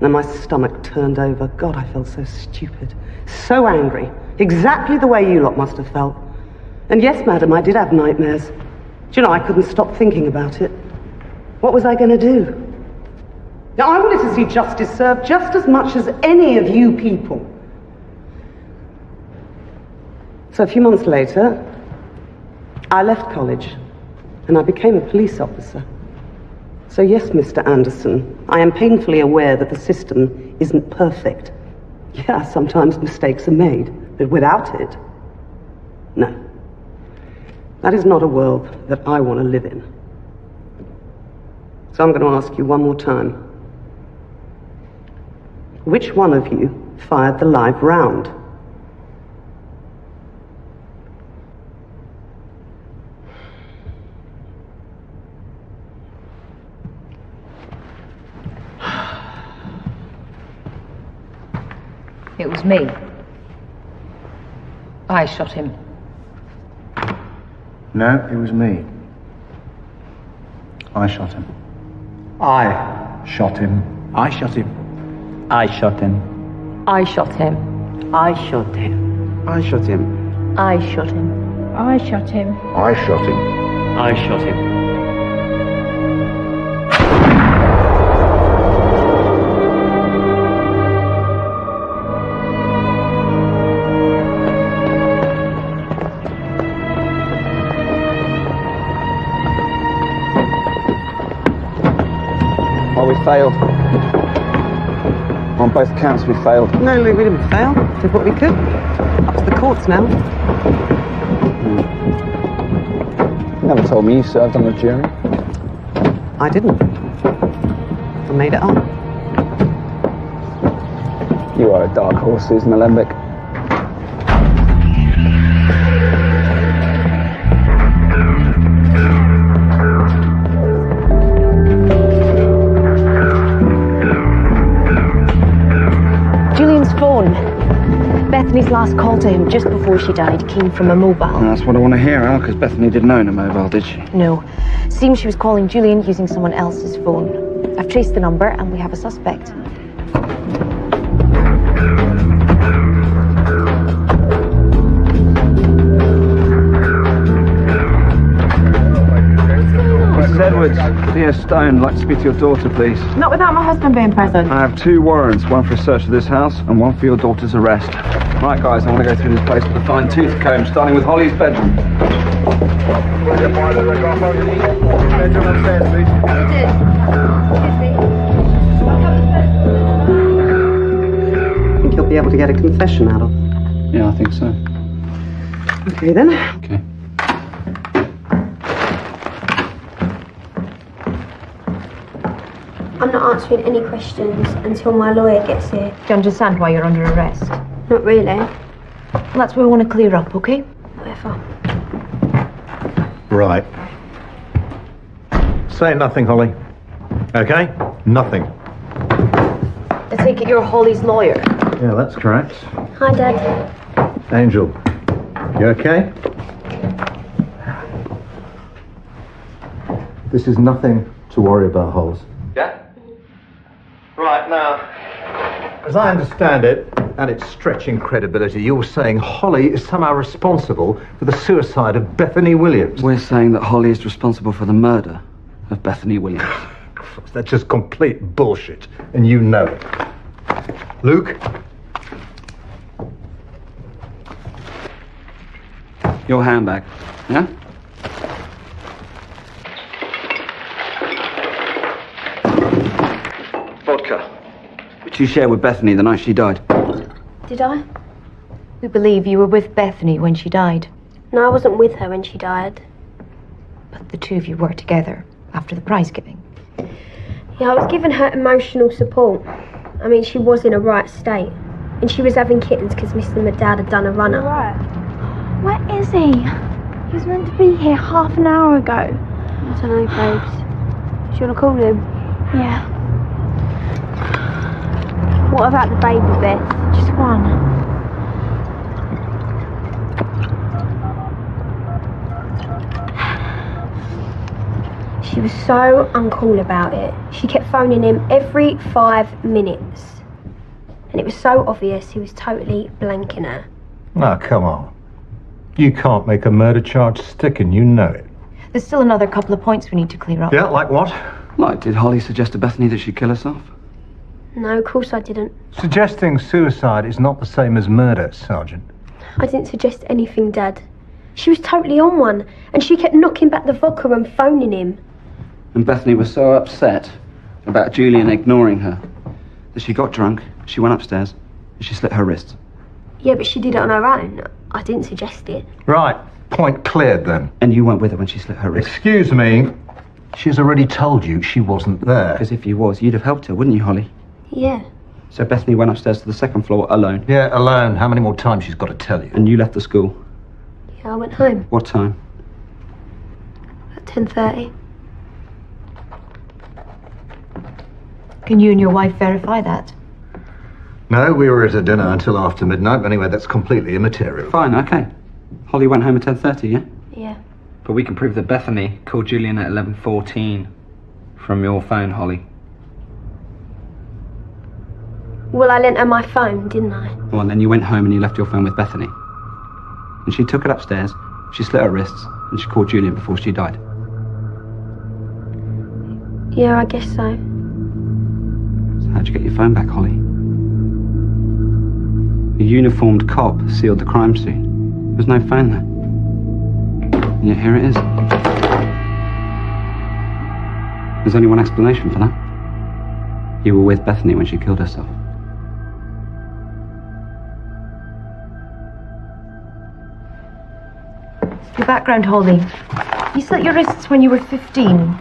Then my stomach turned over. God, I felt so stupid, so angry, exactly the way you lot must have felt. And yes, madam, I did have nightmares. Do you know, I couldn't stop thinking about it. What was I going to do? Now, I wanted to see justice served just as much as any of you people. So a few months later, I left college and I became a police officer. So yes, Mr. Anderson, I am painfully aware that the system isn't perfect. Yeah, sometimes mistakes are made, but without it, no. That is not a world that I want to live in. So I'm going to ask you one more time. Which one of you fired the live round? It was me. I shot him. No, it was me. I shot him. I shot him. I shot him. I shot him. I shot him. I shot him. I shot him. I shot him. I shot him. I shot him. I shot him. Well, we failed. On both counts, we failed. No, we didn't fail. Did what we could. Up to the courts now. You never told me you served on the jury. I didn't. I made it up. You are a dark horse, Susan Alembic. Julian's phone. Bethany's last call to him just before she died came from a mobile. And that's what I want to hear, Al, because Bethany didn't own a mobile, did she? No. Seems she was calling Julian using someone else's phone. I've traced the number and we have a suspect. Mrs. Edwards, Thea Stone, I'd like to speak to your daughter, please. Not without my husband being present. I have 2 warrants, one for a search of this house and one for your daughter's arrest. Right, guys, I want to go through this place with a fine-tooth comb, starting with Holly's bedroom. Think you'll be able to get a confession out of? Yeah, I think so. Okay then. Okay. I'm not answering any questions until my lawyer gets here. Do you understand why you're under arrest? Not really. Well, that's what we want to clear up, okay? Whatever. Right. Say nothing, Holly. Okay? Nothing. I take it you're Holly's lawyer. Yeah, that's correct. Hi, Dad. Angel, you okay? This is nothing to worry about, Hollis. Yeah? Right, now, as I understand it, and it's stretching credibility, you're saying Holly is somehow responsible for the suicide of Bethany Williams. We're saying that Holly is responsible for the murder of Bethany Williams. That's just complete bullshit, and you know it. Luke? Your handbag, yeah? Vodka, which you shared with Bethany the night she died. Did I? We believe you were with Bethany when she died. No, I wasn't with her when she died. But the two of you were together after the prize giving. Yeah, I was giving her emotional support. I mean, she was in a right state. And she was having kittens because Mr. McDowd had done a runner. Right. Where is he? He was meant to be here half an hour ago. I don't know, babes. Do you want to call him? Yeah. What about the baby, Beth? Just one. She was so uncool about it. She kept phoning him every 5 minutes. And it was so obvious he was totally blanking her. Oh, come on. You can't make a murder charge stick, and you know it. There's still another couple of points we need to clear up. Yeah, like what? Like, did Holly suggest to Bethany that she'd kill herself? No, of course I didn't. Suggesting suicide is not the same as murder, Sergeant. I didn't suggest anything, Dad. She was totally on one, and she kept knocking back the vodka and phoning him. And Bethany was so upset about Julian ignoring her that she got drunk, she went upstairs, and she slit her wrists. Yeah, but she did it on her own. I didn't suggest it. Right. Point cleared, then. And you weren't with her when she slit her wrists. Excuse me. She's already told you she wasn't there. Because if you was, you'd have helped her, wouldn't you, Holly? Yeah. So Bethany went upstairs to the second floor alone. Yeah, alone. How many more times she's got to tell you? And you left the school. Yeah, I went home What time? at 10:30. Can you and your wife verify that? No, we were at a dinner until after midnight. But anyway, that's completely immaterial. Fine, okay. Holly went home at 10:30, yeah? Yeah. But we can prove that Bethany called Julian at 11:14 from your phone, Holly. Well, I lent her my phone, didn't I? Well, and then you went home and you left your phone with Bethany. And she took it upstairs, she slit her wrists, and she called Julian before she died. Yeah, I guess so. So how'd you get your phone back, Holly? A uniformed cop sealed the crime scene. There's no phone there. And yet here it is. There's only one explanation for that. You were with Bethany when she killed herself. Your background, Holly. You slit your wrists when you were 15.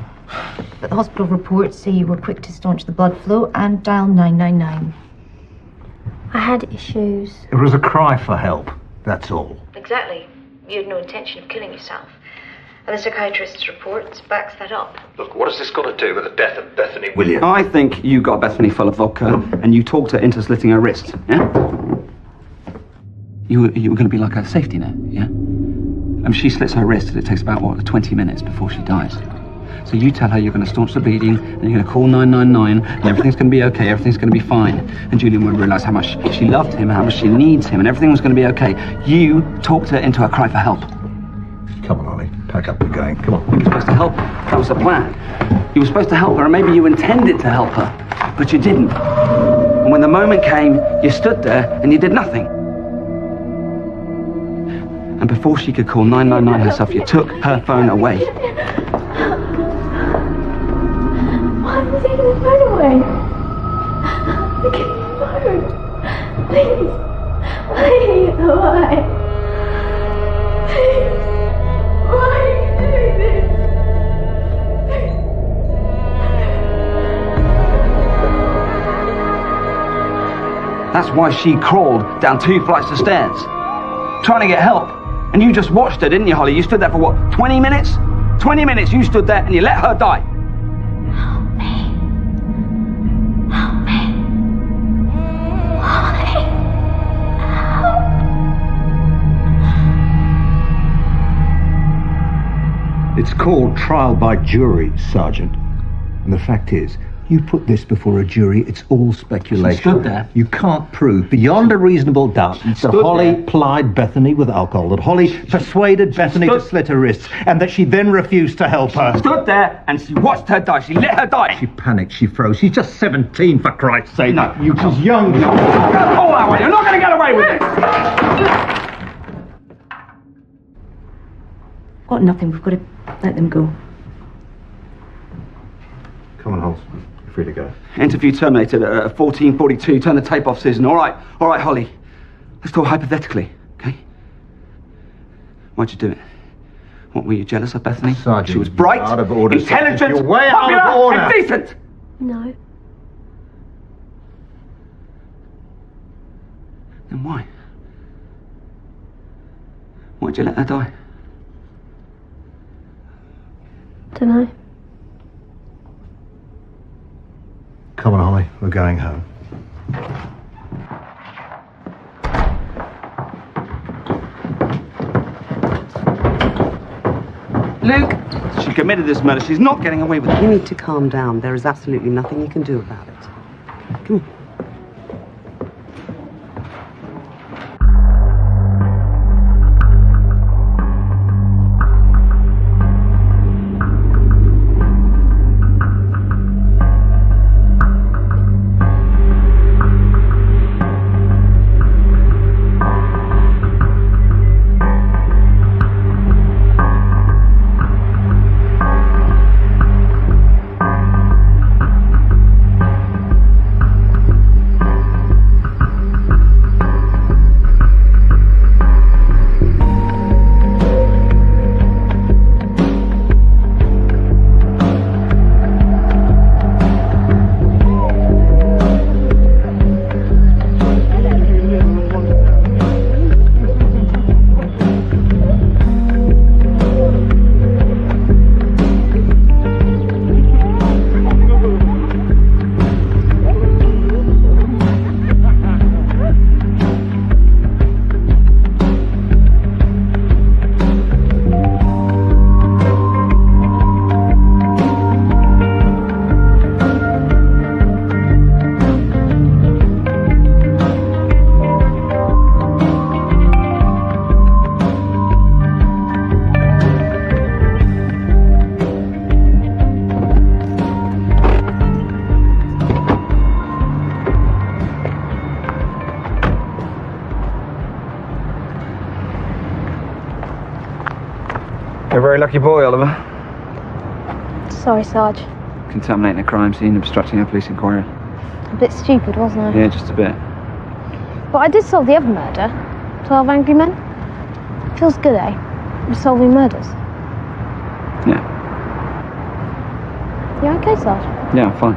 But the hospital reports say you were quick to staunch the blood flow and dial 999. I had issues. It was a cry for help. That's all. Exactly. You had no intention of killing yourself. And the psychiatrist's report backs that up. Look, what has this got to do with the death of Bethany Williams? I think you got Bethany full of vodka and you talked her into slitting her wrist, yeah? You were going to be like a safety net, yeah? And she slits her wrist and it takes about, 20 minutes before she dies. So you tell her you're going to staunch the bleeding and you're going to call 999 and everything's going to be okay, everything's going to be fine. And Julian would realise how much she loved him and how much she needs him and everything was going to be okay. You talked her into a cry for help. Come on, Ollie. Pack up, we're going. Come on. You were supposed to help her. That was the plan. You were supposed to help her and maybe you intended to help her, but you didn't. And when the moment came, you stood there and you did nothing. And before she could call 999 herself, you took her phone away. Why am I taking the phone away? Give me the phone. Please. Please, why? That's why she crawled down 2 flights of stairs, trying to get help. And you just watched her, didn't you, Holly? You stood there for what, 20 minutes? 20 minutes you stood there and you let her die. It's called trial by jury, Sergeant. And the fact is, you put this before a jury, it's all speculation. She stood there. You can't prove beyond a reasonable doubt that Holly plied Bethany with alcohol, that Holly persuaded Bethany to slit her wrists, and that she then refused to help her. Stood there and she watched her die. She let her die. She panicked, she froze. She's just 17, for Christ's sake. No. She's young. Oh, that way. You're not going to get away with this. Got nothing. We've got to let them go. Come on, Holmes. You're free to go. Interview terminated at 14:42. Turn the tape off, Susan. All right, Holly. Let's talk hypothetically, okay? Why'd you do it? What, were you jealous of Bethany? Sergeant, she was bright, you're out of order, intelligent, Sergeant. You're way out of popular, order. and decent. No. Then why? Why'd you let her die? Dunno. Come on, Holly. We're going home. Luke, she committed this murder. She's not getting away with it. You need to calm down. There is absolutely nothing you can do about it. Come on. You're a very lucky boy, Oliver. Sorry, Sarge. Contaminating a crime scene, obstructing a police inquiry. A bit stupid, wasn't I? Yeah, just a bit. But I did solve the other murder. 12 Angry Men. Feels good, eh? We're solving murders. Yeah. You okay, Sarge? Yeah, I'm fine.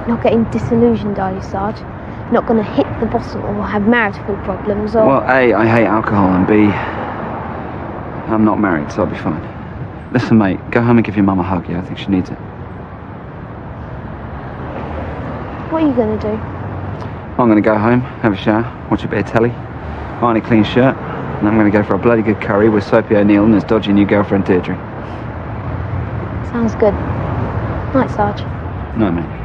Not getting disillusioned, are you, Sarge? Not going to hit the bottle or have marital problems or... Well, A, I hate alcohol, and B, I'm not married, so I'll be fine. Listen, mate, go home and give your mum a hug, yeah? I think she needs it. What are you going to do? I'm going to go home, have a shower, watch a bit of telly, iron a clean shirt, and I'm going to go for a bloody good curry with Soapy O'Neill and his dodgy new girlfriend, Deirdre. Sounds good. Night, Sarge. No, mate.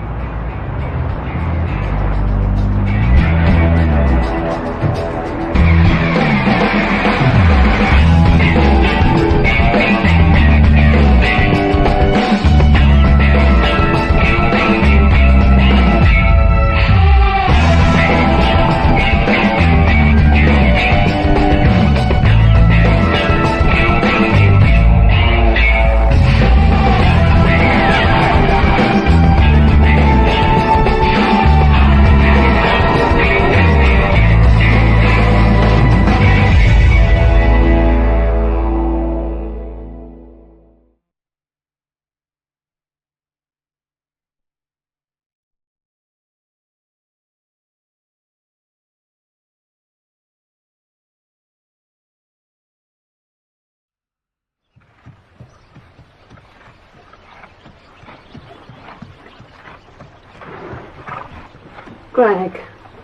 Greg,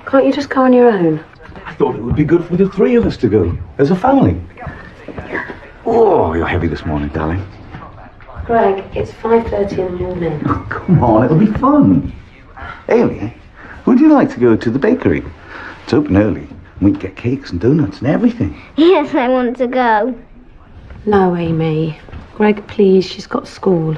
can't you just go on your own? I thought it would be good for the three of us to go, as a family. Oh, you're heavy this morning, darling. Greg, it's 5:30 in the morning. Oh, come on, it'll be fun. Amy, would you like to go to the bakery? It's open early. We can get cakes and donuts and everything. Yes, I want to go. No, Amy. Greg, please, she's got school.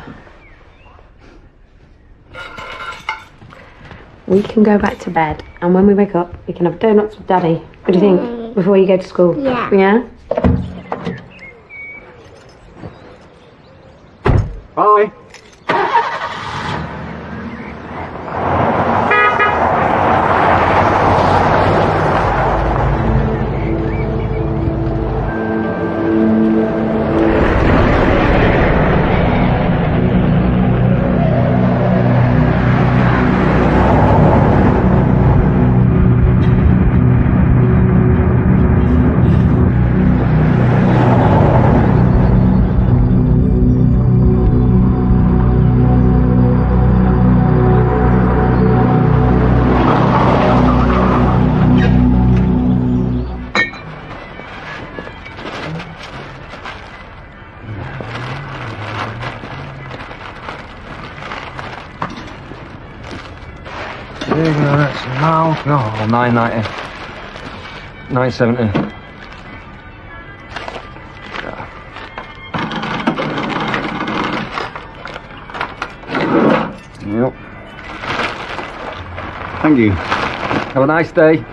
We can go back to bed, and when we wake up, we can have donuts with Daddy. What do you think? Before you go to school? Yeah. Yeah? Bye. Cigarettes and alcohol. 9.90. 9.70. Yep. Thank you. Have a nice day.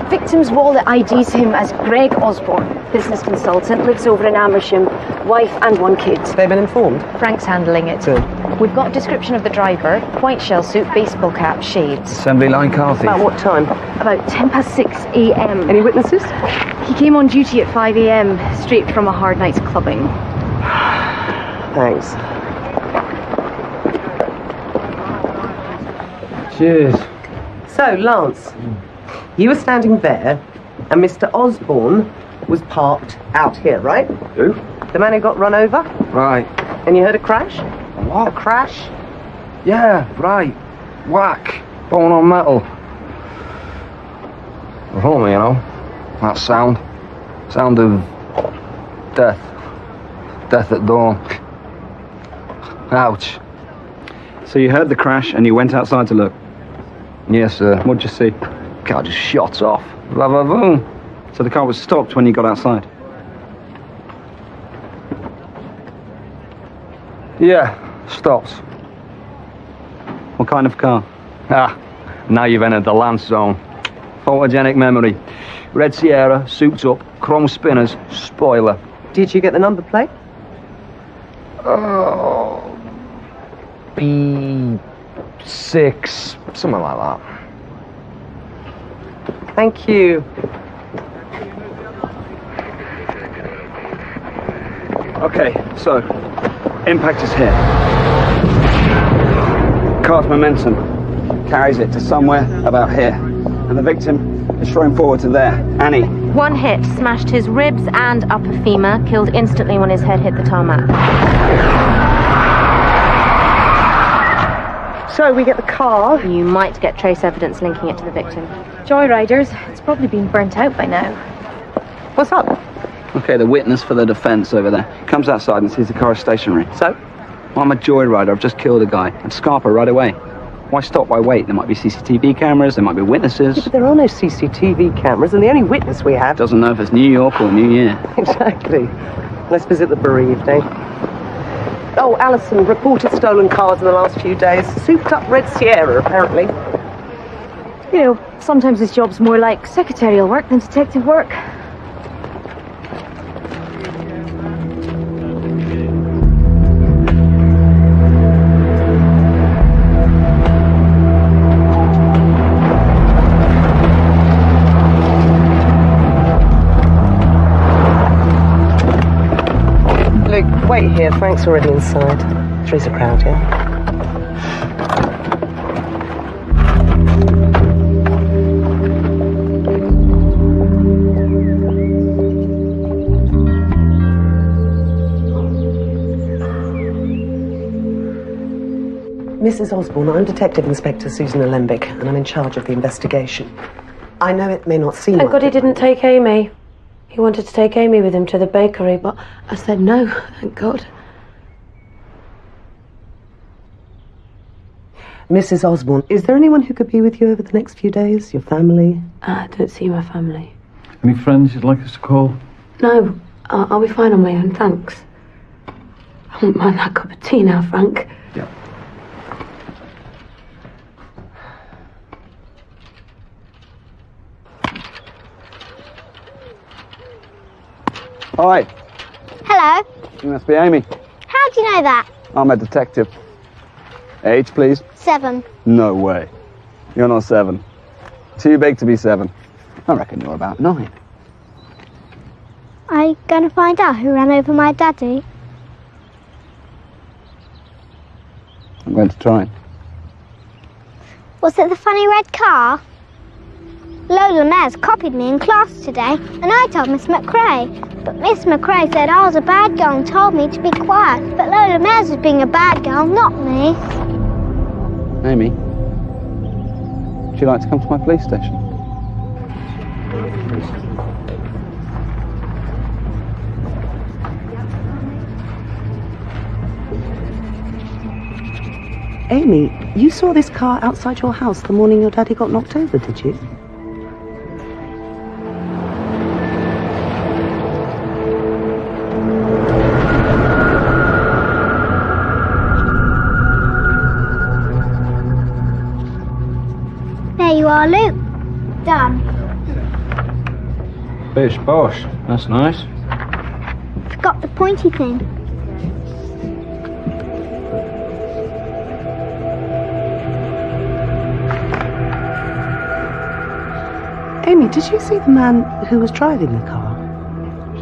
Victim's wallet IDs him as Greg Osborne, business consultant, lives over in Amersham, wife and one kid. They've been informed? Frank's handling it. Good. We've got a description of the driver, white shell suit, baseball cap, shades. Assembly line car thief. About what time? About 6:10 a.m. Any witnesses? He came on duty at 5 a.m, straight from a hard night's clubbing. Thanks. Cheers. So, Lance, you were standing there, and Mr. Osborne was parked out here, right? Who? The man who got run over? Right. And you heard a crash? What? A crash? Yeah, right. Whack. Bone on metal. Hold me, you know. That sound. Sound of death. Death at dawn. Ouch. So you heard the crash and you went outside to look? Yes, sir. What'd you see? Car just shot off. Blah, blah, boom. So the car was stopped when you got outside? Yeah, stopped. What kind of car? Ah, now you've entered the Lance zone. Photogenic memory. Red Sierra, souped up, chrome spinners, spoiler. Did you get the number plate? Oh, B6, something like that. Thank you. Okay, so, impact is here. Car's momentum carries it to somewhere about here. And the victim is thrown forward to there. Annie. One hit smashed his ribs and upper femur, killed instantly when his head hit the tarmac. So we get the car. You might get trace evidence linking it to the victim. Joyriders. It's probably been burnt out by now. What's up? Okay, the witness for the defence over there comes outside and sees the car is stationary. So? Well, I'm a joyrider. I've just killed a guy. I'd scarp her right away. Why stop? Why wait? There might be CCTV cameras. There might be witnesses. Yeah, but there are no CCTV cameras, and the only witness we have... Doesn't know if it's New York or New Year. Exactly. Let's visit the bereaved, eh? Oh, Alison, reported stolen cars in the last few days. Souped up Red Sierra, apparently. You know, sometimes this job's more like secretarial work than detective work. Luke, wait here. Frank's already inside. There is a crowd, yeah? Mrs. Osborne, I'm Detective Inspector Susan Alembic, and I'm in charge of the investigation. I know it may not seem Thank like God he didn't take Amy. He wanted to take Amy with him to the bakery, but I said no, thank God. Mrs. Osborne, is there anyone who could be with you over the next few days? Your family? I don't see my family. Any friends you'd like us to call? No, I'll be fine on my own, thanks. I wouldn't mind that cup of tea now, Frank. Yeah. Hi. Hello. You must be Amy. How do you know that? I'm a detective. Age, please? 7. No way. You're not 7. Too big to be 7. I reckon you're about 9. Are you going to find out who ran over my daddy? I'm going to try. Was it the funny red car? Lola Mares copied me in class today, and I told Miss McRae. But Miss McRae said I was a bad girl and told me to be quiet. But Lola Mares was being a bad girl, not me. Amy, would you like to come to my police station? Amy, you saw this car outside your house the morning your daddy got knocked over, did you? There you are, Luke. Done. Bish bosh. That's nice. Forgot the pointy thing. Amy, did you see the man who was driving the car?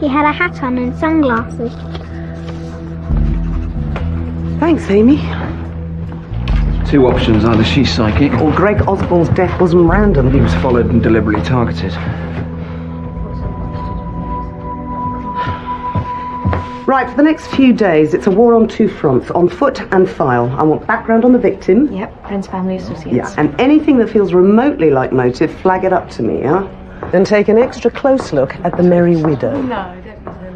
He had a hat on and sunglasses. Thanks, Amy. 2 options, either she's psychic Or Greg Osborne's death wasn't random. he was followed and deliberately targeted. Right, for the next few days, it's a war on 2 fronts, on foot and file. I want background on the victim. Yep, Prince Family Associates. Yeah, and anything that feels remotely like motive, flag it up to me, yeah? Then take an extra close look at the Merry Widow. No, don't be silly.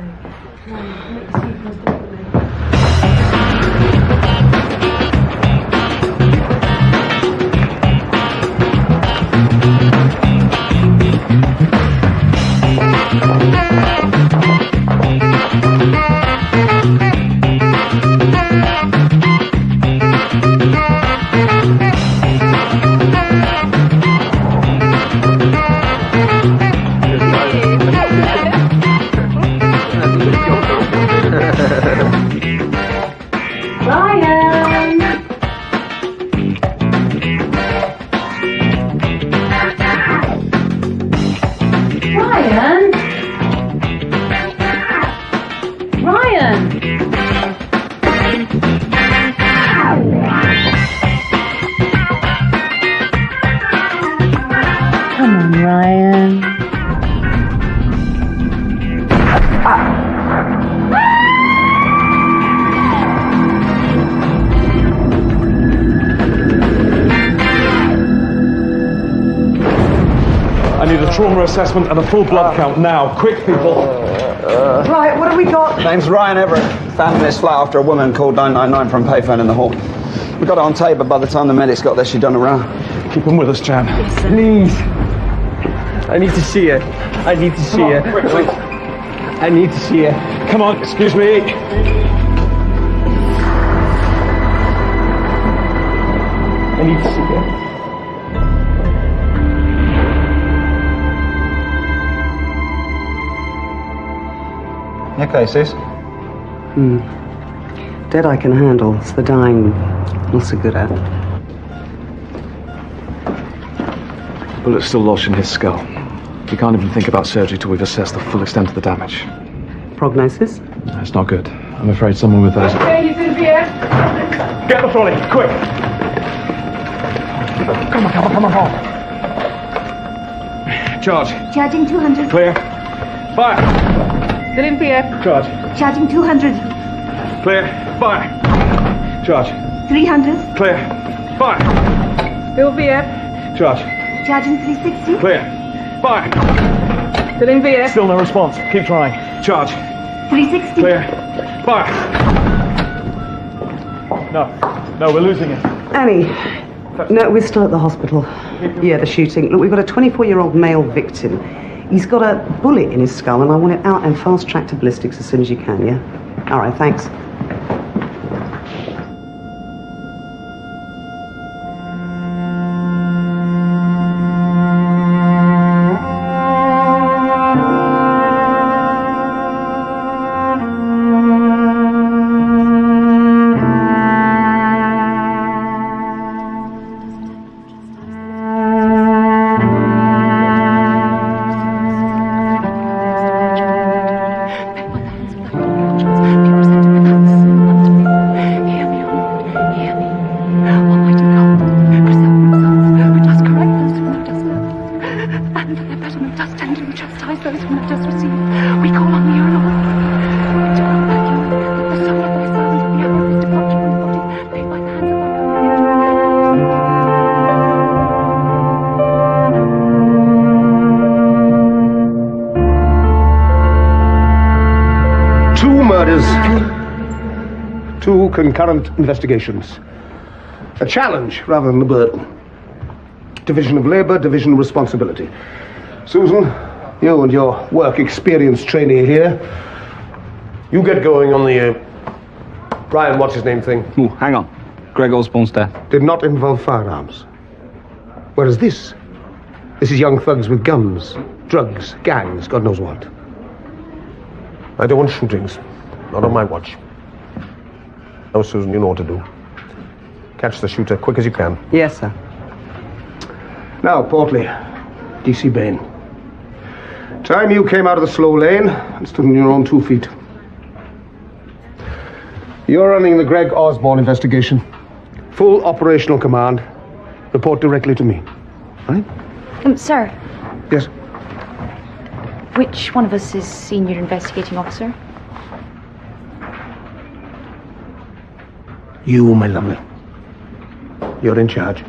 Ian. I need a trauma assessment and a full blood count now. Quick, people. Right, what have we got? Name's Ryan Everett. Found in his flat after a woman called 999 from a payphone in the hall. We got it on tape, but by the time the medics got there, she'd done a round. Keep him with us, Jan. Please. I need to see her. I need to see her. Quickly. I need to see her. Come on, excuse me. I need to see her. Okay, sis. Dead I can handle. It's the dying not so good at. Bullet's still lodged in his skull. We can't even think about surgery till we've assessed the full extent of the damage. Prognosis? It's not good. I'm afraid someone with those... Get the trolley, quick! Come on. Charge. Charging 200. Clear. Fire. Still in fear. Charge. Charging 200. Clear. Fire. Charge. 300. Clear. Fire. Still fear. Charge. Charging 360. Clear. Fire. Still in fear. Still no response. Keep trying. Charge. 360. Clear. Fire. No, we're losing it. Annie. No, we're still at the hospital. Yeah, the shooting. Look, we've got a 24-year-old male victim. He's got a bullet in his skull, and I want it out and fast-tracked to ballistics as soon as you can, yeah? All right, thanks. Two concurrent investigations. A challenge rather than a burden. Division of labour, division of responsibility. Susan, you and your work experience trainee here, you get going on the Brian what's his name thing. Ooh, hang on. Greg Osborne's death. Did not involve firearms. Whereas this is young thugs with guns, drugs, gangs, God knows what. I don't want shootings. Not on my watch. No, Susan, you know what to do. Catch the shooter quick as you can. Yes, sir. Now, Portley, DC Bain. Time you came out of the slow lane and stood on your own 2 feet. You're running the Greg Osborne investigation. Full operational command. Report directly to me. Right? Sir, Yes. which one of us is senior investigating officer? You, my lovely. You're in charge.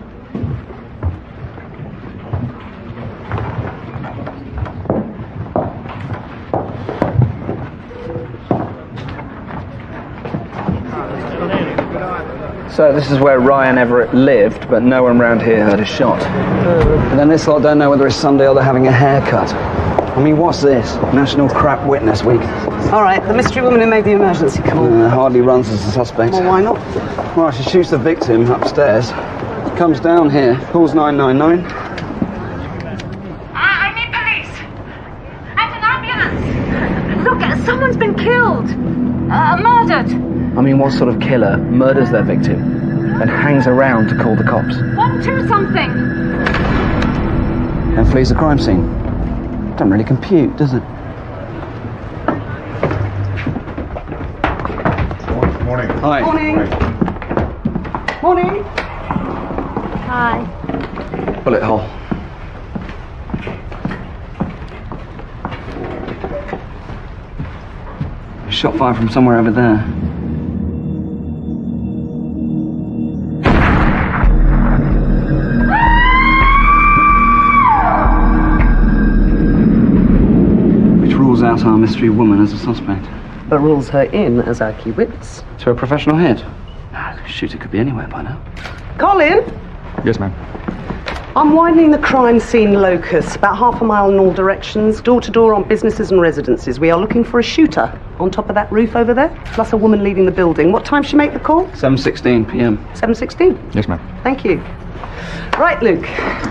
So this is where Ryan Everett lived, but no one around here heard a shot. And then this lot don't know whether it's Sunday or they're having a haircut. I mean, what's this? National Crap Witness Week. All right, the mystery woman who made the emergency call. Hardly runs as a suspect. Well, why not? Well, she shoots the victim upstairs, comes down here, calls 999. I need police. And an ambulance. Look, someone's been killed. Murdered. I mean, what sort of killer murders their victim and hangs around to call the cops? 1-2 something. And flees the crime scene. Doesn't really compute, does it? Morning. Hi. Morning. Morning. Hi. Bullet hole. shot fired from somewhere over there. Which rules out our mystery woman as a suspect. But rules her in as our key witness. To a professional head. Shoot, it could be anywhere by now. Colin, Yes, ma'am. I'm widening the crime scene locus, about half a mile in all directions, door to door on businesses and residences. We are looking for a shooter on top of that roof over there, plus a woman leaving the building. What time did she make the call? 7:16 p.m. 7:16. Yes, ma'am. Thank you. Right, Luke,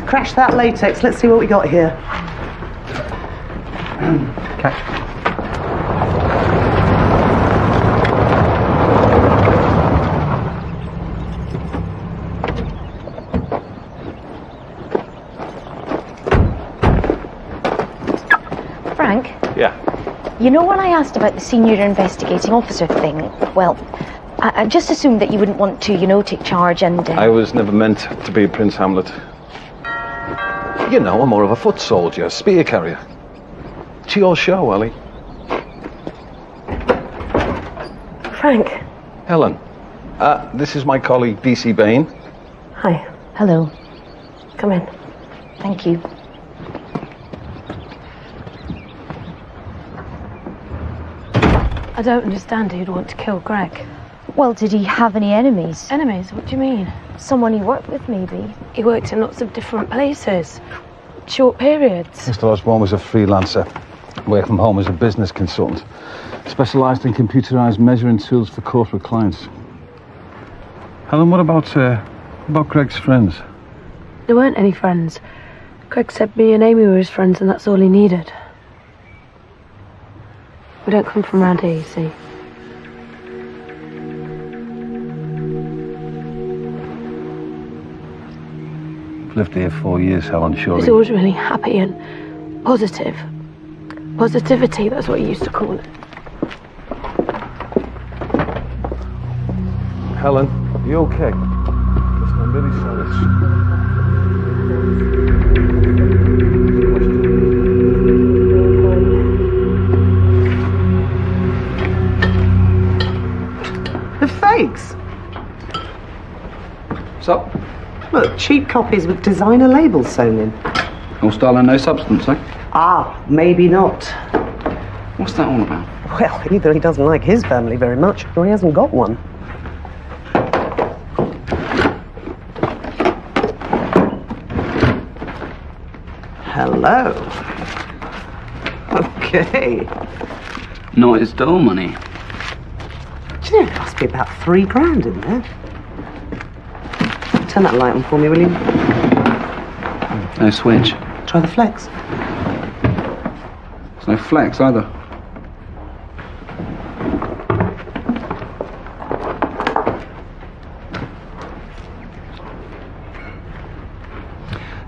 crash that latex. Let's see what we got here. Catch. Frank, Yeah. you know when I asked about the senior investigating officer thing? Well, I just assumed that you wouldn't want to, take charge and... I was never meant to be Prince Hamlet. You know, I'm more of a foot soldier, spear carrier. It's your show, Ellie. Frank. Helen, this is my colleague, D.C. Bain. Hi. Hello. Come in. Thank you. I don't understand who'd want to kill Greg. Well, did he have any enemies? Enemies? What do you mean? Someone he worked with, maybe? He worked in lots of different places. Short periods. Mr. Osborne was a freelancer, away from home as a business consultant, specialised in computerised measuring tools for corporate clients. Helen, what about Greg's friends? There weren't any friends. Greg said me and Amy were his friends and that's all he needed. We don't come from around here, you see. I've lived here 4 years, Helen, He surely. was always really happy and positive. Positivity, that's what he used to call it. Helen, are you okay? Listen, I'm really sorry. The fakes. What's up? Look, cheap copies with designer labels sewn in. All style and no substance, eh? Ah, maybe not. What's that all about? Well, either he doesn't like his family very much, or he hasn't got one. Hello. Okay. Not his doll money. Do you know, there must be about £3,000 in there. Turn that light on for me, will you? No switch. Try the flex. There's no flex either.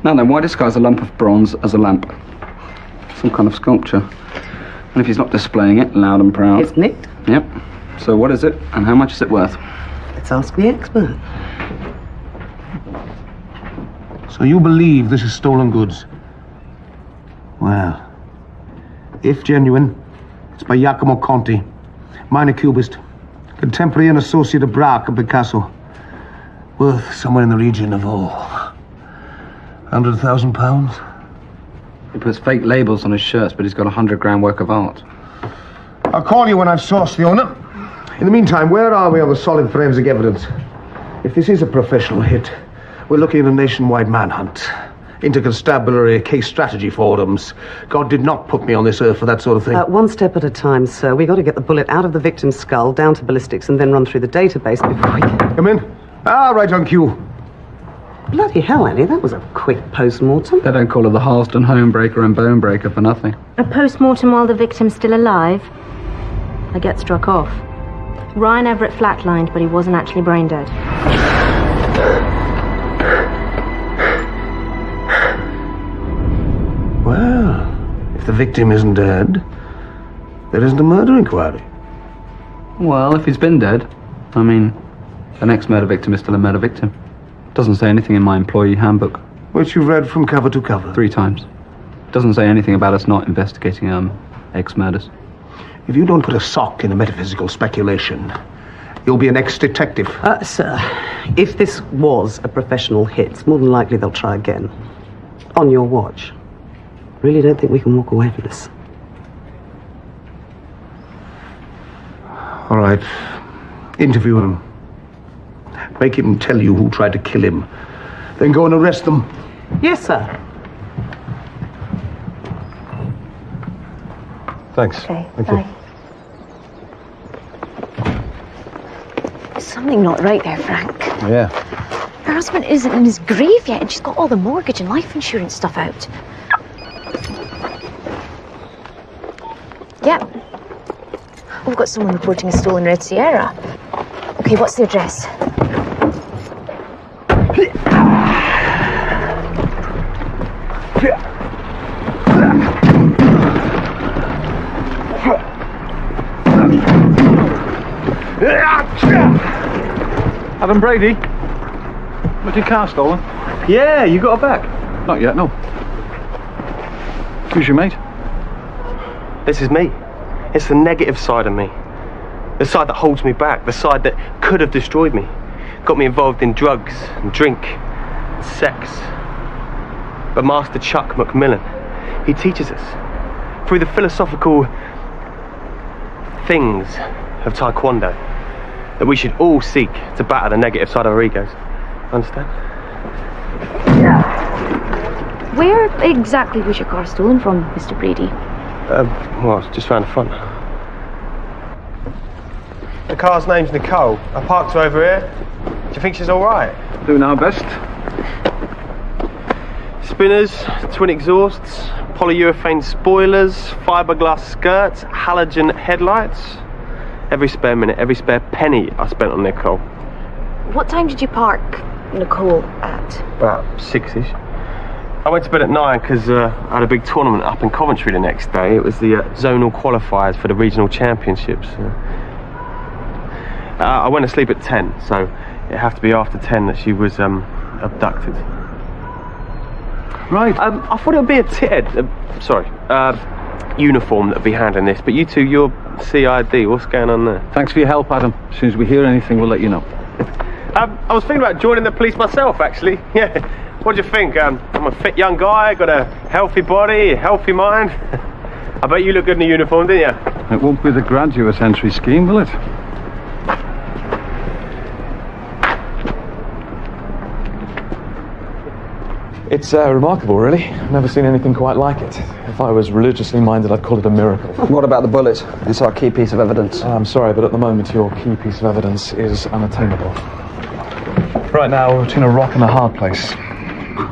Now then, why disguise a lump of bronze as a lamp? Some kind of sculpture. And if he's not displaying it loud and proud... It's nicked. Yep. So what is it, and how much is it worth? Let's ask the expert. So you believe this is stolen goods? Well, if genuine, it's by Giacomo Conti, minor cubist, contemporary and associate of Braque and Picasso, worth somewhere in the region of, £100,000. He puts fake labels on his shirts, but he's got £100,000 work of art. I'll call you when I've sourced the owner. In the meantime, where are we on the solid forensic evidence? If this is a professional hit, we're looking at a nationwide manhunt. Interconstabulary case strategy forums. God did not put me on this earth for that sort of thing. One step at a time, sir. We got to get the bullet out of the victim's skull, down to ballistics, and then run through the database before we can... Come in. Right on cue. Bloody hell, Annie, that was a quick post-mortem. They don't call her the Harleston Homebreaker and Bonebreaker for nothing. A post-mortem while the victim's still alive? I get struck off. Ryan Everett flatlined, but he wasn't actually brain dead. Well, if the victim isn't dead, there isn't a murder inquiry. Well, if he's been dead, I mean, the next murder victim is still a murder victim. Doesn't say anything in my employee handbook. Which you've read from cover to cover? 3 times. Doesn't say anything about us not investigating, ex-murders. If you don't put a sock in a metaphysical speculation, you'll be an ex-detective. Sir, if this was a professional hit, it's more than likely they'll try again. On your watch. Really don't think we can walk away from this. All right. Interview him. Make him tell you who tried to kill him. Then go and arrest them. Yes, sir. Thanks. Okay, Thank bye. There's something not right there, Frank. Yeah. Her husband isn't in his grave yet, and she's got all the mortgage and life insurance stuff out. Yep. We've got someone reporting a stolen Red Sierra. Okay, what's the address? Adam Brady? Was your car stolen? Yeah, you got her back? Not yet, no. Who's your mate? This is me. It's the negative side of me. The side that holds me back. The side that could have destroyed me. Got me involved in drugs and drink and sex. But Master Chuck McMillan, he teaches us through the philosophical things of Taekwondo that we should all seek to batter the negative side of our egos. Understand? Where exactly was your car stolen from, Mr. Brady? Well, it's just round the front. The car's name's Nicole. I parked her over here. Do you think she's all right? Doing our best. Spinners, twin exhausts, polyurethane spoilers, fiberglass skirts, halogen headlights. Every spare minute, every spare penny I spent on Nicole. What time did you park Nicole at? About 6-ish. I went to bed at 9 because I had a big tournament up in Coventry the next day. It was the zonal qualifiers for the regional championships. I went to sleep at 10, so it had to be after 10 that she was abducted. Right. I thought it would be a uniform that would be handling this, but you two, you're CID. What's going on there? Thanks for your help, Adam. As soon as we hear anything, we'll let you know. I was thinking about joining the police myself, actually. Yeah. What do you think? I'm a fit young guy, got a healthy body, a healthy mind. I bet you look good in the uniform, didn't you? It won't be the graduate entry scheme, will it? It's remarkable, really. I've never seen anything quite like it. If I was religiously minded, I'd call it a miracle. What about the bullet? It's our key piece of evidence. I'm sorry, but at the moment, your key piece of evidence is unattainable. Right now, we're between a rock and a hard place.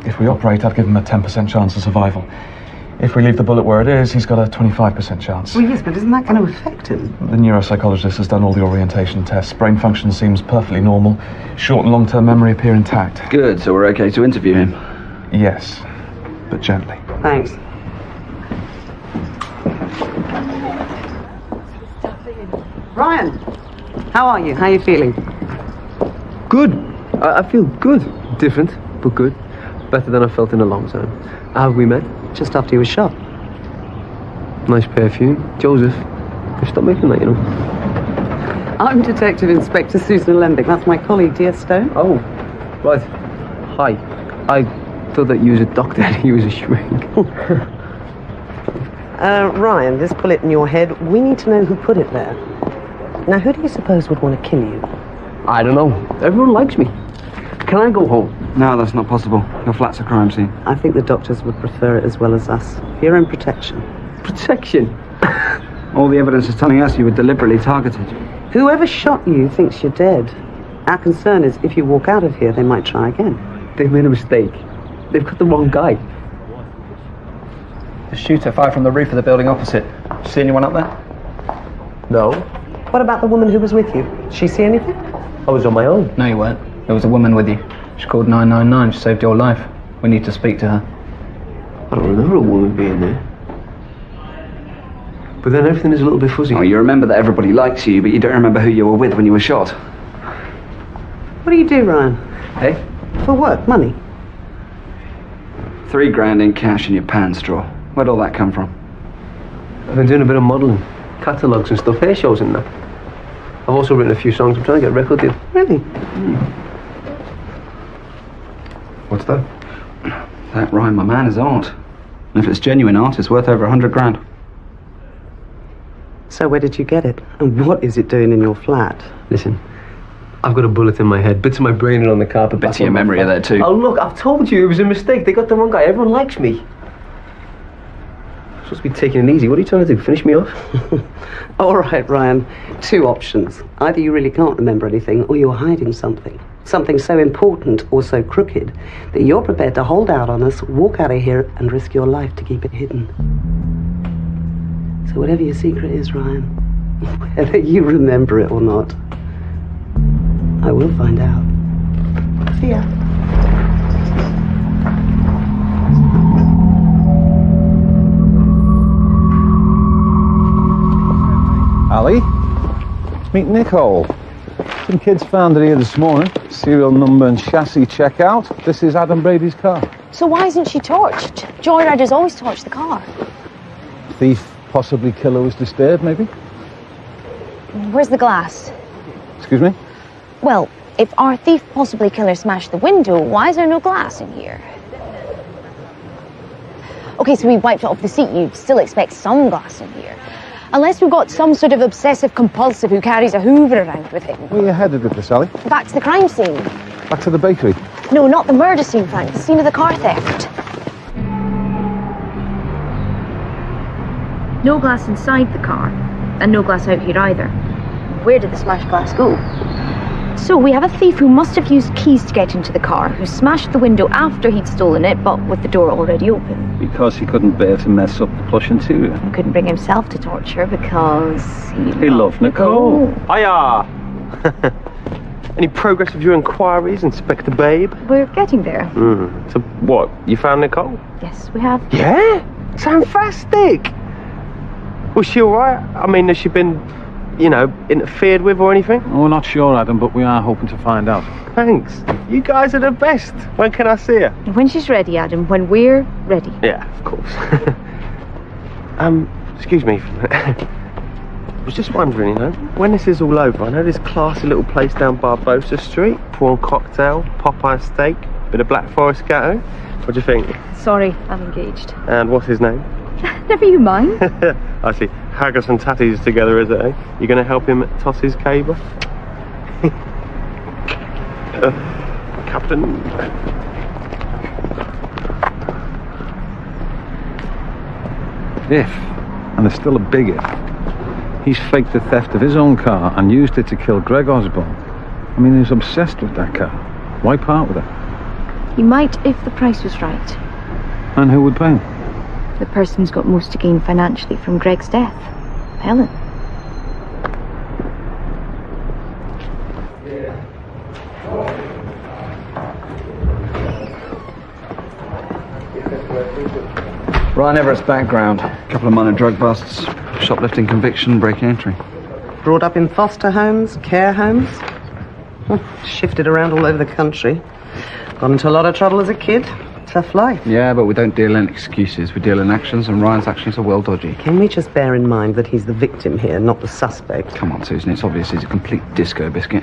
If we operate, I'd give him a 10% chance of survival. If we leave the bullet where it is, he's got a 25% chance. Well, yes, but isn't that going to affect him? The neuropsychologist has done all the orientation tests. Brain function seems perfectly normal. Short and long-term memory appear intact. Good, so we're okay to interview him. Yes, but gently. Thanks. Ryan, how are you? How are you feeling? Good. I feel good. Different, but good. Better than I felt in a long time. How have we met? Just after you were shot. Nice perfume. Joseph, stop making that, you know. I'm Detective Inspector Susan Alembic. That's my colleague, dear Stone. Oh, right. Hi. I thought that you was a doctor and he was a shrink. Ryan, this bullet in your head, we need to know who put it there. Now, who do you suppose would want to kill you? I don't know. Everyone likes me. Can I go home? No, that's not possible. Your flat's a crime scene. I think the doctors would prefer it as well as us. For your own protection. Protection? All the evidence is telling us you were deliberately targeted. Whoever shot you thinks you're dead. Our concern is if you walk out of here, they might try again. They've made a mistake. They've got the wrong guy. The shooter fired from the roof of the building opposite. See anyone up there? No. What about the woman who was with you? Did she see anything? I was on my own. No, you weren't. There was a woman with you. She called 999. She saved your life. We need to speak to her. I don't remember a woman being there. But then everything is a little bit fuzzy. Oh, you remember that everybody likes you, but you don't remember who you were with when you were shot. What do you do, Ryan? Hey? For work, money? $3 grand in cash in your pants drawer. Where'd all that come from? I've been doing a bit of modelling. catalogues and stuff, hair shows in there. I've also written a few songs. I'm trying to get a record deal. Really? What's that? That Ryan, my man, is art. And if it's genuine art, it's worth over 100 grand. So where did you get it? And what is it doing in your flat? Listen, I've got a bullet in my head. Bits of my brain are on the carpet. Bits of your memory are there too. Oh, look, I've told you it was a mistake. They got the wrong guy. Everyone likes me. I'm supposed to be taking it easy. What are you trying to do? Finish me off? All right, Ryan. 2 options. Either you really can't remember anything, or you're hiding something. Something so important or so crooked that you're prepared to hold out on us, walk out of here, and risk your life to keep it hidden. So whatever your secret is, Ryan, whether you remember it or not, I will find out. See ya. Ali, meet Nicole. Some kids found it here this morning. Serial number and chassis checkout. This is Adam Brady's car. So why isn't she torched? Joyriders always torch the car. Thief, possibly killer, was disturbed, maybe? Where's the glass? Excuse me? Well, if our thief, possibly killer, smashed the window, why is there no glass in here? Okay, so we wiped it off the seat. You'd still expect some glass in here. Unless we've got some sort of obsessive compulsive who carries a Hoover around with him. Where are you headed with this, Ali? Back to the crime scene. Back to the bakery? No, not the murder scene, Frank. The scene of the car theft. No glass inside the car, and no glass out here either. Where did the smashed glass go? So we have a thief who must have used keys to get into the car, who smashed the window after he'd stolen it, but with the door already open. Because he couldn't bear to mess up the plush interior. He couldn't bring himself to torture because He loved Nicole. Hiya! Any progress with your inquiries, Inspector Babe? We're getting there. So what? You found Nicole? Yes, we have. Yeah? Fantastic! Was she alright? I mean, has she been, interfered with or anything? Oh, we're not sure, Adam, but we are hoping to find out. Thanks. You guys are the best. When can I see her? When she's ready, Adam. When we're ready. Yeah, of course. Excuse me. I was just wondering, when this is all over, I know this classy little place down Barbosa Street, prawn cocktail, Popeye steak, bit of Black Forest gatto. What do you think? Sorry, I'm engaged. And what's his name? Never you mind. I see. Haggis and tatties together, is it, eh? You going to help him toss his cable? Captain. If, and there's still a big if, he's faked the theft of his own car and used it to kill Greg Osborne. I mean, he was obsessed with that car. Why part with it? He might if the price was right. And who would pay him? The person who's got most to gain financially from Greg's death. Helen. Ryan Everett's background. A couple of minor drug busts, shoplifting conviction, breaking entry. Brought up in foster homes, care homes. Shifted around all over the country. Got into a lot of trouble as a kid. Tough life. Yeah, but we don't deal in excuses. We deal in actions, and Ryan's actions are well dodgy. Can we just bear in mind that he's the victim here, not the suspect? Come on, Susan, it's obvious he's a complete disco biscuit.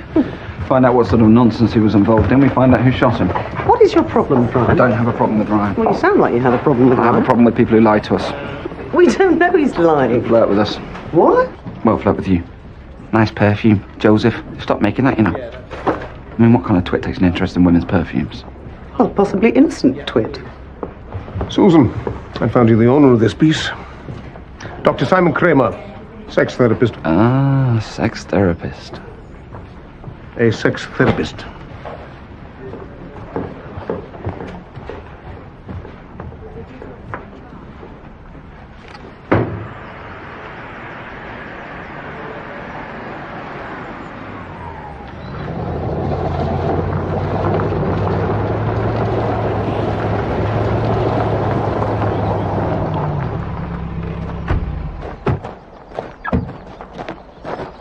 Find out what sort of nonsense he was involved in, we find out who shot him. What is your problem, Brian? I don't have a problem with Ryan. Well, you sound like you have a problem with I have a problem with people who lie to us. We don't know he's lying. Flirt with us. What? Well, flirt with you. Nice perfume. Joseph, stop making that, I mean, what kind of twit takes an interest in women's perfumes? Well, possibly innocent twit. Susan, I found you the owner of this piece. Dr. Simon Kramer, sex therapist. Ah, sex therapist. A sex therapist.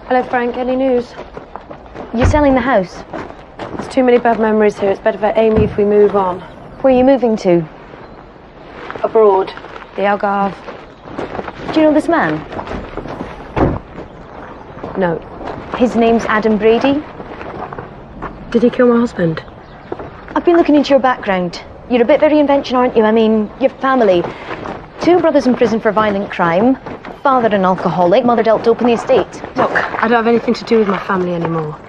Hello, Frank. Any news? You selling the house? There's too many bad memories here. It's better for Amy if we move on. Where are you moving to? Abroad. The Algarve. Do you know this man? No. His name's Adam Brady. Did he kill my husband? I've been looking into your background. You're a bit of a reinvention, aren't you? I mean, your family. 2 brothers in prison for violent crime. Father an alcoholic. Mother dealt dope in the estate. Look, I don't have anything to do with my family anymore.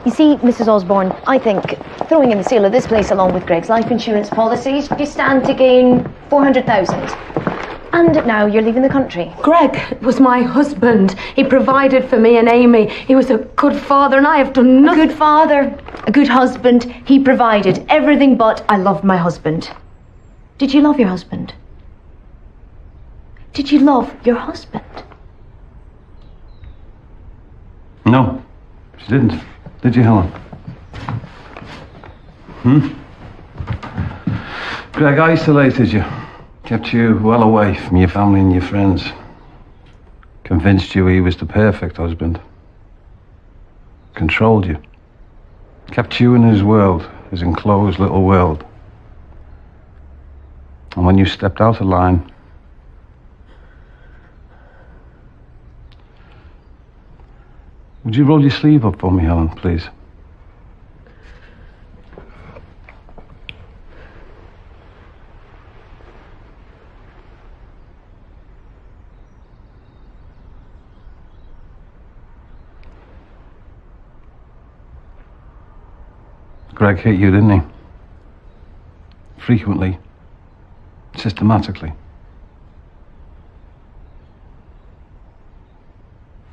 You see, Mrs. Osborne, I think throwing in the sale of this place along with Greg's life insurance policies, you stand to gain 400,000. And now you're leaving the country. Greg was my husband. He provided for me and Amy. He was a good father, and I have done nothing. A good father, a good husband. He provided everything but I loved my husband. Did you love your husband? Did you love your husband? No, she didn't. Did you, Helen? Greg isolated you. Kept you well away from your family and your friends. Convinced you he was the perfect husband. Controlled you. Kept you in his world, his enclosed little world. And when you stepped out of line, would you roll your sleeve up for me, Helen, please? Greg hit you, didn't he? Frequently. Systematically.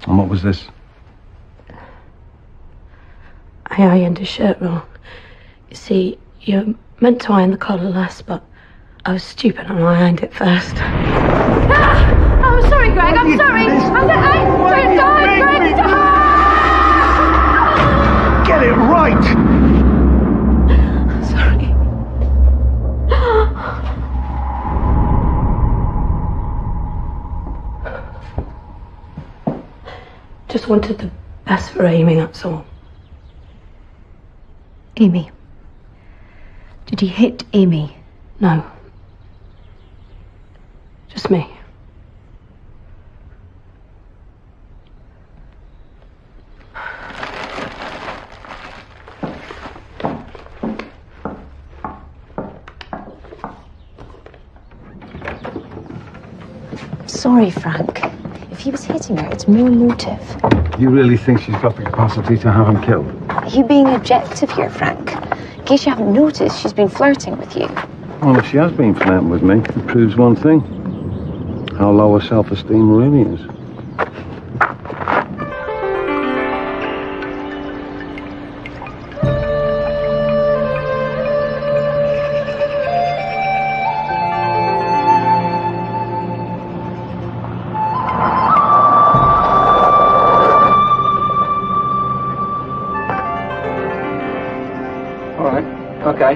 And what was this? I ironed his shirt wrong. You see, you're meant to iron the collar last, but I was stupid and I ironed it first. Ah! I'm sorry, Greg, I'm sorry. Don't die, Greg, die! Get it right! Sorry. Just wanted the best for Amy, that's all. Amy. Did he hit Amy? No. Just me. Sorry, Frank. If he was hitting her, it's more motive. You really think she's got the capacity to have him killed? Are you being objective here, Frank? In case you haven't noticed, she's been flirting with you. Well, if she has been flirting with me, it proves one thing. How low her self-esteem really is. Okay.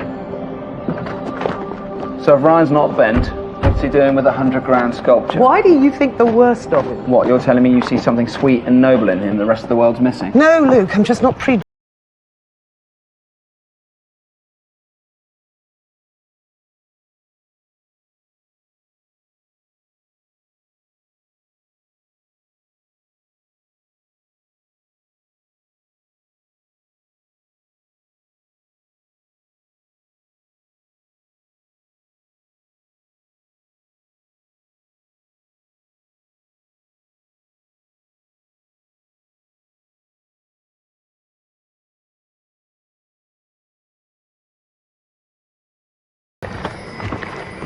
So if Ryan's not bent, what's he doing with a 100 grand sculpture? Why do you think the worst of him? What, you're telling me you see something sweet and noble in him the rest of the world's missing? No, Luke, I'm just not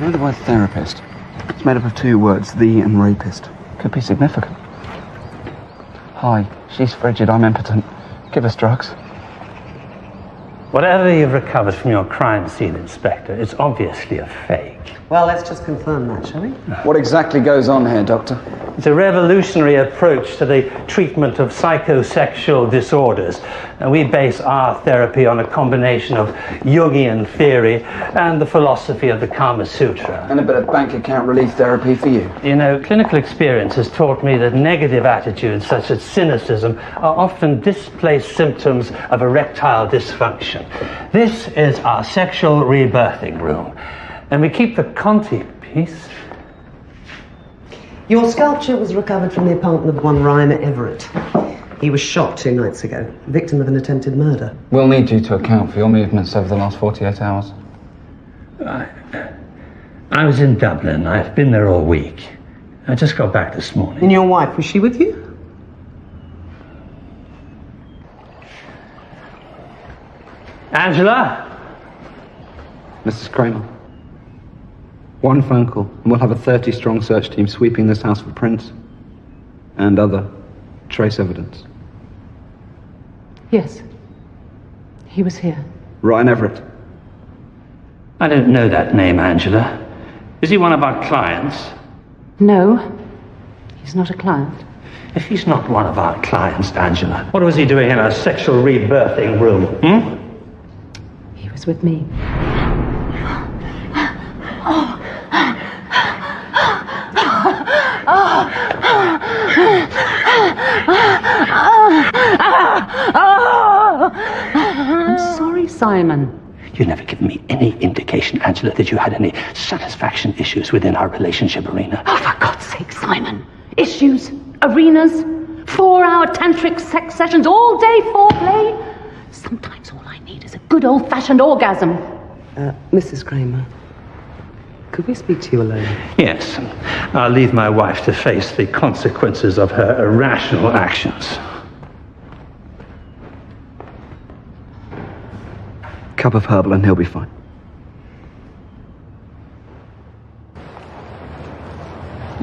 You know the word therapist? It's made up of 2 words, the and rapist. Could be significant. Hi, she's frigid, I'm impotent. Give us drugs. Whatever you've recovered from your crime scene, Inspector, it's obviously a fake. Well, let's just confirm that, shall we? What exactly goes on here, Doctor? It's a revolutionary approach to the treatment of psychosexual disorders. And we base our therapy on a combination of Jungian theory and the philosophy of the Kama Sutra. And a bit of bank account relief therapy for you. You know, clinical experience has taught me that negative attitudes such as cynicism are often displaced symptoms of erectile dysfunction. This is our sexual rebirthing room. And we keep the Conti piece. Your sculpture was recovered from the apartment of one Ryan Everett. He was shot 2 nights ago, victim of an attempted murder. We'll need you to account for your movements over the last 48 hours. I was in Dublin. I've been there all week. I just got back this morning. And your wife, was she with you? Angela? Mrs. Kramer. One phone call, and we'll have a 30-strong search team sweeping this house for prints and other trace evidence. Yes. He was here. Ryan Everett. I don't know that name, Angela. Is he one of our clients? No. He's not a client. If he's not one of our clients, Angela, what was he doing in our sexual rebirthing room? He was with me. I'm sorry, Simon. You never given me any indication, Angela, that you had any satisfaction issues within our relationship arena. Oh, for God's sake, Simon. Issues, arenas, 4-hour tantric sex sessions, all day foreplay. Sometimes all I need is a good old-fashioned orgasm. Mrs. Kramer, could we speak to you alone? Yes. I'll leave my wife to face the consequences of her irrational actions. Cup of herbal and he'll be fine.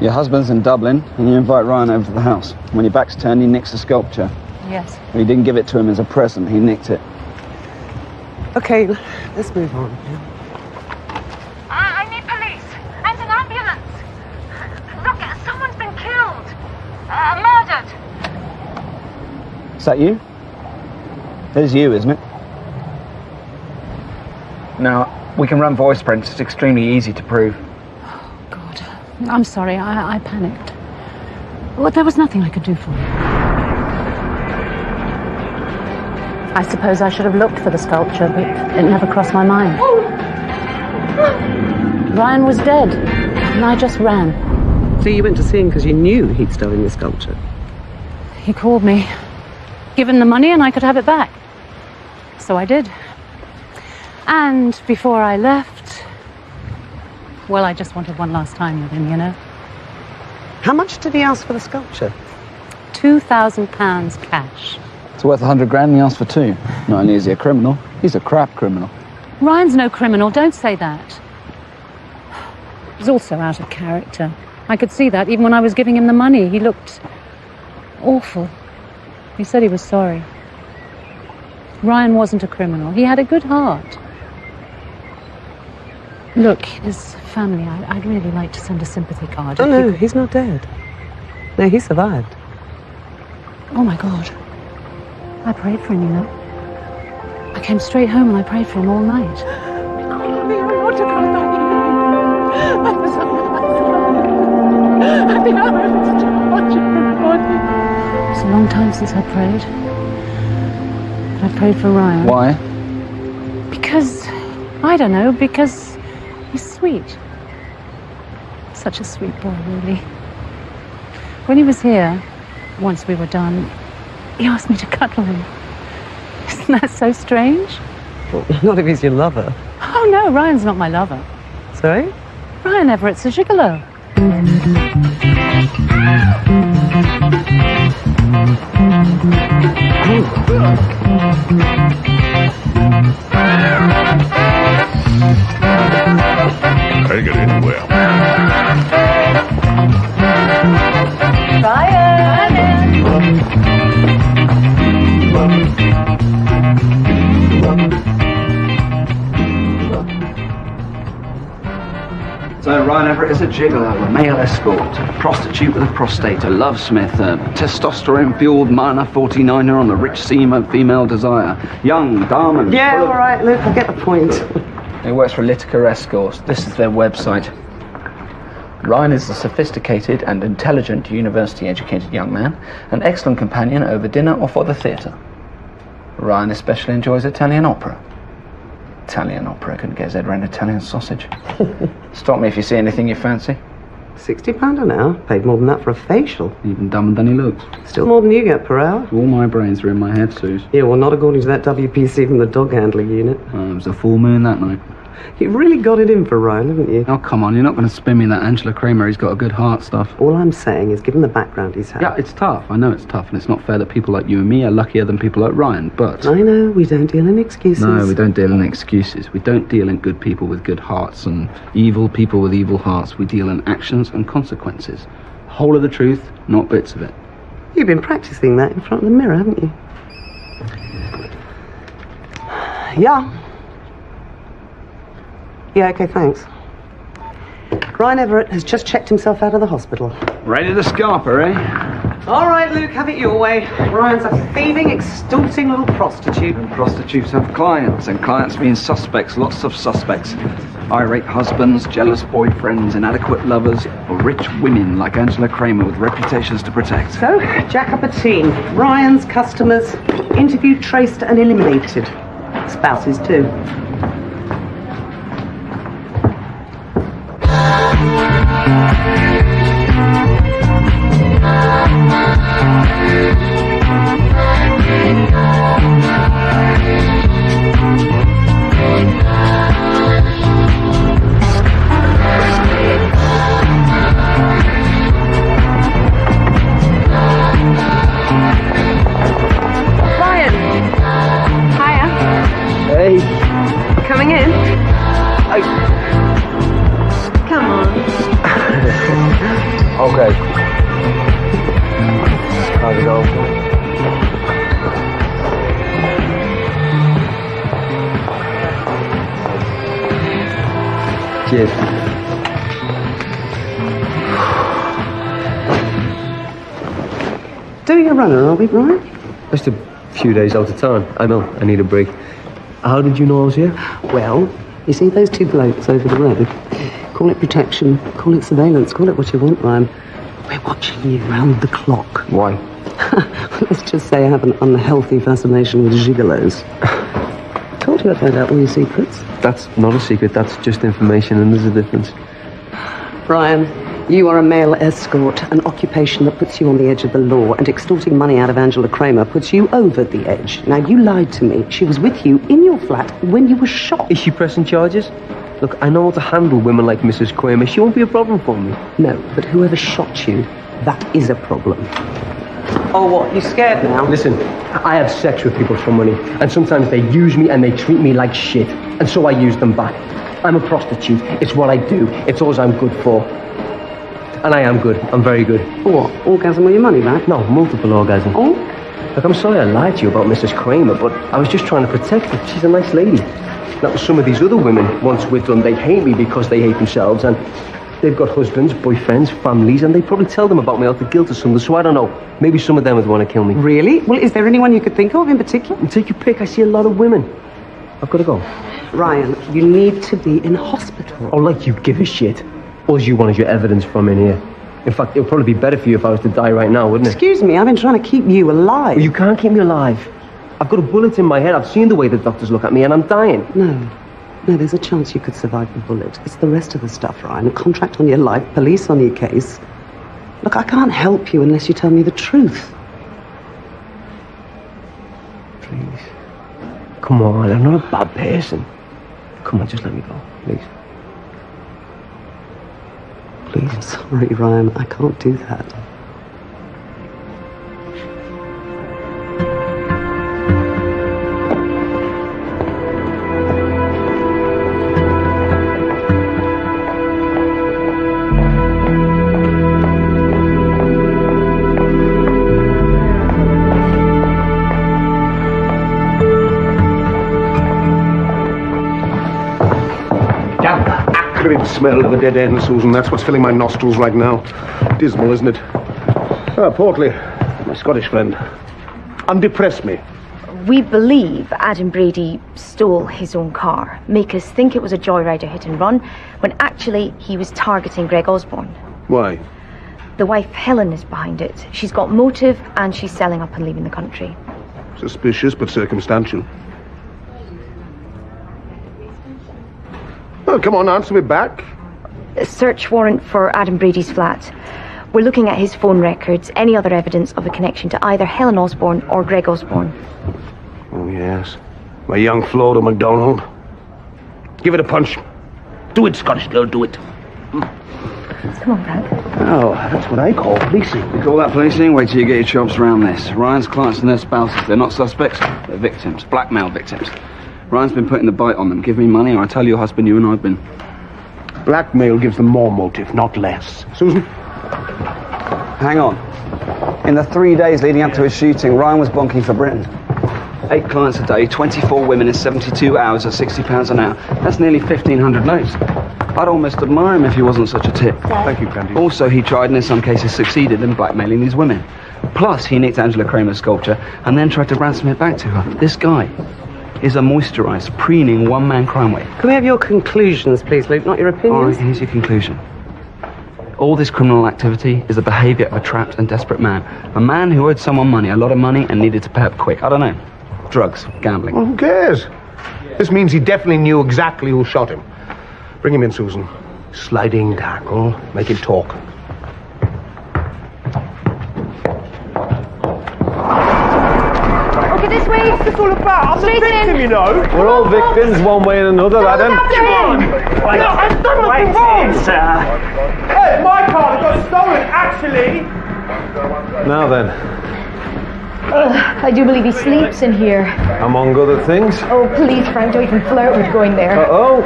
Your husband's in Dublin, and you invite Ryan over to the house. When your back's turned, he nicks the sculpture. Yes. He didn't give it to him as a present, he nicked it. Okay, let's move on. I need police and an ambulance. Look, someone's been killed. Murdered. Is that you? That is you, isn't it? Now, we can run voice prints. It's extremely easy to prove. I'm sorry, I panicked. Well, there was nothing I could do for you. I suppose I should have looked for the sculpture, but it never crossed my mind. Ryan was dead, and I just ran. So you went to see him because you knew he'd stolen your sculpture? He called me, given the money, and I could have it back. So I did. And before I left, well, I just wanted one last time with him, you know. How much did he ask for the sculpture? £2,000 cash. It's worth 100 grand and he asked for 2. Not only is he a criminal, he's a crap criminal. Ryan's no criminal, don't say that. He's also out of character. I could see that even when I was giving him the money. He looked awful. He said he was sorry. Ryan wasn't a criminal. He had a good heart. Look, his family, I'd really like to send a sympathy card. Oh, no, he's not dead. No, he survived. Oh, my God. I prayed for him, you know. I came straight home and I prayed for him all night. It's a long time since I prayed. But I prayed for Ryan. Why? Because, I don't know, because he's sweet. Such a sweet boy, really. When he was here, once we were done, he asked me to cuddle him. Isn't that so strange? Well, not if he's your lover. Oh, no, Ryan's not my lover. Sorry? Ryan Everett's a gigolo. Take it anywhere. So Ryan Everett is a gigolo, a male escort, a prostitute with a prostate, a lovesmith, a testosterone-fueled minor 49er on the rich seam of female desire. Young, dumb and... Yeah, all right, Luke, I get the point. He works for Litica Escorts. This is their website. Ryan is a sophisticated and intelligent university-educated young man, an excellent companion over dinner or for the theatre. Ryan especially enjoys Italian opera. Italian opera, couldn't get his head around Italian sausage. Stop me if you see anything you fancy. £60 an hour? Paid more than that for a facial. Even dumber than he looks. Still more than you get per hour. All my brains are in my head, Suze. Yeah, well, not according to that WPC from the dog handling unit. It was a full moon that night. You've really got it in for Ryan, haven't you? Oh, come on, you're not going to spin me that Angela Kramer, he's got a good heart stuff. All I'm saying is, given the background he's had... Yeah, it's tough. I know it's tough, and it's not fair that people like you and me are luckier than people like Ryan, but... I know, we don't deal in excuses. No, we don't deal in excuses. We don't deal in good people with good hearts and evil people with evil hearts. We deal in actions and consequences. Whole of the truth, not bits of it. You've been practicing that in front of the mirror, haven't you? Yeah. Yeah, okay, thanks. Ryan Everett has just checked himself out of the hospital. Ready to scarper, eh? All right, Luke, have it your way. Ryan's a thieving, extorting little prostitute. And prostitutes have clients, and clients mean suspects, lots of suspects. Irate husbands, jealous boyfriends, inadequate lovers, or rich women like Angela Kramer with reputations to protect. So, jack up a team. Ryan's customers, interviewed, traced, and eliminated. Spouses, too. Ryan! Hiya. Hey. Coming in? Come on. Okay. How's it going? Cheers. Doing a runner, are we, Brian? Just a few days out of town. I know, I need a break. How did you know I was here? Well, you see those two blokes over the road? Call it protection, call it surveillance, call it what you want, Ryan. We're watching you round the clock. Why? Let's just say I have an unhealthy fascination with gigolos. Told you I'd find out all your secrets. That's not a secret, that's just information, and there's a difference. Brian, you are a male escort, an occupation that puts you on the edge of the law, and extorting money out of Angela Kramer puts you over the edge. Now, you lied to me. She was with you in your flat when you were shot. Is she pressing charges? Look, I know how to handle women like Mrs. Kramer. She won't be a problem for me. No, but whoever shot you, that is a problem. Oh, what? You scared now? Listen, I have sex with people for money, and sometimes they use me and they treat me like shit, and so I use them back. I'm a prostitute. It's what I do. It's all I'm good for. And I am good. I'm very good. What? Orgasm or your money back? No, multiple orgasms. Oh? Look, I'm sorry I lied to you about Mrs. Kramer, but I was just trying to protect her. She's a nice lady. Now, some of these other women, once we're done, they hate me because they hate themselves, and they've got husbands, boyfriends, families, and they probably tell them about me out of guilt or something, so I don't know. Maybe some of them would want to kill me. Really? Well, is there anyone you could think of in particular? Take your pick. I see a lot of women. I've got to go. Ryan, you need to be in hospital. Oh, like you give a shit. All you want is your evidence from in here. In fact, it would probably be better for you if I was to die right now, wouldn't it? Excuse me, I've been trying to keep you alive. Well, you can't keep me alive. I've got a bullet in my head. I've seen the way the doctors look at me, and I'm dying. No, there's a chance you could survive the bullet. It's the rest of the stuff, Ryan. A contract on your life, police on your case. Look, I can't help you unless you tell me the truth. Please. Come on, I'm not a bad person. Come on, just let me go, please. Please. I'm sorry, Ryan. I can't do that. Acrid smell of a dead end, Susan. That's what's filling my nostrils right now. Dismal, isn't it? Ah, Portley, my Scottish friend. Undepress me. We believe Adam Brady stole his own car, make us think it was a joyrider hit and run, when actually he was targeting Greg Osborne. Why? The wife Helen is behind it. She's got motive and she's selling up and leaving the country. Suspicious, but circumstantial. Oh, come on, answer me back. A search warrant for Adam Brady's flat. We're looking at his phone records, any other evidence of a connection to either Helen Osborne or Greg Osborne. Oh, yes. My young Florida MacDonald. Give it a punch. Do it, Scottish girl, do it. Come on, Frank. Oh, that's what I call policing. You call that policing? Wait till you get your chops around this. Ryan's clients and their spouses, they're not suspects, they're victims, blackmail victims. Ryan's been putting the bite on them. Give me money or I tell your husband you and I've been. Blackmail gives them more motive, not less. Susan? Hang on. In the 3 days leading up to his shooting, Ryan was bonking for Britain. 8 clients a day, 24 women in 72 hours at £60 an hour. That's nearly 1,500 notes. I'd almost admire him if he wasn't such a tit. Thank you, Candy. Also, he tried and in some cases succeeded in blackmailing these women. Plus, he nicked Angela Kramer's sculpture and then tried to ransom it back to her. This guy is a moisturised, preening one-man crime wave. Can we have your conclusions, please, Luke, not your opinions? All right, here's your conclusion. All this criminal activity is the behaviour of a trapped and desperate man. A man who owed someone money, a lot of money, and needed to pay up quick. I don't know. Drugs, gambling. Well, who cares? This means he definitely knew exactly who shot him. Bring him in, Susan. Sliding tackle. Make him talk. Okay, this way. What's this all about? I'm Straight the victim, in. you know. We're all victims one way and another, Adam. I've done nothing wrong! Hey, my car got stolen, actually! Now then, I do believe he sleeps in here. among other things. Oh, please, Frank, don't even flirt with going there. Uh-oh.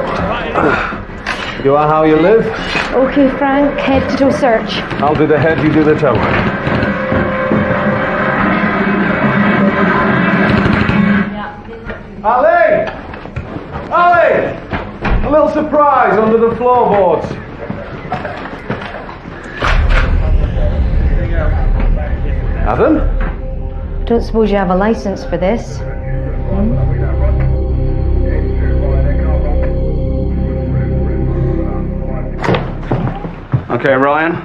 You are how you live. Okay, Frank, head-to-toe search. I'll do the head, you do the toe. Ali! Ali! A little surprise under the floorboards. Adam? I don't suppose you have a license for this. Okay, Ryan.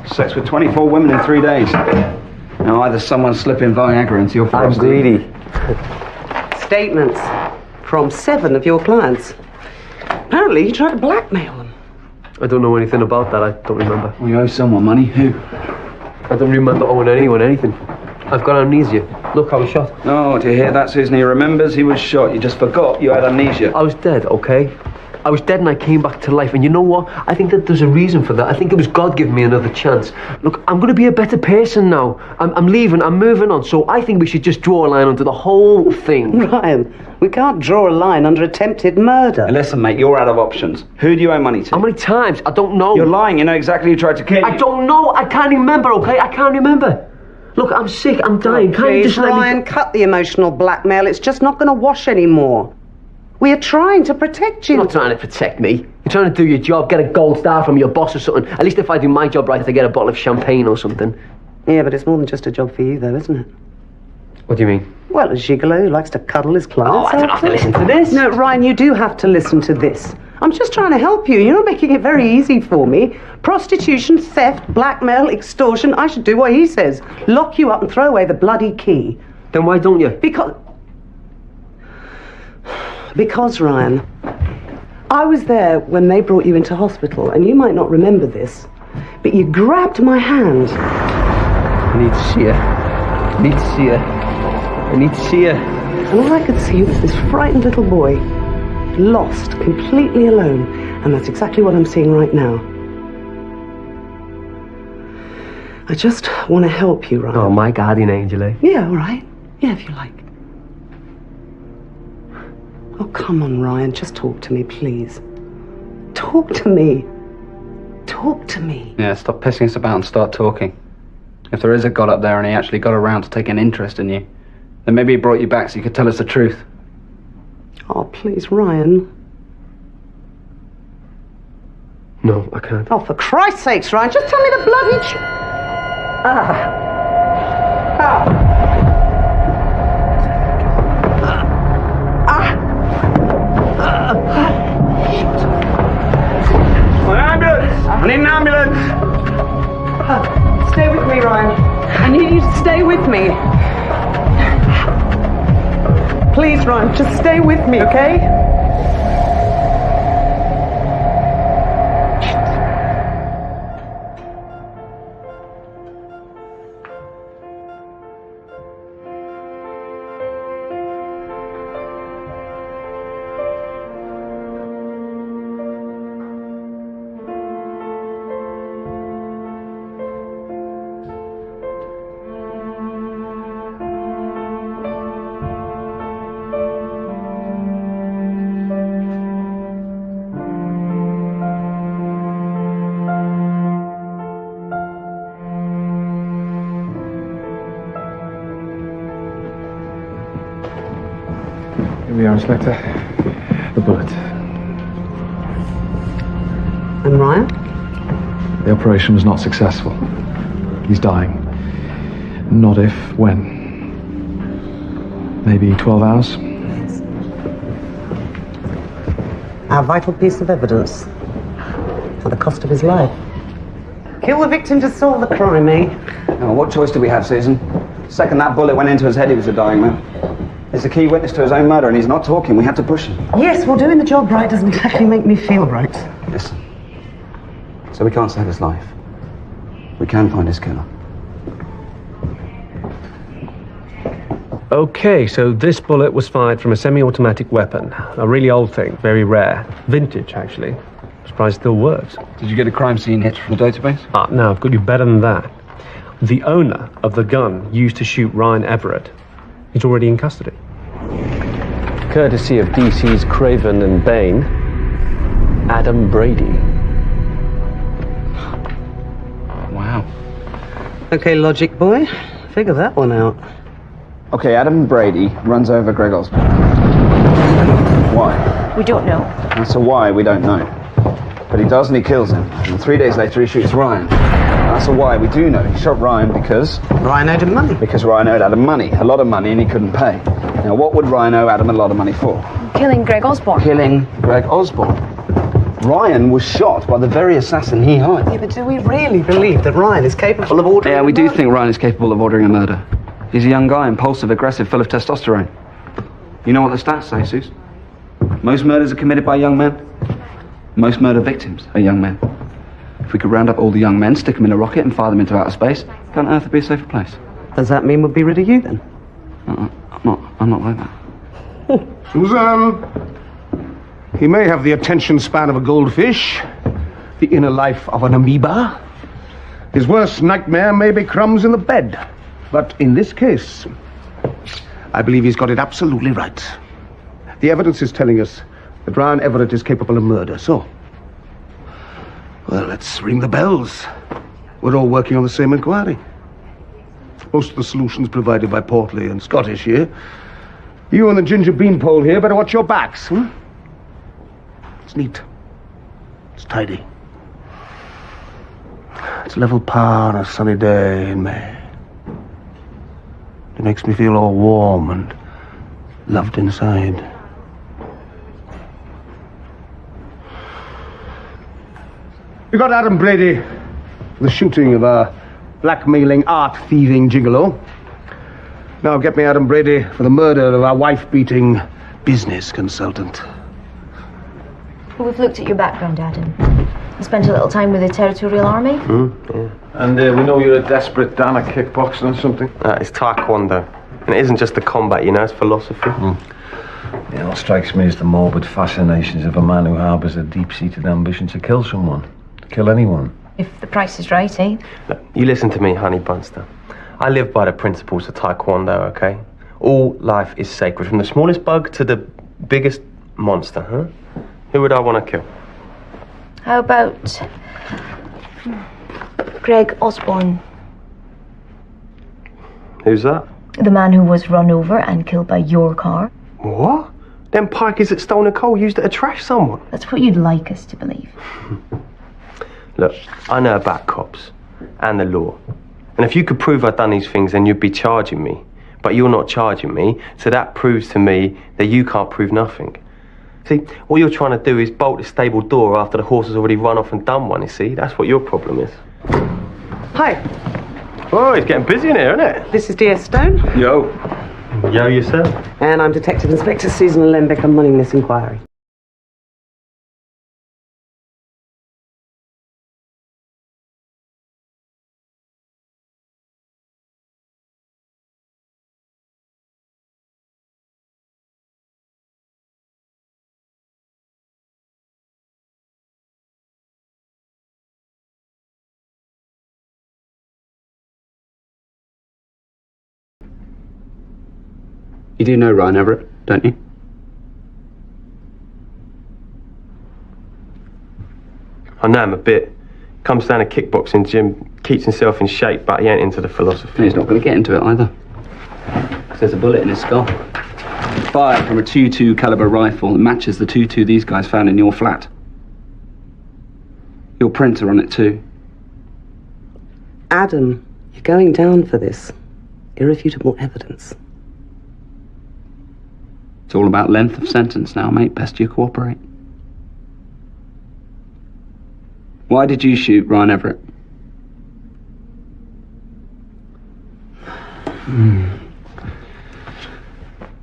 Sex with 24 women in 3 days. Now, either someone's slipping Viagra into your frosty. I'm greedy. Statements from 7 of your clients. Apparently, you tried to blackmail them. I don't know anything about that. I don't remember. We owe someone money. Who? I don't remember owing anyone anything. I've got amnesia. Look, I was shot. Oh, do you hear that, Susan? He remembers he was shot. You just forgot you had amnesia. I was dead, okay? I was dead and I came back to life. And you know what? I think that there's a reason for that. I think it was God giving me another chance. Look, I'm going to be a better person now. I'm leaving. I'm moving on. So I think we should just draw a line under the whole thing. Ryan, we can't draw a line under attempted murder. And listen, mate, you're out of options. Who do you owe money to? How many times? I don't know. You're lying. You know exactly who tried to kill you. I don't know. I can't remember, okay? I can't remember. Look, I'm sick. I'm dying. Can't you Please, just let me... Ryan, cut the emotional blackmail. It's just not going to wash anymore. We are trying to protect you. You're not trying to protect me. You're trying to do your job, get a gold star from your boss or something. At least if I do my job right, I get a bottle of champagne or something. Yeah, but it's more than just a job for you, though, isn't it? What do you mean? Well, a gigolo who likes to cuddle his clients. Oh, I don't have to listen to this. No, Ryan, you do have to listen to this. I'm just trying to help you. You're not making it very easy for me. Prostitution, theft, blackmail, extortion. I should do what he says. Lock you up and throw away the bloody key. Then why don't you? Because, Ryan, I was there when they brought you into hospital, and you might not remember this, but you grabbed my hand. I need to see her. I need to see her. I need to see her. And all I could see was this frightened little boy, lost, completely alone, and that's exactly what I'm seeing right now. I just want to help you, Ryan. Oh, my guardian angel, eh? Yeah, all right. Yeah, if you like. Oh, come on, Ryan. Just talk to me, please. Talk to me. Talk to me. Yeah, stop pissing us about and start talking. If there is a God up there and he actually got around to take an interest in you, then maybe he brought you back so you could tell us the truth. Oh, please, Ryan. No, I can't. Oh, for Christ's sakes, Ryan, just tell me the bloody truth. An ambulance! I need an ambulance! Stay with me, Ryan. I need you to stay with me. Please, Ryan, just stay with me, okay? Here we are, Inspector. The bullet. And Ryan? The operation was not successful. He's dying. Not if, when. Maybe 12 hours? Our vital piece of evidence. At the cost of his life. Kill the victim to solve the crime, eh? Now, what choice do we have, Susan? The second that bullet went into his head, he was a dying man. He's a key witness to his own murder, and he's not talking. We had to push him. Yes, well, doing the job right doesn't exactly make me feel right. Listen. So we can't save his life. We can find his killer. Okay, so this bullet was fired from a semi-automatic weapon. A really old thing, very rare. Vintage, actually. Surprised it still works. Did you get a crime scene hit from the database? No, I've got you better than that. The owner of the gun used to shoot Ryan Everett. He's already in custody. Courtesy of DC's Craven and Bain, Adam Brady. Wow. Okay, logic boy. Figure that one out. Okay, Adam Brady runs over Greg Osborne. Why? We don't know. That's a why we don't know. But he does, and he kills him. And 3 days later, he shoots Ryan. That's a why we do know. He shot Ryan because... Ryan owed him money. Because Ryan owed Adam money. A lot of money, and he couldn't pay. Now, what would Ryan owe Adam a lot of money for? Killing Greg Osborne. Killing Greg Osborne. Ryan was shot by the very assassin he hired. Yeah, but do we really believe that Ryan is capable of ordering Yeah, we do think Ryan is capable of ordering a murder. He's a young guy, impulsive, aggressive, full of testosterone. You know what the stats say, Suze? Most murders are committed by young men. Most murder victims are young men. If we could round up all the young men, stick them in a rocket and fire them into outer space, can't Earth be a safer place? Does that mean we'll be rid of you, then? I'm not like that. Susan! He may have the attention span of a goldfish, the inner life of an amoeba. His worst nightmare may be crumbs in the bed. But in this case, I believe he's got it absolutely right. The evidence is telling us that Ryan Everett is capable of murder, so... Well, let's ring the bells. We're all working on the same inquiry. Most of the solutions provided by Portley and Scottish here. You and the ginger beanpole here better watch your backs, hmm? It's neat. It's tidy. It's level par on a sunny day in May. It makes me feel all warm and loved inside. We got Adam Brady for the shooting of a blackmailing, art-thieving gigolo. Now get me Adam Brady for the murder of our wife-beating business consultant. Well, we've looked at your background, Adam. You spent a little time with the Territorial Army. Yeah. And we know you're a desperate Dan at kickboxing or something. It's Taekwondo. And it isn't just the combat, you know, it's philosophy. Yeah, what strikes me is the morbid fascinations of a man who harbours a deep-seated ambition to kill someone. To kill anyone. If the price is right, eh? Look, you listen to me, Honey Bunster. I live by the principles of Taekwondo, okay? All life is sacred, from the smallest bug to the biggest monster, huh? Who would I want to kill? How about Greg Osborne, Who's that? the man who was run over and killed by your car? What? Them pikers that stole Nicole used it to trash someone. That's what you'd like us to believe. Look, I know about cops and the law. And if you could prove I'd done these things, then you'd be charging me. But you're not charging me, so that proves to me that you can't prove nothing. See, what you're trying to do is bolt the stable door after the horse has already run off and done one, you see? That's what your problem is. Hi. Oh, it's getting busy in here, isn't it? This is DS Stone. Yo. Yo yourself. And I'm Detective Inspector Susan Lembeck. I'm running this inquiry. You do know Ryan Everett, don't you? I know him a bit. Comes down to kickboxing gym, keeps himself in shape, but he ain't into the philosophy. He's not going to get into it either. 'Cause there's a bullet in his skull. Fired from a .22 caliber rifle that matches the .22 these guys found in your flat. Your prints are on it too. Adam, you're going down for this. Irrefutable evidence. It's all about length of sentence now, mate. Best you cooperate. Why did you shoot Ryan Everett?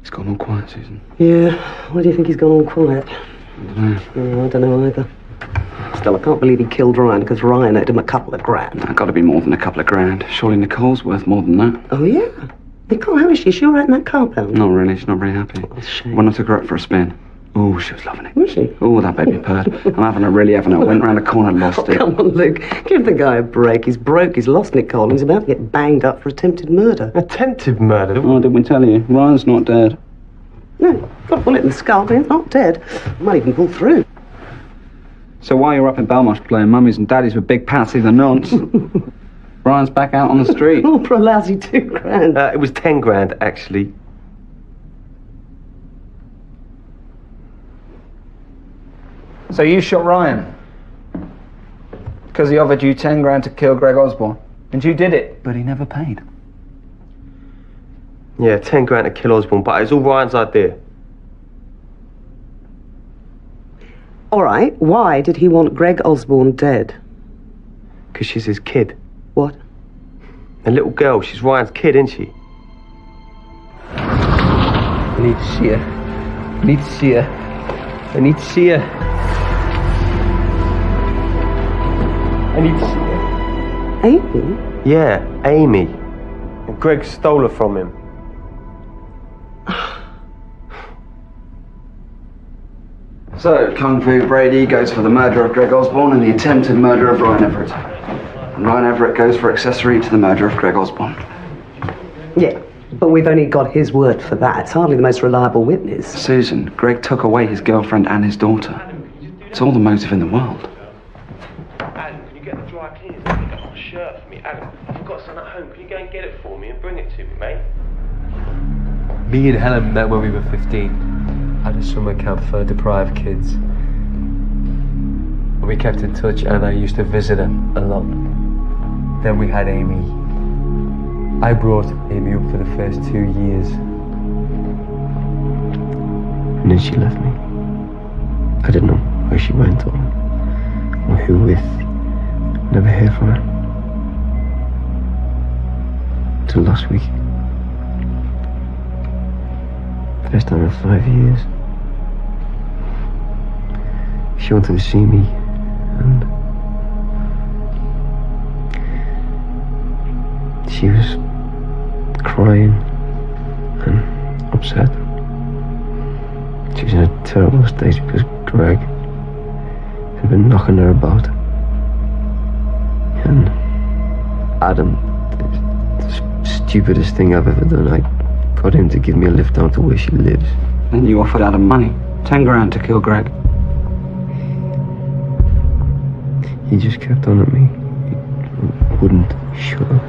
He's gone all quiet, Susan. Yeah, why do you think he's gone all quiet? I don't know either. Still, I can't believe he killed Ryan because Ryan owed him a couple of grand. Got to be more than a couple of grand. Surely Nicole's worth more than that. Oh, yeah? Nicole, how is she? Is she all right in that compound? Not really. She's not very happy. When I took her out for a spin, oh, she was loving it. Was she? Oh, that baby purred. I'm really having it. Went round a corner, lost it. Come on, Luke. Give the guy a break. He's broke. He's lost Nicole. And he's about to get banged up for attempted murder. Attempted murder? Oh, didn't we tell you? Ryan's not dead. No, got a bullet in the skull, but he's not dead. Might even pull through. So while you're up in Belmarsh playing mummies and daddies with Big Patsy the nonce, Ryan's back out on the street. All for a lousy 2 grand. It was 10 grand, actually. So you shot Ryan? Because he offered you 10 grand to kill Greg Osborne. And you did it. But he never paid. Yeah, 10 grand to kill Osborne, but it was all Ryan's idea. All right, why did he want Greg Osborne dead? Because she's his kid. What? A little girl. She's Ryan's kid, isn't she? I need to see her. I need to see her. I need to see her. I need to see her. Amy? Yeah, Amy. And Greg stole her from him. So, Kung Fu Brady goes for the murder of Greg Osborne and the attempted murder of Ryan Everett. And Ryan Everett goes for accessory to the murder of Greg Osborne. Yeah, but we've only got his word for that. It's hardly the most reliable witness. Susan, Greg took away his girlfriend and his daughter. It's all the motive in the world. Adam, can you get the dry cleaners and pick up my shirt for me? Adam, I've got some at home. Can you go and get it for me and bring it to me, mate? Me and Helen met when we were 15 at a summer camp for deprived kids. And we kept in touch and I used to visit her a lot. Then we had Amy. I brought Amy up for the first 2 years. And then she left me. I didn't know where she went or who with. Never heard from her. Till last week. First time in 5 years. She wanted to see me, and she was crying and upset. She was in a terrible state because Greg had been knocking her about. And Adam, the stupidest thing I've ever done, I got him to give me a lift down to where she lives. Then you offered Adam money. 10 grand to kill Greg. He just kept on at me. He wouldn't shut up.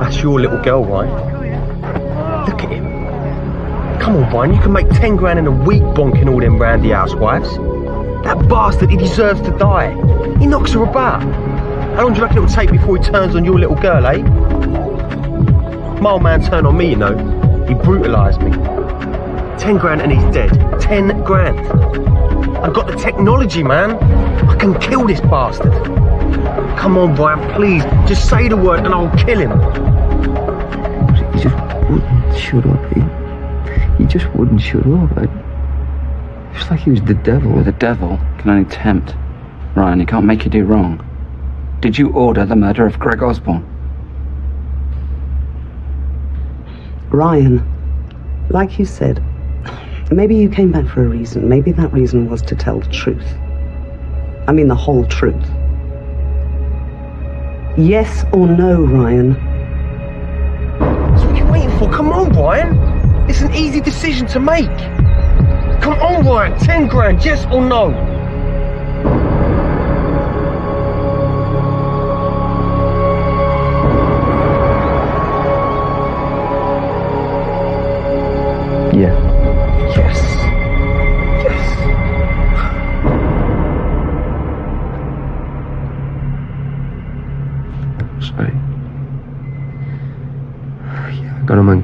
That's your little girl, right? Look at him. Come on, Ryan, you can make 10 grand in a week bonking all them randy housewives. That bastard, he deserves to die. He knocks her about. How long do you reckon it'll take before he turns on your little girl, eh? My old man turned on me, you know. He brutalised me. 10 grand and he's dead. 10 grand. I've got the technology, man. I can kill this bastard. Come on, Ryan, please. Just say the word and I'll kill him. He just wouldn't shut up. He just wouldn't shut up. It's like he was the devil. The devil can only tempt. Ryan, he can't make you do wrong. Did you order the murder of Greg Osborne? Ryan, like you said, maybe you came back for a reason. Maybe that reason was to tell the truth. I mean the whole truth. Yes or no, Ryan? So what are you waiting for? Come on, Ryan. It's an easy decision to make. Come on, Ryan. 10 grand, yes or no?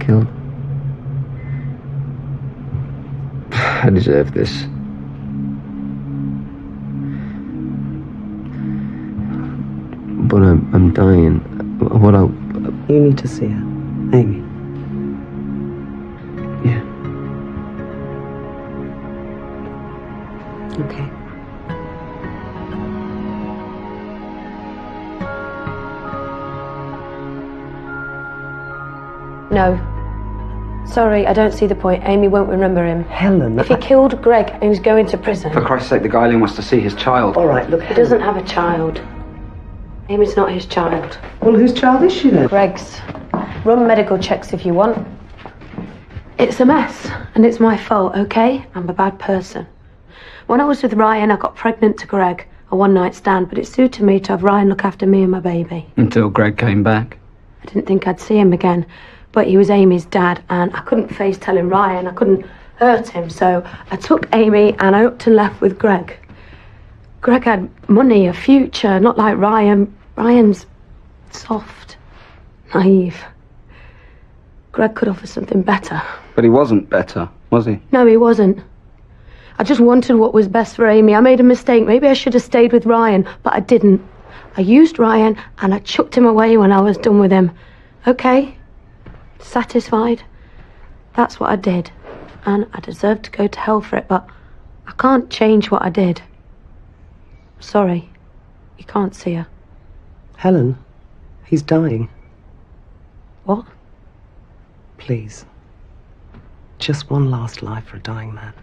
killed. I deserve this. But I'm dying. What I... You need to see her, Amy. Yeah. Okay. No. Sorry, I don't see the point. Amy won't remember him. Helen. If he killed Greg and he's going to prison. For Christ's sake, the guy only wants to see his child. All right, look. He doesn't have a child. Amy's not his child. Well, whose child is she then? Greg's. Run medical checks if you want. It's a mess, and it's my fault, okay? I'm a bad person. When I was with Ryan, I got pregnant to Greg, a one-night stand, but it suited me to have Ryan look after me and my baby. Until Greg came back. I didn't think I'd see him again, but he was Amy's dad, and I couldn't face telling Ryan. I couldn't hurt him, so I took Amy and I upped and left with Greg. Greg had money, a future, not like Ryan. Ryan's soft, naive. Greg could offer something better. But he wasn't better, was he? No, he wasn't. I just wanted what was best for Amy. I made a mistake. Maybe I should have stayed with Ryan, but I didn't. I used Ryan and I chucked him away when I was done with him. Okay? Satisfied? That's what I did. And I deserve to go to hell for it, but I can't change what I did. Sorry. You can't see her. Helen, he's dying. What? Please. Just one last life for a dying man.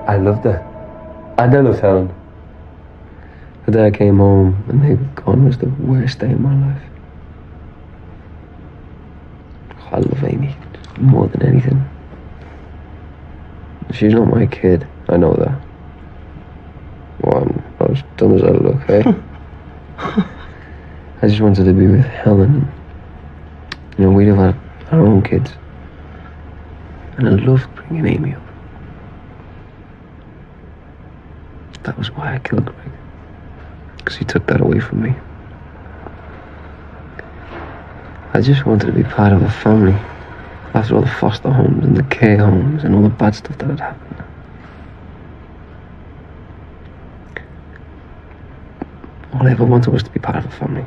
I loved her. And I loved Helen. The day I came home and they were gone was the worst day of my life. I love Amy more than anything. She's not my kid, I know that. Well, I'm not as dumb as I look, eh? I just wanted to be with Helen. You know, we'd have had our own kids. And I loved bringing Amy up. That was why I killed Greg. Because he took that away from me. I just wanted to be part of a family. After all the foster homes and the care homes and all the bad stuff that had happened. All I ever wanted was to be part of a family.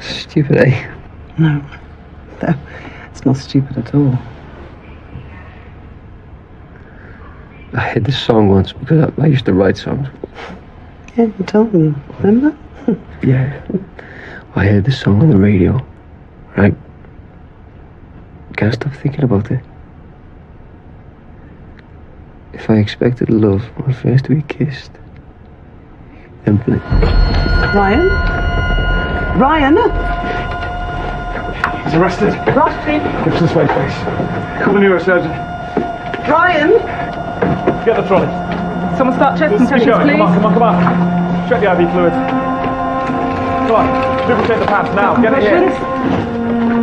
Stupid, eh? No, it's not stupid at all. I heard this song once because I used to write songs. Yeah, you told me, remember? Yeah. I heard this song on the radio. I can't stop thinking about it. If I expected love, I first to be kissed. Then play. Ryan? Ryan? He's arrested. Ryan? Get this way, please. Call the neurosurgeon. Ryan? Get the trolley. Someone start chest Let's keep compressions, going. please. Come on. Check the IV fluids. Come on. Lubricate the pants now. Get it here.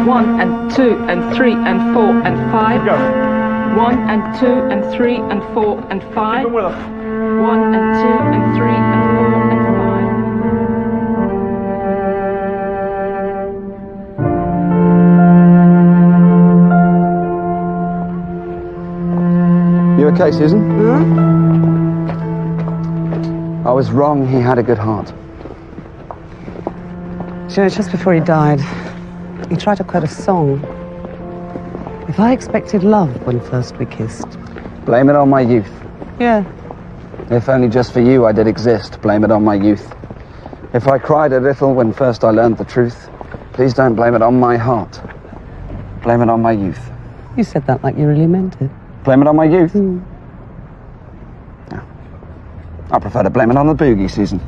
1 and 2 and 3 and 4 and 5. Go. 1 and 2 and 3 and 4 and 5. 1 and 2 and 3 and 4 and 5. You okay, Susan? I was wrong. He had a good heart. You know, just before he died, he tried to quote a song. If I expected love when first we kissed. Blame it on my youth. Yeah. If only just for you I did exist, blame it on my youth. If I cried a little when first I learned the truth, please don't blame it on my heart. Blame it on my youth. You said that like you really meant it. Blame it on my youth? Yeah. I prefer to blame it on the boogie, Susan.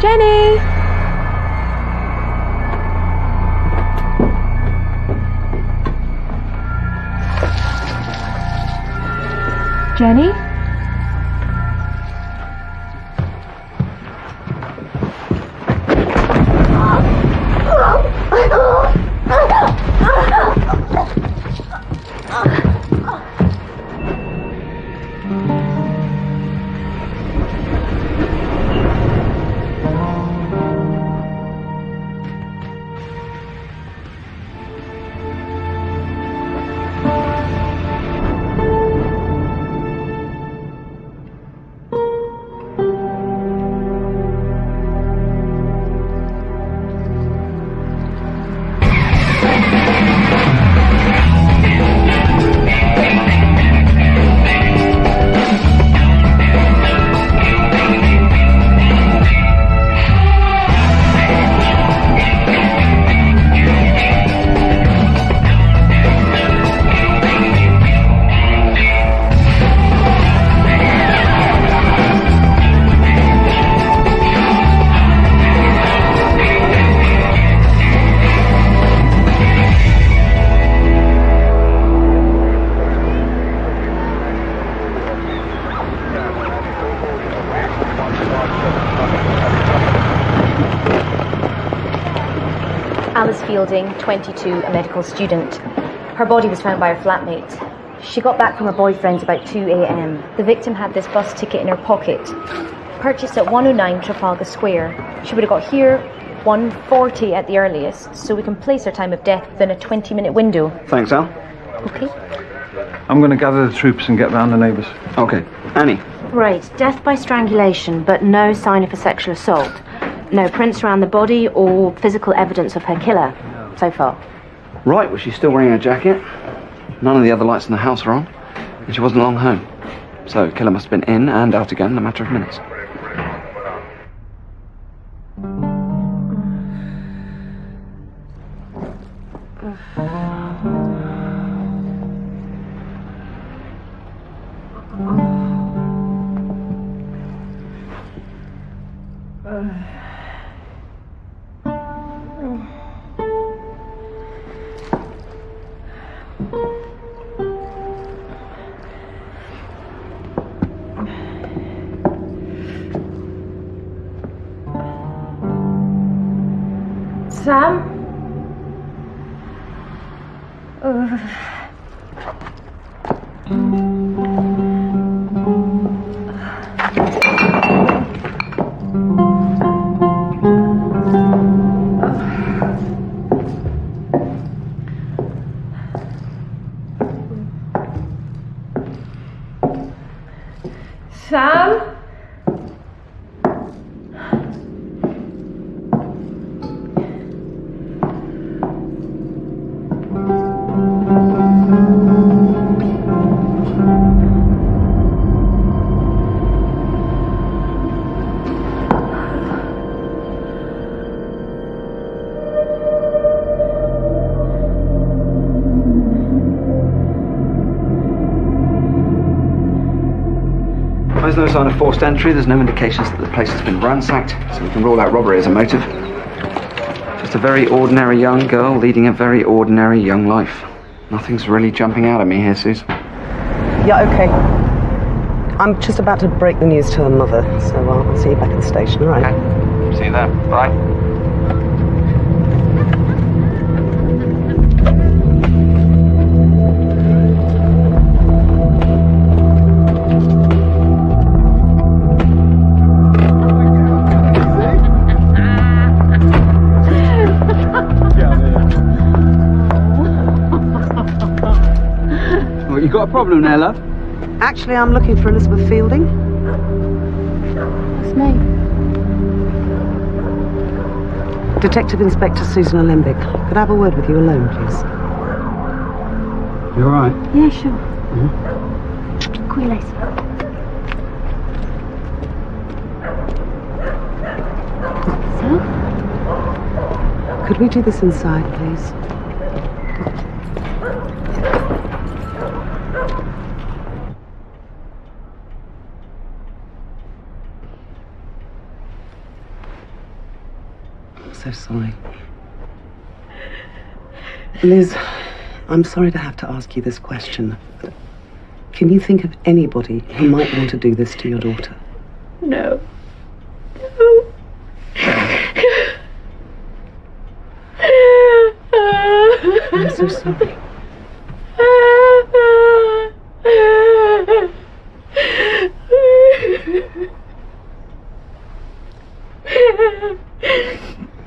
Jenny! Jenny? Fielding, 22, a medical student. Her body was found by her flatmate. She got back from her boyfriend's about 2 a.m. The victim had this bus ticket in her pocket, purchased at 109 Trafalgar Square. She would have got here 1:40 at the earliest, so we can place her time of death within a 20-minute window. Thanks, Al. Okay. I'm going to gather the troops and get round the neighbours. Okay. Annie. Right, death by strangulation, but no sign of a sexual assault. No prints around the body or physical evidence of her killer so far. Right, well, she's still wearing her jacket. None of the other lights in the house are on. And she wasn't long home. So, killer must have been in and out again in a matter of minutes. Sam? Sam? There's no sign of forced entry. There's no indications that the place has been ransacked, so we can rule out robbery as a motive. Just a very ordinary young girl leading a very ordinary young life. Nothing's really jumping out at me here, Suze. Yeah, okay. I'm just about to break the news to her mother, so I'll see you back at the station, all right? Okay. See you there. Bye. You got a problem there, love? Actually, I'm looking for Elizabeth Fielding. It's me. Detective Inspector Susan Alembic. Could I have a word with you alone, please? You all right? Yeah, sure. Mm-hmm. Call you later. So? Could we do this inside, please? So sorry. Liz, I'm sorry to have to ask you this question, but can you think of anybody who might want to do this to your daughter? No. I'm so sorry.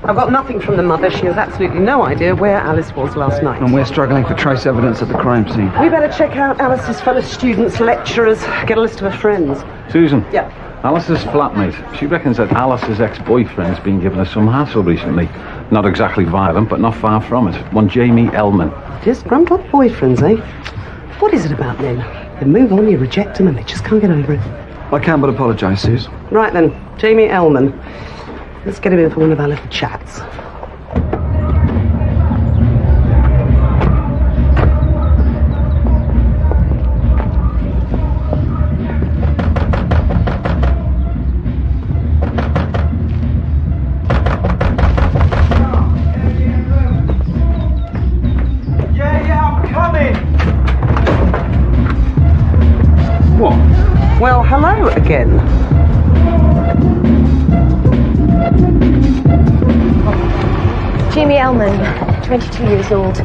I've got nothing from the mother. She has absolutely no idea where Alice was last night. And we're struggling for trace evidence at the crime scene. We better check out Alice's fellow students, lecturers, get a list of her friends. Susan. Yeah. Alice's flatmate. She reckons that Alice's ex-boyfriend's been giving her some hassle recently. Not exactly violent, but not far from it. One Jamie Ellman. Disgruntled boyfriends, eh? What is it about men? They move on, you reject them, and they just can't get over it. I can but apologise, Suze. Right then, Jamie Ellman. Let's get him in for one of our little chats. Well, hello again. Jamie Ellman. 22 years old.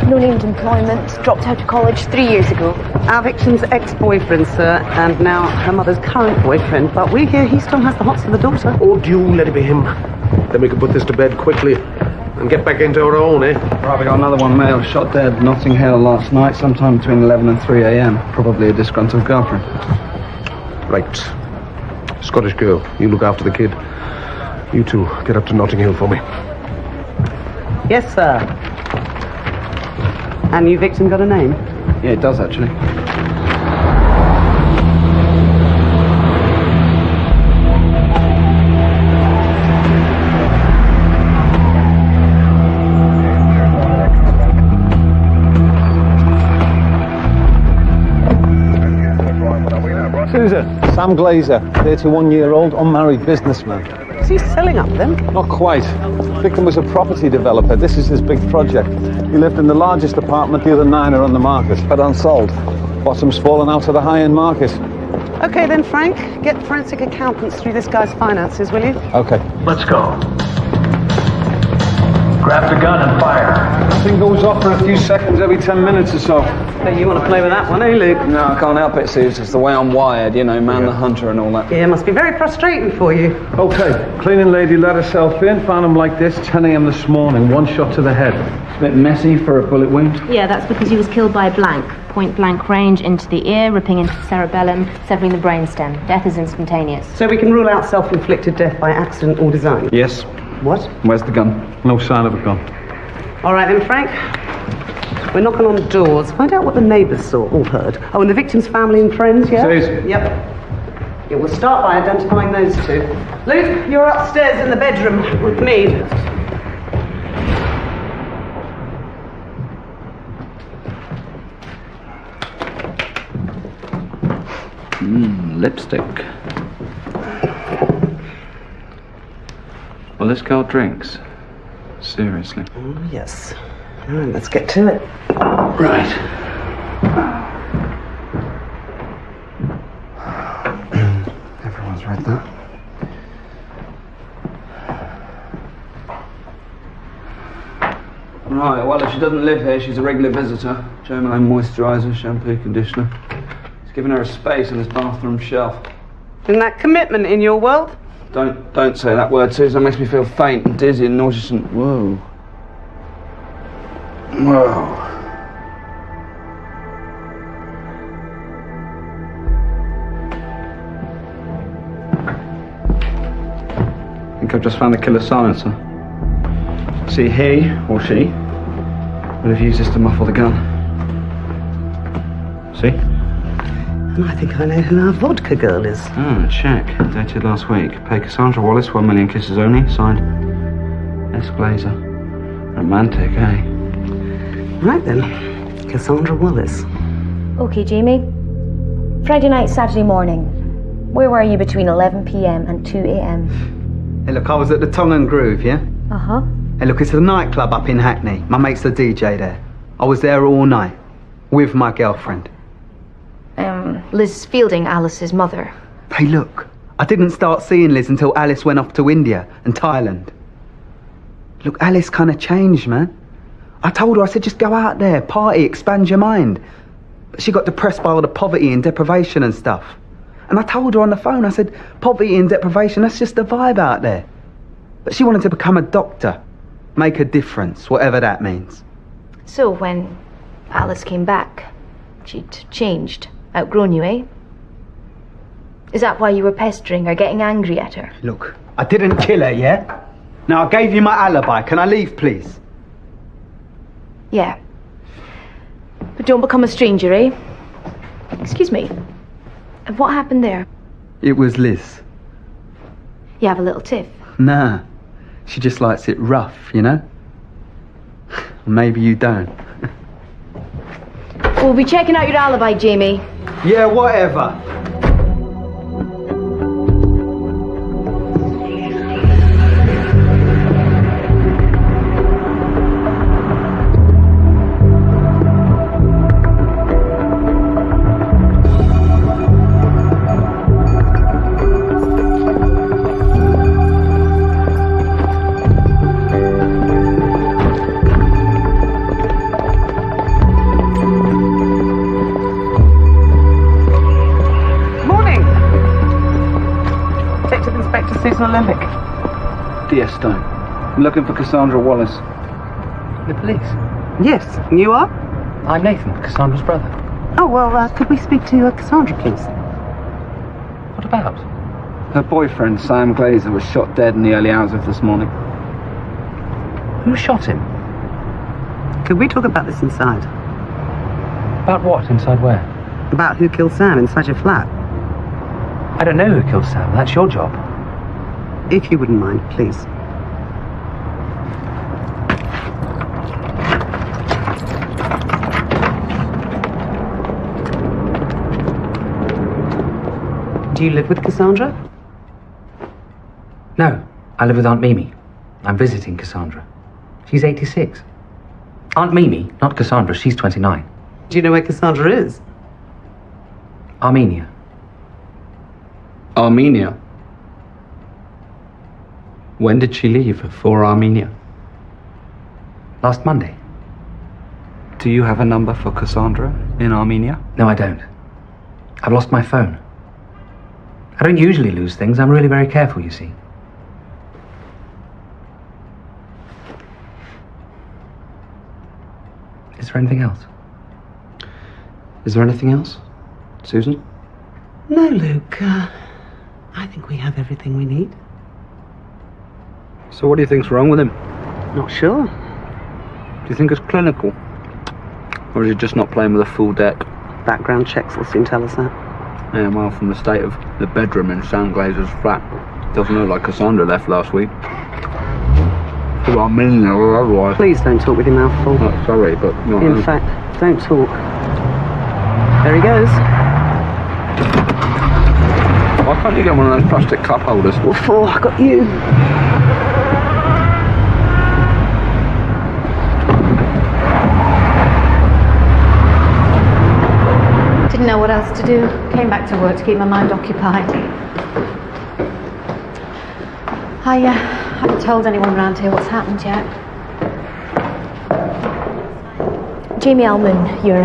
No named employment. Dropped out of college 3 years ago. Our victim's ex-boyfriend, sir, and now her mother's current boyfriend. But we hear he still has the hots for the daughter. Oh, do let it be him. Then we can put this to bed quickly and get back into our own, eh? Right, we got another one male shot dead Notting Hill last night, sometime between 11 and 3 a.m. Probably a disgruntled girlfriend. Right. Scottish girl, you look after the kid. You two, get up to Notting Hill for me. Yes, sir. And your victim got a name? Yeah, it does actually. Susan, Sam Glazer, 31-year-old, unmarried businessman. Is he selling up then? Not quite. Victim was a property developer. This is his big project. He lived in the largest apartment, the other 9 are on the market, but unsold. Bottom's fallen out of the high-end market. Okay then, Frank, get forensic accountants through this guy's finances, will you? Okay. Let's go. Grab the gun and fire. That thing goes off for a few seconds every 10 minutes or so. Hey, you want to play with that one, eh, Luke? No, I can't help it, Suze. It's the way I'm wired, you know, man the hunter and all that. Yeah, it must be very frustrating for you. Okay, cleaning lady let herself in, found him like this, 10 a.m. this morning, 1 shot to the head. It's a bit messy for a bullet wound. Yeah, that's because he was killed by a blank. Point blank range into the ear, ripping into the cerebellum, severing the brainstem. Death is instantaneous. So we can rule out self-inflicted death by accident or design? Yes. What? Where's the gun? No sign of a gun. All right then, Frank. We're knocking on doors. Find out what the neighbours saw or heard. Oh, and the victim's family and friends, yeah? Says. Yep. Yeah, we'll start by identifying those two. Luke, you're upstairs in the bedroom with me. Lipstick. Well, this girl drinks. Seriously. Oh, yes. All right, let's get to it. Right. Everyone's read that. Right, well, if she doesn't live here, she's a regular visitor. Germolane moisturiser, shampoo, conditioner. He's given her a space in his bathroom shelf. Isn't that commitment in your world? Don't say that word, Susan. That makes me feel faint and dizzy and nauseous and... Whoa. Whoa. I think I've just found the killer's silencer. See, he, or she, would have used this to muffle the gun. See? And I think I know who our vodka girl is. Ah, check. Dated last week. Pay Cassandra Wallace, 1 million kisses only. Signed, S. Glazer. Romantic, eh? Right then. Cassandra Wallace. Okay, Jamie. Friday night, Saturday morning. Where were you between 11 p.m. and 2 a.m.? Hey, look, I was at the Tongue and Groove, yeah? Uh-huh. Hey, look, it's a nightclub up in Hackney. My mate's the DJ there. I was there all night. With my girlfriend. Liz Fielding, Alice's mother. Hey, look. I didn't start seeing Liz until Alice went off to India and Thailand. Look, Alice kind of changed, man. I told her, I said, just go out there, party, expand your mind. But she got depressed by all the poverty and deprivation and stuff. And I told her on the phone, I said, poverty and deprivation, that's just the vibe out there. But she wanted to become a doctor, make a difference, whatever that means. So when Alice came back, she'd changed, outgrown you, eh? Is that why you were pestering her, getting angry at her? Look, I didn't kill her, yeah? Now, I gave you my alibi. Can I leave, please? Yeah. But don't become a stranger, eh? Excuse me. And what happened there? It was Liz. You have a little tiff. Nah, she just likes it rough, you know? Maybe you don't. We'll be checking out your alibi, Jamie. Yeah, whatever. Season Olympic. DS Stone. I'm looking for Cassandra Wallace. The police? Yes, and you are? I'm Nathan, Cassandra's brother. Oh, well, could we speak to Cassandra, please? What about? Her boyfriend, Sam Glazer, was shot dead in the early hours of this morning. Who shot him? Could we talk about this inside? About what? Inside where? About who killed Sam inside your flat. I don't know who killed Sam. That's your job. If you wouldn't mind, please. Do you live with Cassandra? No, I live with Aunt Mimi. I'm visiting Cassandra. She's 86. Aunt Mimi, not Cassandra, she's 29. Do you know where Cassandra is? Armenia. Armenia? When did she leave for Armenia? Last Monday. Do you have a number for Cassandra in Armenia? No, I don't. I've lost my phone. I don't usually lose things. I'm really very careful, you see. Is there anything else? Is there anything else? Susan? No, Luke. I think we have everything we need. So what do you think's wrong with him? Not sure. Do you think it's clinical? Or is he just not playing with a full deck? Background checks will soon tell us that. Yeah, well, from the state of the bedroom in Sam Glazer's flat, doesn't look like Cassandra left last week. Well, I mean, or otherwise. Please don't talk with your mouth full. Oh, sorry, but... In fact, don't talk. There he goes. Why can't you get one of those plastic cup holders? What for? I got you. Didn't know what else to do. Came back to work to keep my mind occupied. I haven't told anyone around here what's happened yet. Jamie Allman, your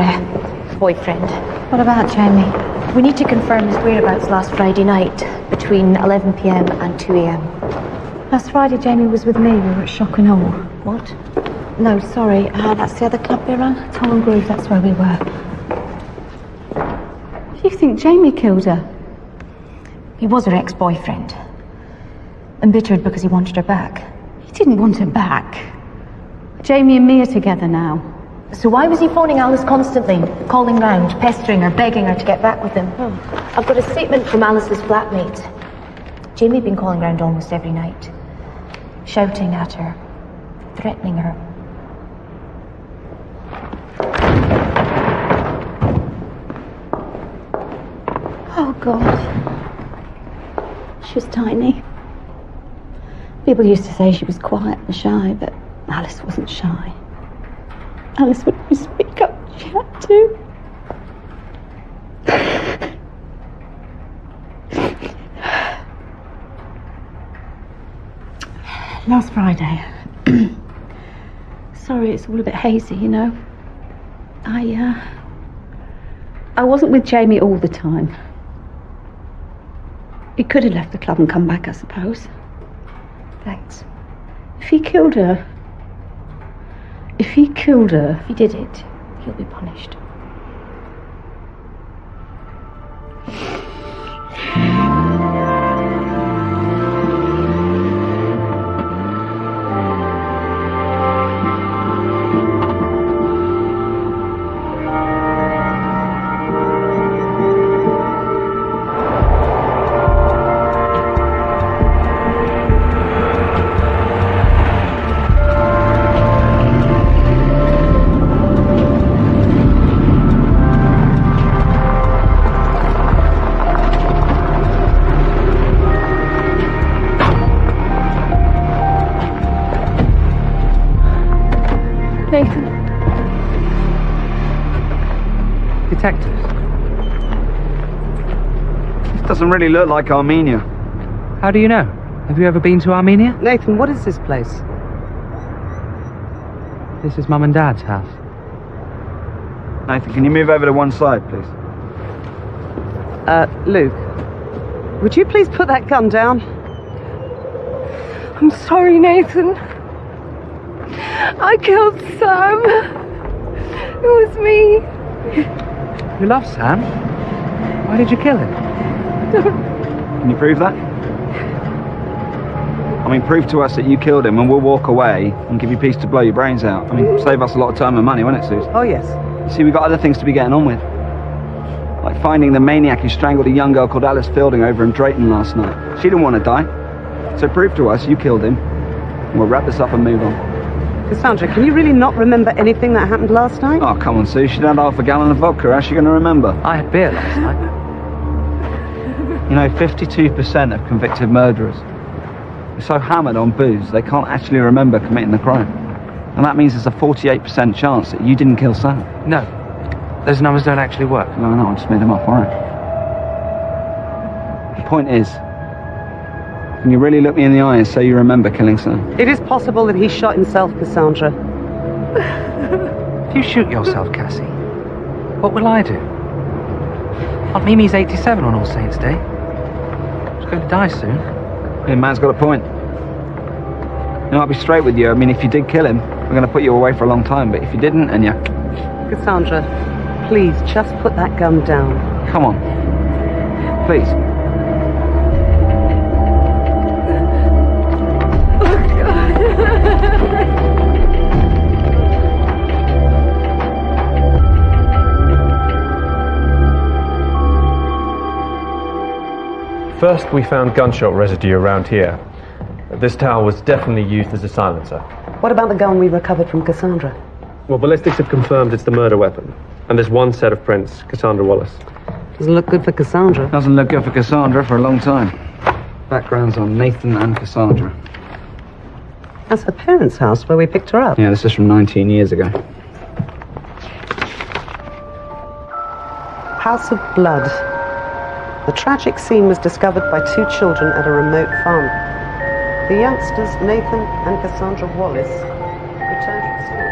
boyfriend. What about Jamie? We need to confirm his whereabouts last Friday night, between 11 p.m. and 2 a.m. Last Friday, Jamie was with me. We were at Shock and Awe. What? No, sorry. That's the other club we run. Tom and Groove, that's where we were. Do you think Jamie killed her? He was her ex-boyfriend. Embittered because he wanted her back. He didn't want her back. Jamie and me are together now. So why was he phoning Alice constantly? Calling round, pestering her, begging her to get back with him? I've got a statement from Alice's flatmate. Jamie had been calling round almost every night. Shouting at her. Threatening her. Oh, God. She was tiny. People used to say she was quiet and shy, but Alice wasn't shy. Alice would always speak up when she had to. Last Friday. Sorry, it's all a bit hazy, you know. I wasn't with Jamie all the time. He could have left the club and come back, I suppose. Thanks. If he killed her... If he did it, he'll be punished. Nathan. Detectives. This doesn't really look like Armenia. How do you know? Have you ever been to Armenia? Nathan, what is this place? This is Mum and Dad's house. Nathan, can you move over to one side, please? Luke, would you please put that gun down? I'm sorry, Nathan. I killed Sam. It was me. You love Sam? Why did you kill him? Can you prove that? I mean, prove to us that you killed him and we'll walk away and give you peace to blow your brains out. I mean, save us a lot of time and money, won't it, Suze? Oh, yes. You see, we've got other things to be getting on with. Like finding the maniac who strangled a young girl called Alice Fielding over in Drayton last night. She didn't want to die. So prove to us you killed him. And we'll wrap this up and move on. Cassandra, can you really not remember anything that happened last night? Oh, come on, Sue. She'd had half a gallon of vodka. How's she going to remember? I had beer last night. You know, 52% of convicted murderers are so hammered on booze they can't actually remember committing the crime. And that means there's a 48% chance that you didn't kill Sam. No. Those numbers don't actually work. No, I just made them up, alright. The point is, can you really look me in the eye and say you remember killing Sam? It is possible that he shot himself, Cassandra. If you shoot yourself, Cassie, what will I do? Aunt Mimi's 87 on All Saints' Day. She's going to die soon. The man's got a point. You know, I'll be straight with you. I mean, if you did kill him, we're going to put you away for a long time. But if you didn't, and you... Cassandra, please, just put that gun down. Come on. Please. First, we found gunshot residue around here. This towel was definitely used as a silencer. What about the gun we recovered from Cassandra? Well, ballistics have confirmed it's the murder weapon. And there's one set of prints, Cassandra Wallace. Doesn't look good for Cassandra. Doesn't look good for Cassandra for a long time. Backgrounds on Nathan and Cassandra. That's her parents' house where we picked her up. Yeah, this is from 19 years ago. House of Blood. The tragic scene was discovered by two children at a remote farm. The youngsters, Nathan and Cassandra Wallace, returned from school.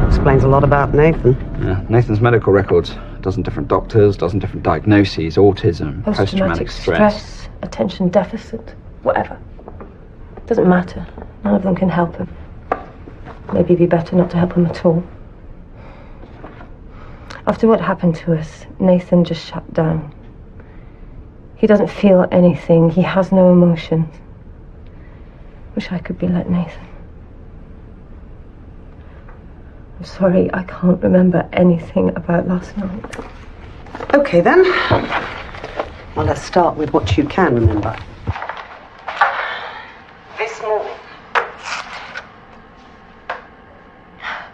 Explains a lot about Nathan. Yeah, Nathan's medical records. Dozen different doctors, dozen different diagnoses, autism, post-traumatic stress. Attention deficit, whatever. Doesn't matter. None of them can help him. Maybe it'd be better not to help him at all. After what happened to us, Nathan just shut down. He doesn't feel anything. He has no emotions. Wish I could be like Nathan. I'm sorry, I can't remember anything about last night. Okay, then. Well, let's start with what you can remember. This morning,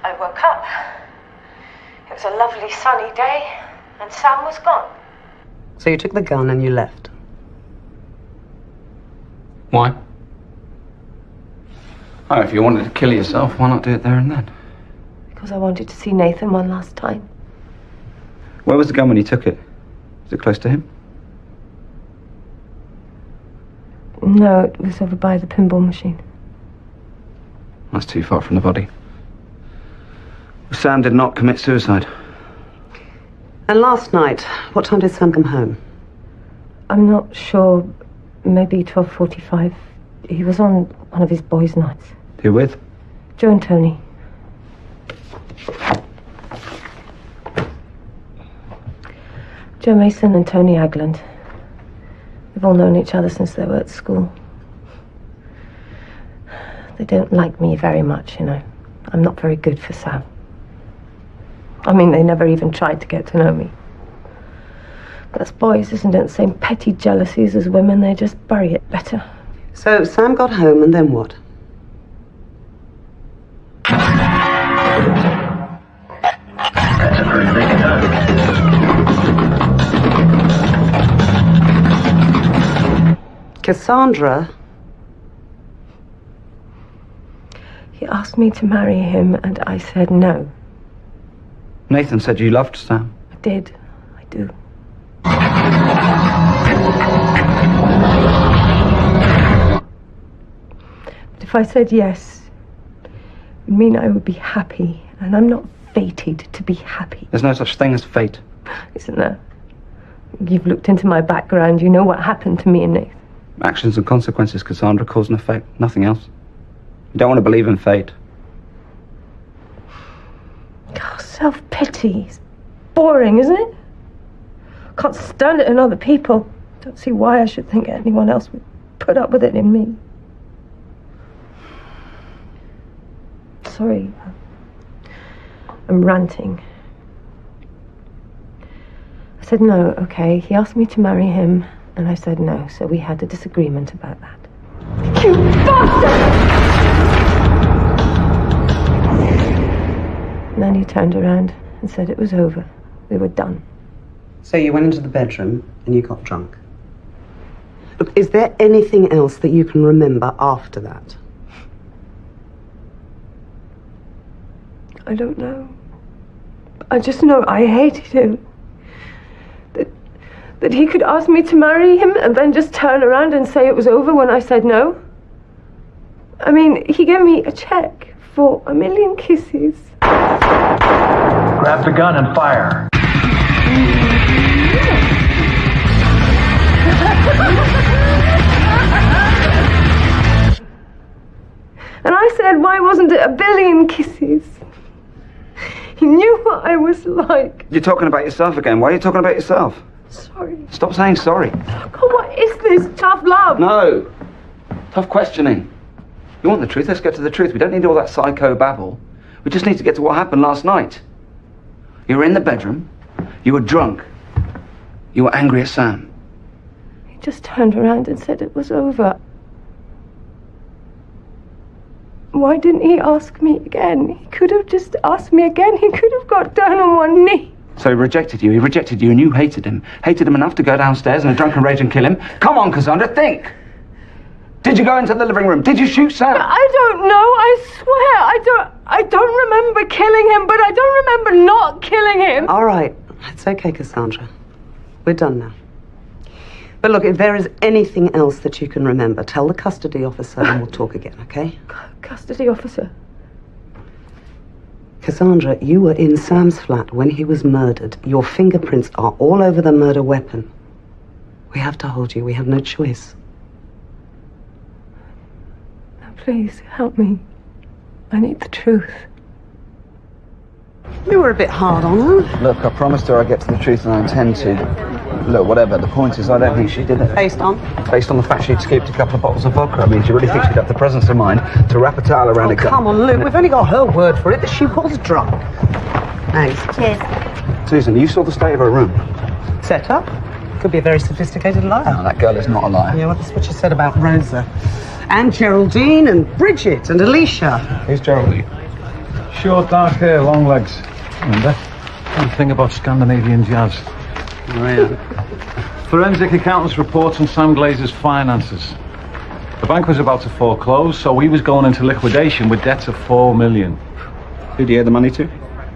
I woke up. It was a lovely sunny day, and Sam was gone. so you took the gun and you left. Why? Oh, if you wanted to kill yourself, why not do it there and then? Because I wanted to see Nathan one last time. Where was the gun when you took it? Was it close to him? No, it was over by the pinball machine. That's too far from the body. Sam did not commit suicide. And last night, what time did Sam come home? I'm not sure. Maybe 12:45. He was on one of his boys' nights. Who with? Joe and Tony. Joe Mason and Tony Agland. They've all known each other since they were at school. They don't like me very much, you know. I'm not very good for Sam. I mean, they never even tried to get to know me. But that's boys, isn't it? Same petty jealousies as women, they just bury it better. So Sam got home and then what? Cassandra? He asked me to marry him, and I said no. Nathan said you loved Sam. I did. I do. But if I said yes, it would mean I would be happy, and I'm not fated to be happy. There's no such thing as fate. Isn't there? You've looked into my background. You know what happened to me and Nathan. Actions and consequences, Cassandra, cause and effect. Nothing else. You don't want to believe in fate. Oh, self-pity. It's boring, isn't it? Can't stand it in other people. Don't see why I should think anyone else would put up with it in me. Sorry. I'm ranting. I said no, okay. He asked me to marry him, and I said no, so we had a disagreement about that. You bastard! And then he turned around and said it was over. We were done. So you went into the bedroom and you got drunk. Look, is there anything else that you can remember after that? I don't know. I just know I hated him. That he could ask me to marry him and then just turn around and say it was over when I said no. I mean, he gave me a check for 1 million kisses. Grab the gun and fire. And I said, why wasn't it 1 billion kisses? He knew what I was like. You're talking about yourself again. Why are you talking about yourself? Sorry. Stop saying sorry. God, what is this? Tough love? No. Tough questioning. You want the truth? Let's get to the truth. We don't need all that psycho babble. We just need to get to what happened last night. You were in the bedroom. You were drunk. You were angry at Sam. He just turned around and said it was over. Why didn't he ask me again? He could have just asked me again. He could have got down on one knee. So he rejected you. He rejected you and you hated him. Hated him enough to go downstairs in a drunken rage and kill him. Come on, Cassandra, think. Did you go into the living room? Did you shoot Sam? I don't know. I swear. I don't remember killing him, but I don't remember not killing him. All right. It's okay, Cassandra. We're done now. But look, if there is anything else that you can remember, tell the custody officer and we'll talk again, okay? Custody officer? Cassandra, you were in Sam's flat when he was murdered. Your fingerprints are all over the murder weapon. We have to hold you. We have no choice. Now, please, help me. I need the truth. You were a bit hard on her. Look, I promised her I'd get to the truth and I intend to. Look, whatever. The point is, I don't think she did it. Based on? Based on the fact she'd escaped a couple of bottles of vodka. I mean, do you really think she'd have the presence of mind to wrap a towel around a gun? Come on, Luke. We've only got her word for it that she was drunk. Thanks. Cheers. Susan, you saw the state of her room. Set up? Could be a very sophisticated liar. No, that girl is not a liar. Yeah, well, that's what you said about Rosa. And Geraldine and Bridget and Alicia. Who's Geraldine? Short, dark hair, long legs. Remember? One thing about Scandinavian jazz. Oh, yeah. Forensic accountants' reports on Sam Glazer's finances. The bank was about to foreclose, so he was going into liquidation with debts of 4 million. Who do you owe the money to?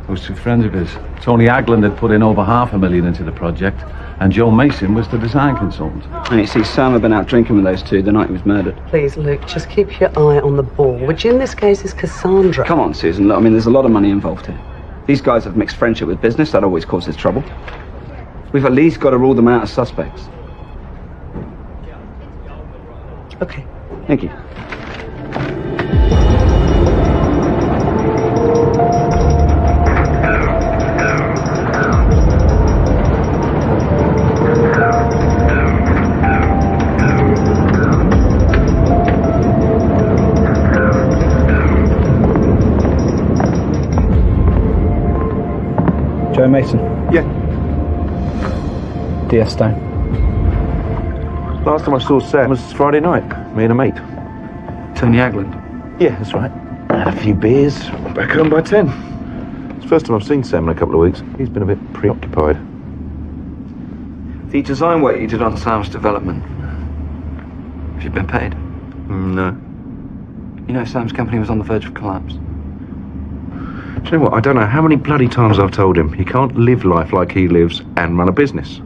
Those two friends of his. Tony Agland had put in over $500,000 into the project, and Joe Mason was the design consultant. And you see, Sam had been out drinking with those two the night he was murdered. Please, Luke, just keep your eye on the ball, which in this case is Cassandra. Come on, Susan. Look, I mean, there's a lot of money involved here. These guys have mixed friendship with business. That always causes trouble. We've at least got to rule them out as suspects. Okay. Thank you. Joe Mason. Yeah. DS Stone. Last time I saw Sam was Friday night, me and a mate. Tony Agland. Yeah, that's right. Had a few beers, back home by 10. It's the first time I've seen Sam in a couple of weeks. He's been a bit preoccupied. The design work you did on Sam's development, Have you been paid? No. You know Sam's company was on the verge of collapse. Do you know what? I don't know how many bloody times I've told him he can't live life like he lives and run a business. Do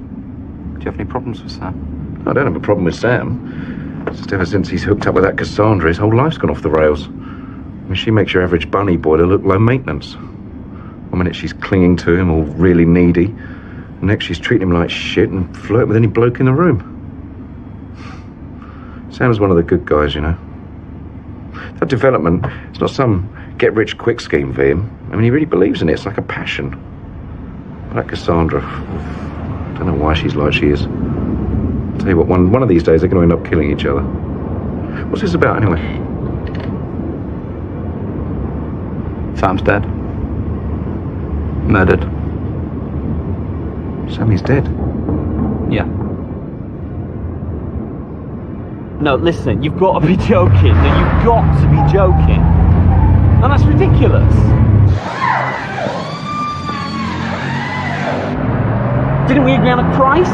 you have any problems with Sam? I don't have a problem with Sam. It's just ever since he's hooked up with that Cassandra, his whole life's gone off the rails. I mean, she makes your average bunny boy to look low maintenance. One minute she's clinging to him, all really needy. The next she's treating him like shit and flirting with any bloke in the room. Sam's one of the good guys, you know. That development, it's not some get-rich-quick scheme for him. I mean, he really believes in it. It's like a passion. But that Cassandra, I don't know why she's like she is. I'll tell you what, one of these days they're going to end up killing each other. What's this about, anyway? Sam's dead. Murdered. Sammy's dead? Yeah. No, listen, you've got to be joking. No, you've got to be joking. No, that's ridiculous. Didn't we agree on a price?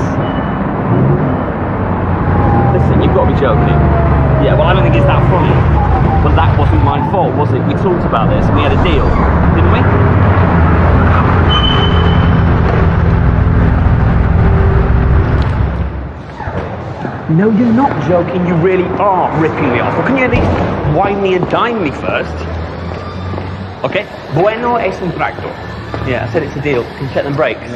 Listen, you've got to be joking. Yeah, well, I don't think it's that funny. But that wasn't my fault, was it? We talked about this, we had a deal, didn't we? No, you're not joking, you really are ripping me off. Well, can you at least wine me and dine me first? Okay? Bueno es un tracto. Yeah, I said it's a deal. Can you check them brakes?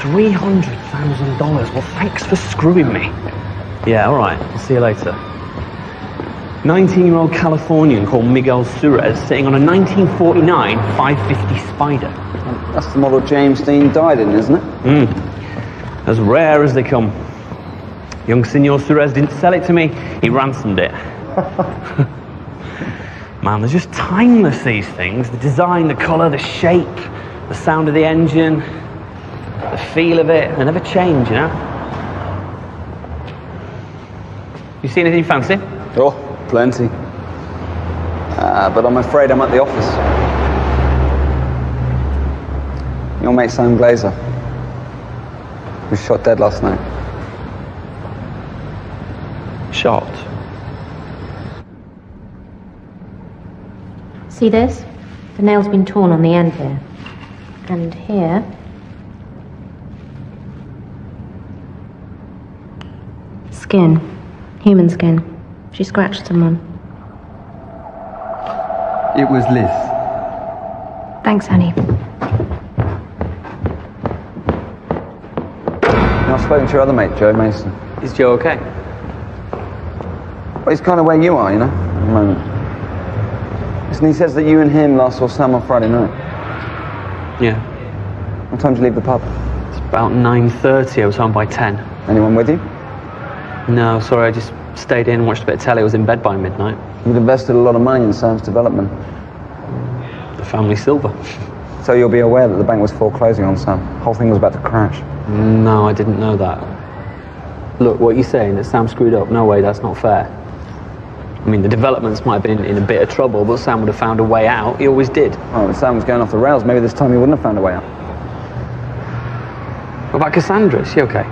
$300,000. Well, thanks for screwing me. Yeah, alright. I'll see you later. 19-year-old Californian called Miguel Suarez sitting on a 1949 550 Spider. That's the model James Dean died in, isn't it? As rare as they come. Young Senor Suarez didn't sell it to me, he ransomed it. Man, they're just timeless, these things. The design, the colour, the shape, the sound of the engine, the feel of it, they never change, you know? You see anything fancy? Oh, plenty. But I'm afraid I'm at the office. Your mate Sam Glazer was shot dead last night. Shot? See this? The nail's been torn on the end here. And here. Skin. Human skin. She scratched someone. It was Liz. Thanks, honey. Now, I've spoken to your other mate, Joe Mason. Is Joe okay? Well, he's kind of where you are, you know, at the moment. Listen, he says that you and him last saw Sam on Friday night. Yeah. What time did you leave the pub? It's about 9:30. I was home by 10. Anyone with you? No, sorry, I just stayed in and watched a bit of telly. I was in bed by midnight. You'd invested a lot of money in Sam's development. The family silver. So you'll be aware that the bank was foreclosing on Sam. The whole thing was about to crash. No, I didn't know that. Look, what you're saying, that Sam screwed up? No way, that's not fair. I mean, the developments might have been in a bit of trouble, but Sam would have found a way out. He always did. Oh, if Sam was going off the rails, maybe this time he wouldn't have found a way out. What about Cassandra? Is she okay?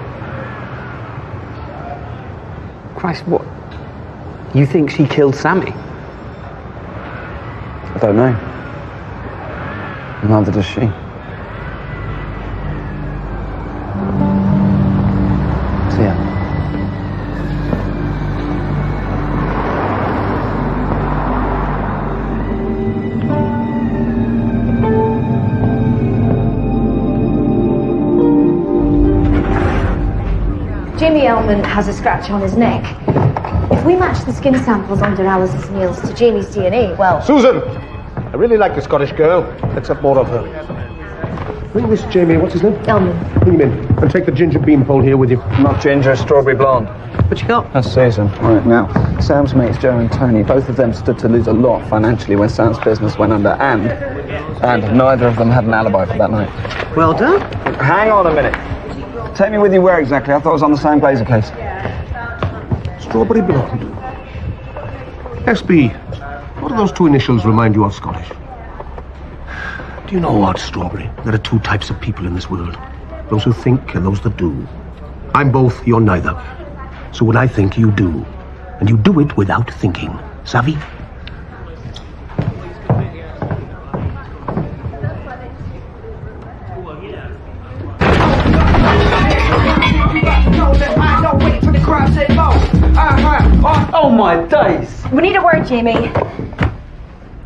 Christ, what? You think she killed Sammy? I don't know. Neither does she. See ya. Jamie Ellman has a scratch on his neck. If we match the skin samples under Alice's nails to Jamie's DNA, well... Susan! I really like the Scottish girl. Let's have more of her. Bring this Jamie, what's his name? Ellman. Bring him in. And take the ginger bean pole here with you. Not ginger, strawberry blonde. What you got? That's Susan. Right, now, Sam's mates, Joe and Tony, both of them stood to lose a lot financially when Sam's business went under, and neither of them had an alibi for that night. Well done. Hang on a minute. Take me with you where exactly? I thought it was on the Sam Glazer case. Strawberry blonde. SB, what do those two initials remind you of, Scottish? Do you know what, Strawberry? There are two types of people in this world. Those who think and those that do. I'm both, you're neither. So what I think, you do. And you do it without thinking. Savvy? Oh my days! We need a word, Jamie.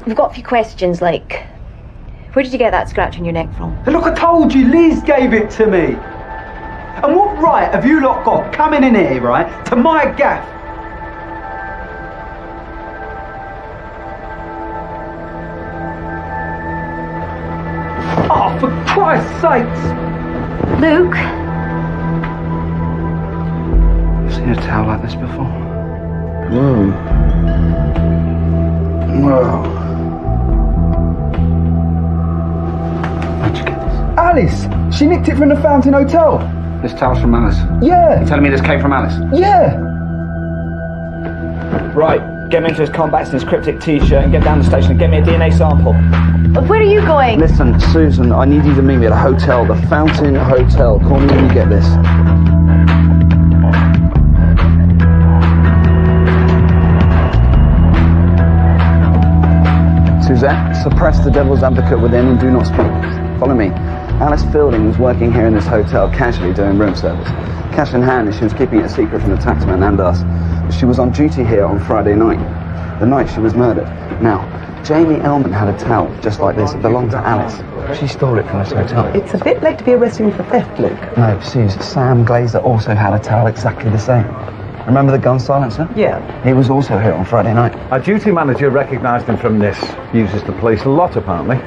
We've got a few questions, like, where did you get that scratch on your neck from? Look, I told you, Liz gave it to me. And what right have you lot got coming in here, right, to my gaff? Oh, for Christ's sakes! Luke? I've seen a towel like this before. Whoa. Whoa. Where'd you get this? Alice! She nicked it from the Fountain Hotel. This towel's from Alice? Yeah. You're telling me this came from Alice? Yeah. Right, get me into his combats and his cryptic t-shirt and get down the station and get me a DNA sample. Where are you going? Listen, Susan, I need you to meet me at a hotel, the Fountain Hotel. Call me when you get this. Suzette, suppress the devil's advocate within and do not speak. Follow me. Alice Fielding was working here in this hotel casually doing room service. Cash in hand, she was keeping it a secret from the taxman and us. She was on duty here on Friday night, the night she was murdered. Now, Jamie Ellman had a towel just like this. It belonged to Alice. She stole it from this hotel. It's a bit late to be arresting for theft, Luke. No, Suze, Sam Glazer also had a towel exactly the same. Remember the gun silencer? Yeah. He was also here on Friday night. Our duty manager recognised him from this. Uses the police a lot, apparently.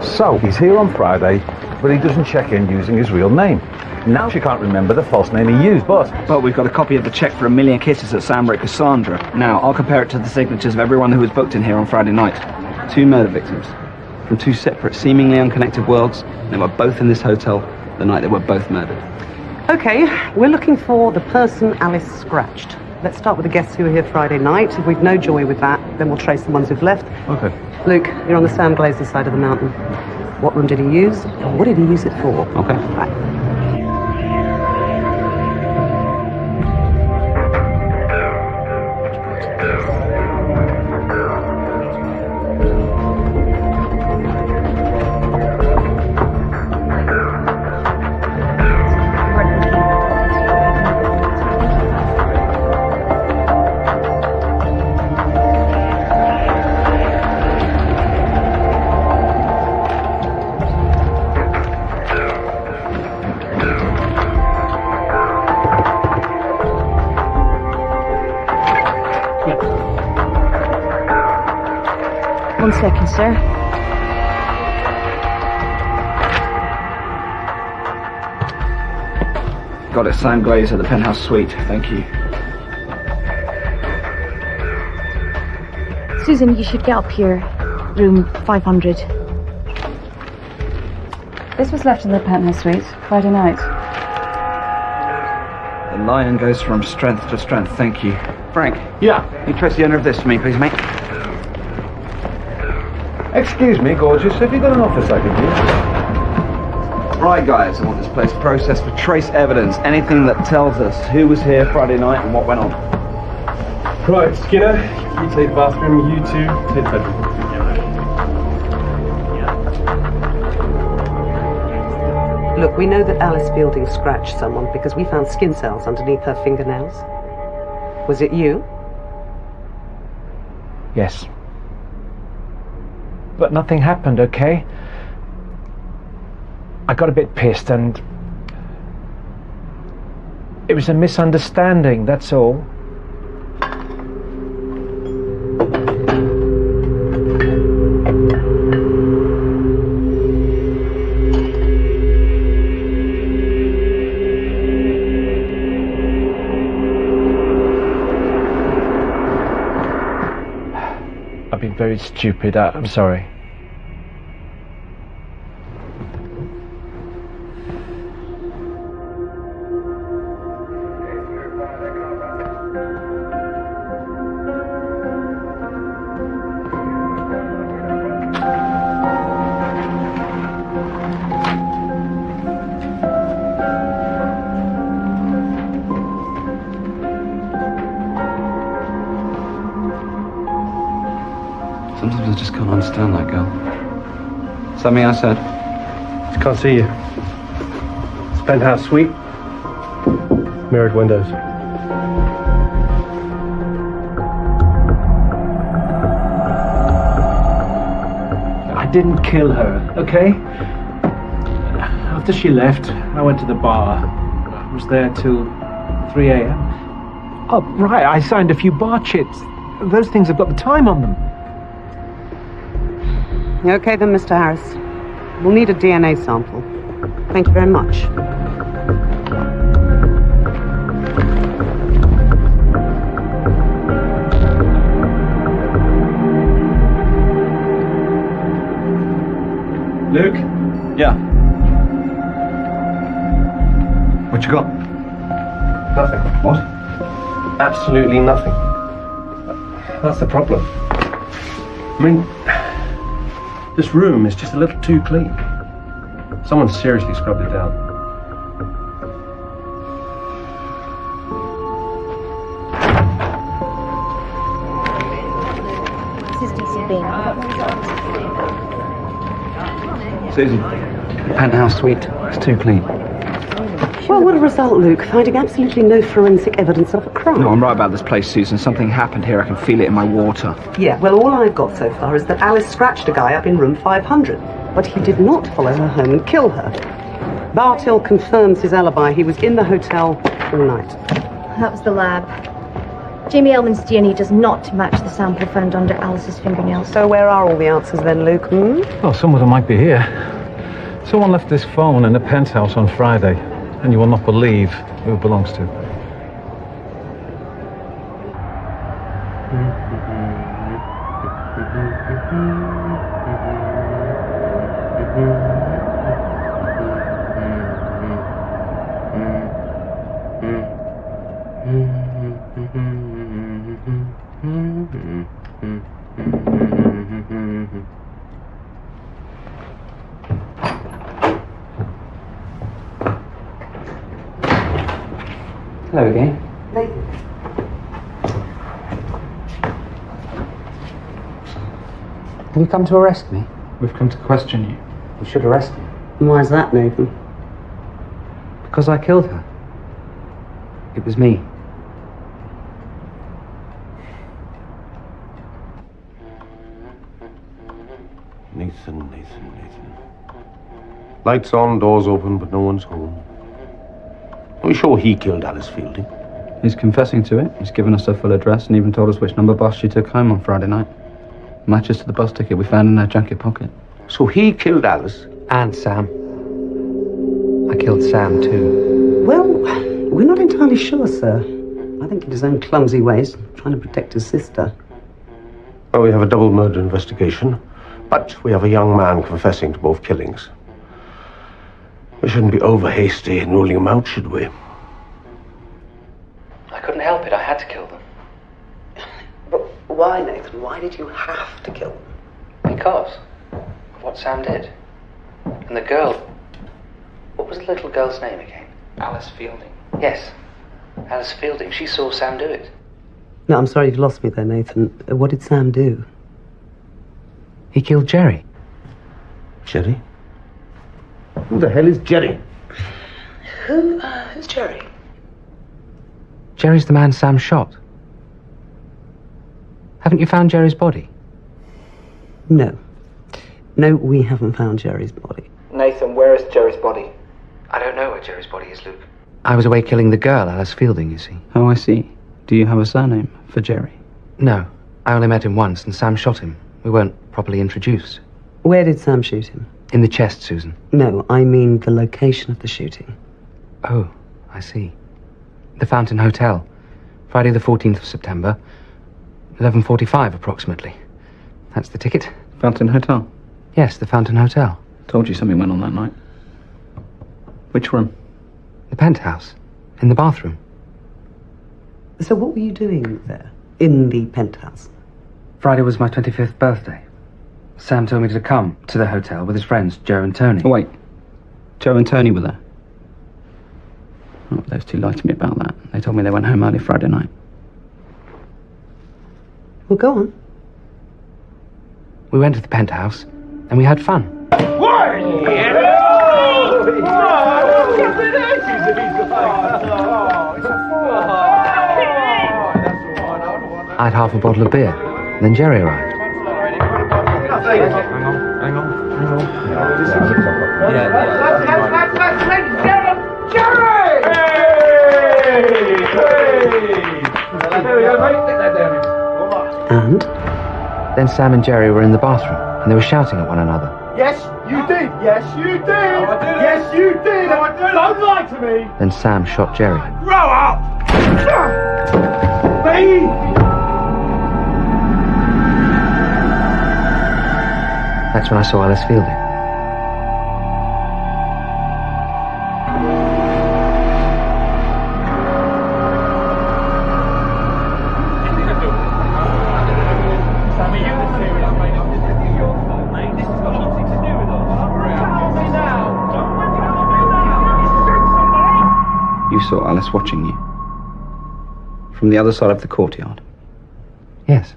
So, he's here on Friday, but he doesn't check in using his real name. Now she can't remember the false name he used, but we've got a copy of the cheque for 1 million kisses that Sam wrote Cassandra. Now, I'll compare it to the signatures of everyone who was booked in here on Friday night. 2 murder victims from 2 separate, seemingly unconnected worlds. They were both in this hotel the night they were both murdered. Okay, we're looking for the person Alice scratched. Let's start with the guests who were here Friday night. If we've no joy with that, then we'll trace the ones who've left. Okay. Luke, you're on the Sam Glazer side of the mountain. What room did he use? And what did he use it for? Okay. Right. One second, sir. Got it, Sam Glazer, the penthouse suite. Thank you. Susan, you should get up here. Room 500. This was left in the penthouse suite Friday night. The lion goes from strength to strength. Thank you. Frank. Yeah? You trace the owner of this for me, please, mate? Excuse me, gorgeous, have you got an office I can use? Right, guys, I want this place processed for trace evidence. Anything that tells us who was here Friday night and what went on. Right, Skinner, you take the bathroom, you two take the bedroom. Look, we know that Alice Fielding scratched someone because we found skin cells underneath her fingernails. Was it you? Yes. But nothing happened, okay? I got a bit pissed and it was a misunderstanding, that's all. I've been very stupid. I'm sorry. I just can't understand that girl. Something I said? Just can't see you. It's a penthouse suite. Mirrored windows. I didn't kill her, okay? After she left, I went to the bar. I was there till 3 a.m. Oh, right, I signed a few bar chits. Those things have got the time on them. Okay then, Mr. Harris. We'll need a DNA sample. Thank you very much. Luke? Yeah. What you got? Nothing. What? Absolutely nothing. That's the problem. I mean, this room is just a little too clean. Someone seriously scrubbed it down. This is DCB. Susan. Penthouse suite. It's too clean. Well, what a result, Luke. Finding absolutely no forensic evidence of a crime. No, I'm right about this place, Susan. Something happened here. I can feel it in my water. Yeah, well, all I've got so far is that Alice scratched a guy up in room 500. But he did not follow her home and kill her. Bartil confirms his alibi. He was in the hotel all night. That was the lab. Jamie Elman's DNA does not match the sample found under Alice's fingernails. So where are all the answers then, Luke? Well, some of them might be here. Someone left this phone in the penthouse on Friday, and you will not believe who it belongs to. Hello again. Have you come to arrest me? We've come to question you. You should arrest me. Why is that, Nathan? Because I killed her. It was me. Nathan. Lights on, doors open, but no one's home. Are we sure he killed Alice Fielding? He's confessing to it. He's given us her full address and even told us which number bus she took home on Friday night. Matches to the bus ticket we found in her jacket pocket. So he killed Alice? And Sam. I killed Sam too. Well, we're not entirely sure, sir. I think in his own clumsy ways, trying to protect his sister. Well, we have a double murder investigation, but we have a young man confessing to both killings. We shouldn't be over hasty in ruling him out, should we? I couldn't help it. I had to kill them. But why, Nathan? Why did you have to kill them? Because of what Sam did. And the girl. What was the little girl's name again? Alice Fielding. Yes. Alice Fielding. She saw Sam do it. No, I'm sorry, you've lost me there, Nathan. What did Sam do? He killed Jerry. Jerry? Who the hell is Jerry? Who's Jerry? Jerry's the man Sam shot. Haven't you found Jerry's body? No. No, we haven't found Jerry's body. Nathan, where is Jerry's body? I don't know where Jerry's body is, Luke. I was away killing the girl, Alice Fielding, you see. Oh, I see. Do you have a surname for Jerry? No. I only met him once, and Sam shot him. We weren't properly introduced. Where did Sam shoot him? In the chest, Susan. No, I mean the location of the shooting. Oh, I see. The Fountain Hotel. Friday the 14th of September. 11:45 approximately. That's the ticket. Fountain Hotel? Yes, the Fountain Hotel. Told you something went on that night. Which room? The penthouse. In the bathroom. So what were you doing there? In the penthouse? Friday was my 25th birthday. Sam told me to come to the hotel with his friends, Joe and Tony. Oh, wait. Joe and Tony were there? Oh, those two lied to me about that. They told me they went home early Friday night. Well, go on. We went to the penthouse and we had fun. I had half a bottle of beer. Then Jerry arrived. Hang on. And then Sam and Jerry were in the bathroom and they were shouting at one another. Yes, you did. Yes, you did. Yes, you did. Don't lie to me. Then Sam shot Jerry. Grow up. Me. That's when I saw Alice Fielding. You saw Alice watching you from the other side of the courtyard. Yes.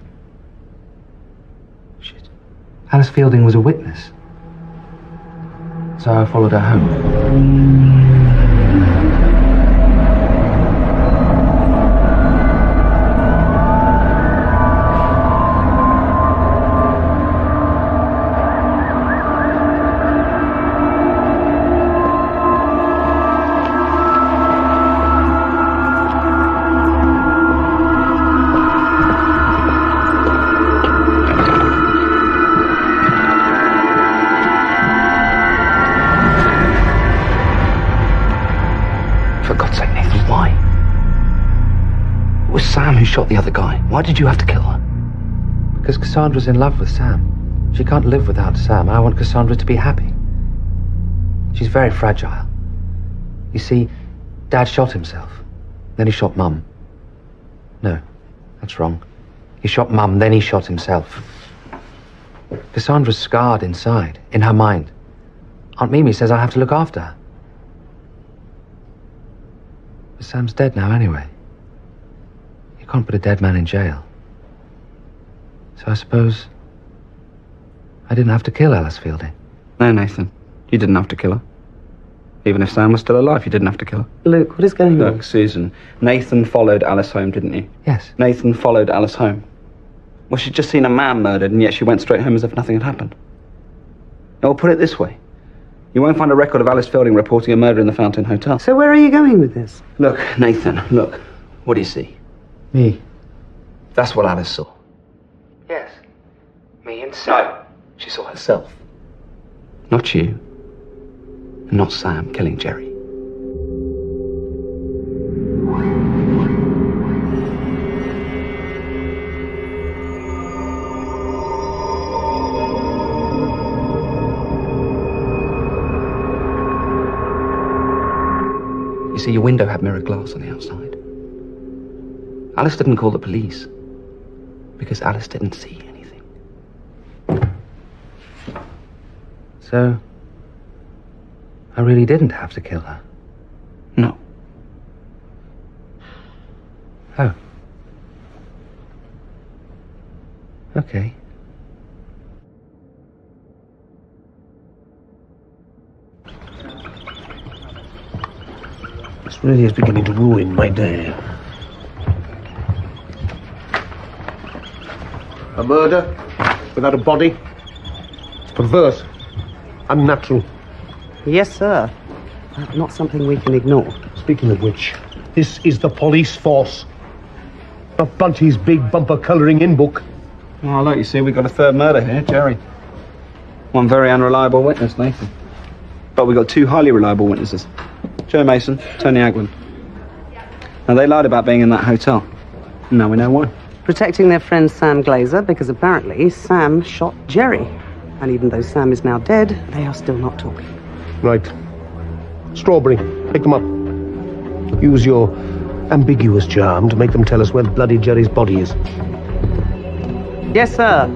Shit. Alice Fielding was a witness. So I followed her home. Who shot the other guy? Why did you have to kill her? Because Cassandra's in love with Sam. She can't live without Sam. I want Cassandra to be happy. She's very fragile. You see, Dad shot himself. Then he shot Mum. No, that's wrong. He shot Mum, then he shot himself. Cassandra's scarred inside, in her mind. Aunt Mimi says I have to look after her. But Sam's dead now anyway. You can't put a dead man in jail. So I suppose I didn't have to kill Alice Fielding. No, Nathan. You didn't have to kill her. Even if Sam was still alive, you didn't have to kill her. Luke, what is going on? Look, Susan, Nathan followed Alice home, didn't you? Yes. Nathan followed Alice home. Well, she'd just seen a man murdered, and yet she went straight home as if nothing had happened. Now, we'll put it this way. You won't find a record of Alice Fielding reporting a murder in the Fountain Hotel. So where are you going with this? Look, Nathan, look. What do you see? Me. That's what Alice saw. Yes. Me and Sam. No. She saw herself. Not you. And not Sam killing Jerry. You see, your window had mirrored glass on the outside. Alice didn't call the police because Alice didn't see anything. So I really didn't have to kill her? No. Oh. Okay. This really is beginning to ruin my day. A murder without a body. It's perverse, unnatural. Yes, sir. Not something we can ignore. Speaking of which, this is the police force. Not Bunty's big bumper colouring in book. Oh, look, you see, we've got a third murder here, Jerry. One very unreliable witness, Nathan. But we've got two highly reliable witnesses. Joe Mason, Tony Agwin. Now, they lied about being in that hotel. Now we know why. Protecting their friend Sam Glazer, because apparently Sam shot Jerry. And even though Sam is now dead, they are still not talking. Right. Strawberry, pick them up. Use your ambiguous charm to make them tell us where bloody Jerry's body is. Yes, sir.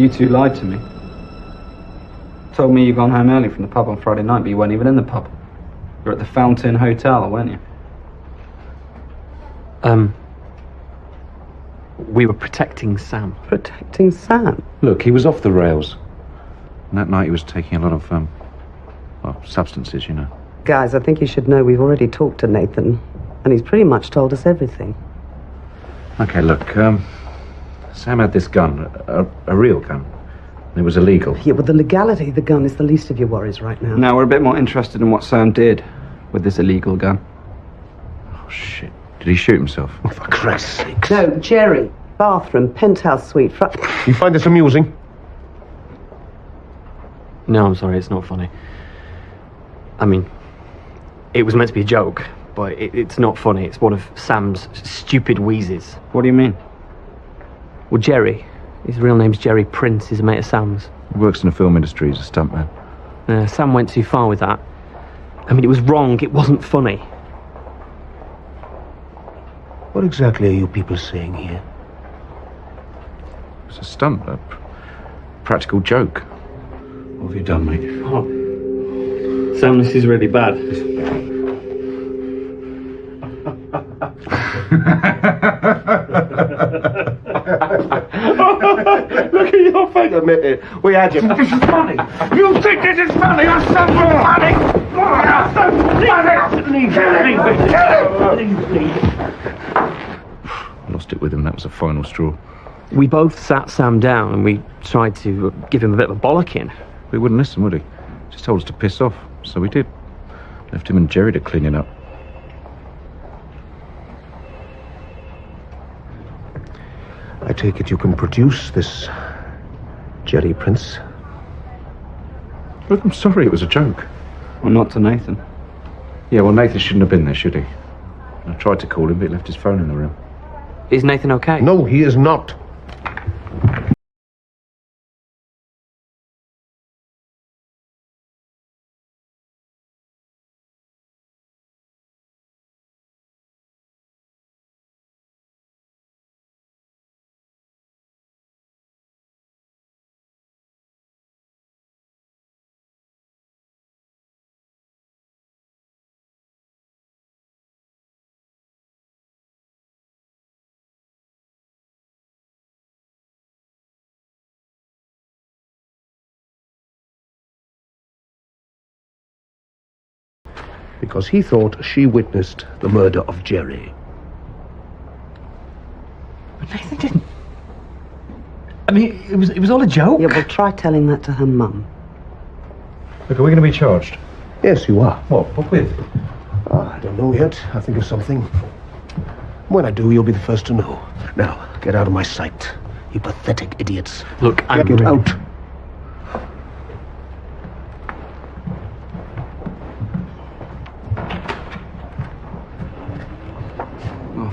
You two lied to me. Told me you'd gone home early from the pub on Friday night, but you weren't even in the pub. You were at the Fountain Hotel, weren't you? We were protecting Sam. Protecting Sam? Look, he was off the rails. And that night he was taking a lot of, well, substances, you know. Guys, I think you should know we've already talked to Nathan, and he's pretty much told us everything. Okay, look, Sam had this gun, a real gun. It was illegal. Yeah, with the legality of the gun is the least of your worries right now. Now, we're a bit more interested in what Sam did with this illegal gun. Oh, shit. Did he shoot himself? Oh, for Christ's sake. No, Jerry. Bathroom, penthouse suite. You find this amusing? No, I'm sorry, it's not funny. I mean, it was meant to be a joke, but it's not funny. It's one of Sam's stupid wheezes. What do you mean? Well, Jerry, his real name's Jerry Prince, he's a mate of Sam's. He works in the film industry as a stuntman. Sam went too far with that. I mean, it was wrong, it wasn't funny. What exactly are you people saying here? It's a stunt, a practical joke. What have you done, mate? Oh. Sam, this is really bad. Look at your face. Admit it. We had you. This is funny. You think this is funny? You're so funny. You're so funny. I lost it with him. That was the final straw. We both sat Sam down and we tried to give him a bit of a bollocking. But he wouldn't listen, would he? Just told us to piss off. So we did. Left him and Jerry to clean it up. I take it you can produce this Jerry Prince? Look, I'm sorry, it was a joke. Well, not to Nathan. Yeah, well, Nathan shouldn't have been there, should he? I tried to call him, but he left his phone in the room. Is Nathan okay? No, he is not. Because he thought she witnessed the murder of Jerry. But Nathan didn't. I mean, it was all a joke. Yeah, well, try telling that to her mum. Look, are we going to be charged? Yes, you are. What with? I don't know yet. I'll think of something. When I do, you'll be the first to know. Now, get out of my sight, you pathetic idiots. Look, Get out.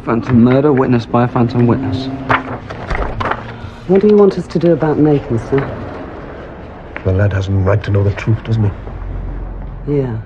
Phantom murder witnessed by a phantom witness. What do you want us to do about Nathan, sir? The lad has a right to know the truth, doesn't he? Yeah.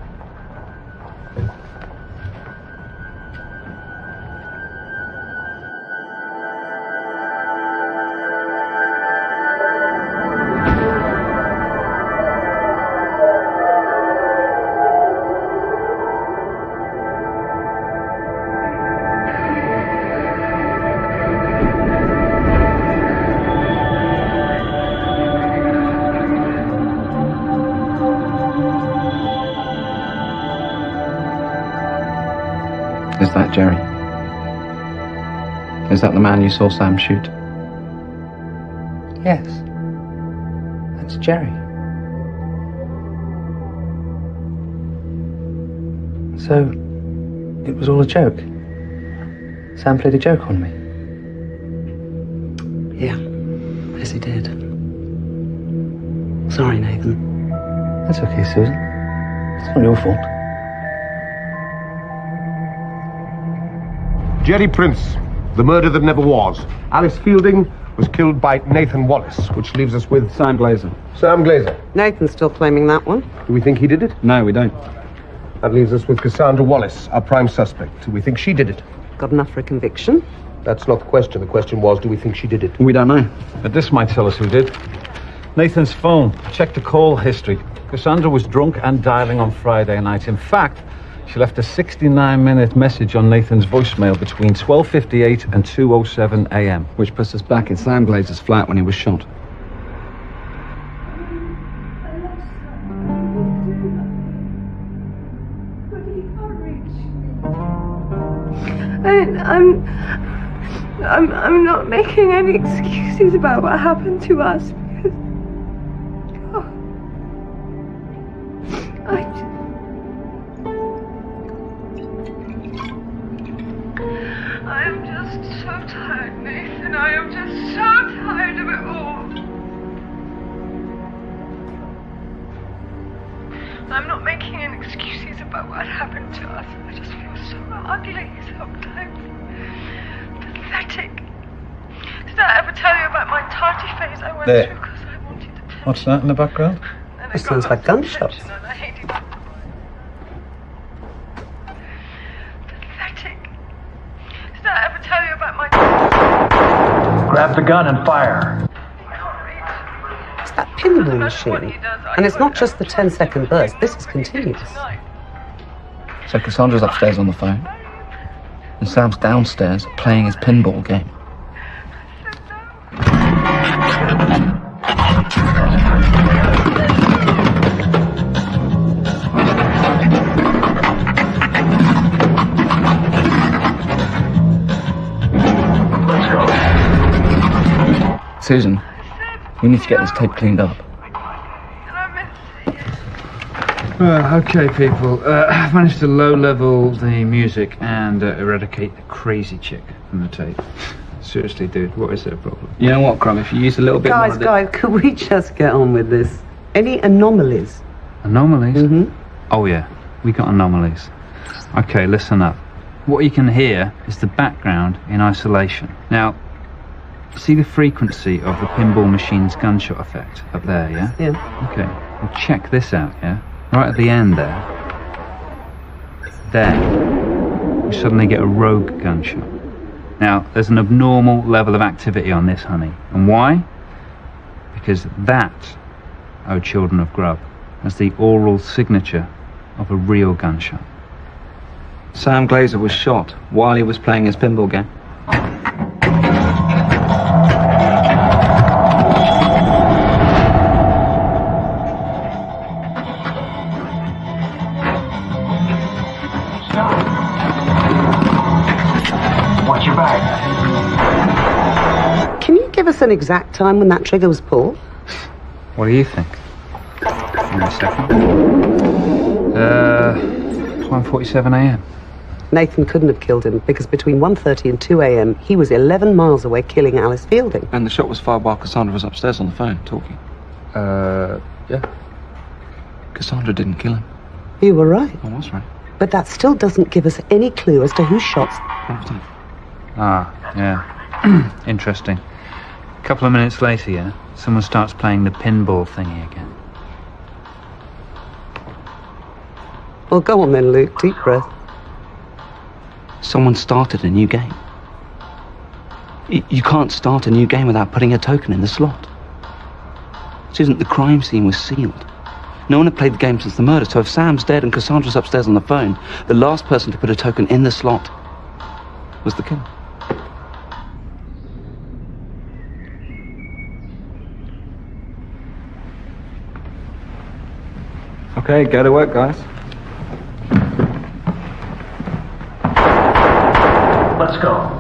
Is that Jerry? Is that the man you saw Sam shoot? Yes. That's Jerry. So, it was all a joke? Sam played a joke on me? Yeah. Yes, he did. Sorry, Nathan. That's okay, Susan. It's not your fault. Jerry Prince, the murder that never was. Alice Fielding was killed by Nathan Wallace, which leaves us with... Sam Glazer. Sam Glazer. Nathan's still claiming that one. Do we think he did it? No, we don't. That leaves us with Cassandra Wallace, our prime suspect. Do we think she did it? Got enough for a conviction? That's not the question. The question was, do we think she did it? We don't know. But this might tell us who did. Nathan's phone. Check the call history. Cassandra was drunk and dialing on Friday night. In fact, she left a 69-minute message on Nathan's voicemail between 12:58 and 2:07 a.m. Which puts us back in Sam Glazer's flat when he was shot. I'm not making any excuses about what happened to us because I'm just so tired, Nathan. I am just so tired of it all. I'm not making any excuses about what happened to us. I just feel so ugly sometimes. Pathetic. Did I ever tell you about my tarty phase I went There. through because I wanted to tell What's that in the background? It sounds like gunshots. I hated it. Pathetic. Did I ever tell you about my... Grab the gun and fire. It's that pinball machine. And it's not just the 10-second burst. This is continuous. So Cassandra's upstairs on the phone, and Sam's downstairs playing his pinball game. Susan, we need to get this tape cleaned up. Okay, people. I've managed to low-level the music and eradicate the crazy chick from the tape. Seriously, dude, what is their problem? You know what, Crumb? If you use a little bit more... Guys, could we just get on with this? Any anomalies? Anomalies? Mm-hmm. Oh, yeah. We got anomalies. Okay, listen up. What you can hear is the background in isolation. Now, see the frequency of the pinball machine's gunshot effect up there, yeah? Yeah. Okay. Well, check this out, yeah? Right at the end there. There. We suddenly get a rogue gunshot. Now, there's an abnormal level of activity on this, honey. And why? Because that, oh children of Grub, has the oral signature of a real gunshot. Sam Glazer was shot while he was playing his pinball game. Watch your back. Can you give us an exact time when that trigger was pulled? What do you think? Give me a second. 1:47 a.m. Nathan couldn't have killed him because between 1:30 and 2 a.m. he was 11 miles away killing Alice Fielding. And the shot was fired while Cassandra was upstairs on the phone, talking. Yeah. Cassandra didn't kill him. You were right. I was right. But that still doesn't give us any clue as to who shot... Ah, yeah. Interesting. A couple of minutes later, yeah, someone starts playing the pinball thingy again. Well, go on then, Luke. Deep breath. Someone started a new game. You can't start a new game without putting a token in the slot. Susan, the crime scene was sealed. No one had played the game since the murder, so if Sam's dead and Cassandra's upstairs on the phone, the last person to put a token in the slot was the killer. Okay, go to work, guys. Let's go.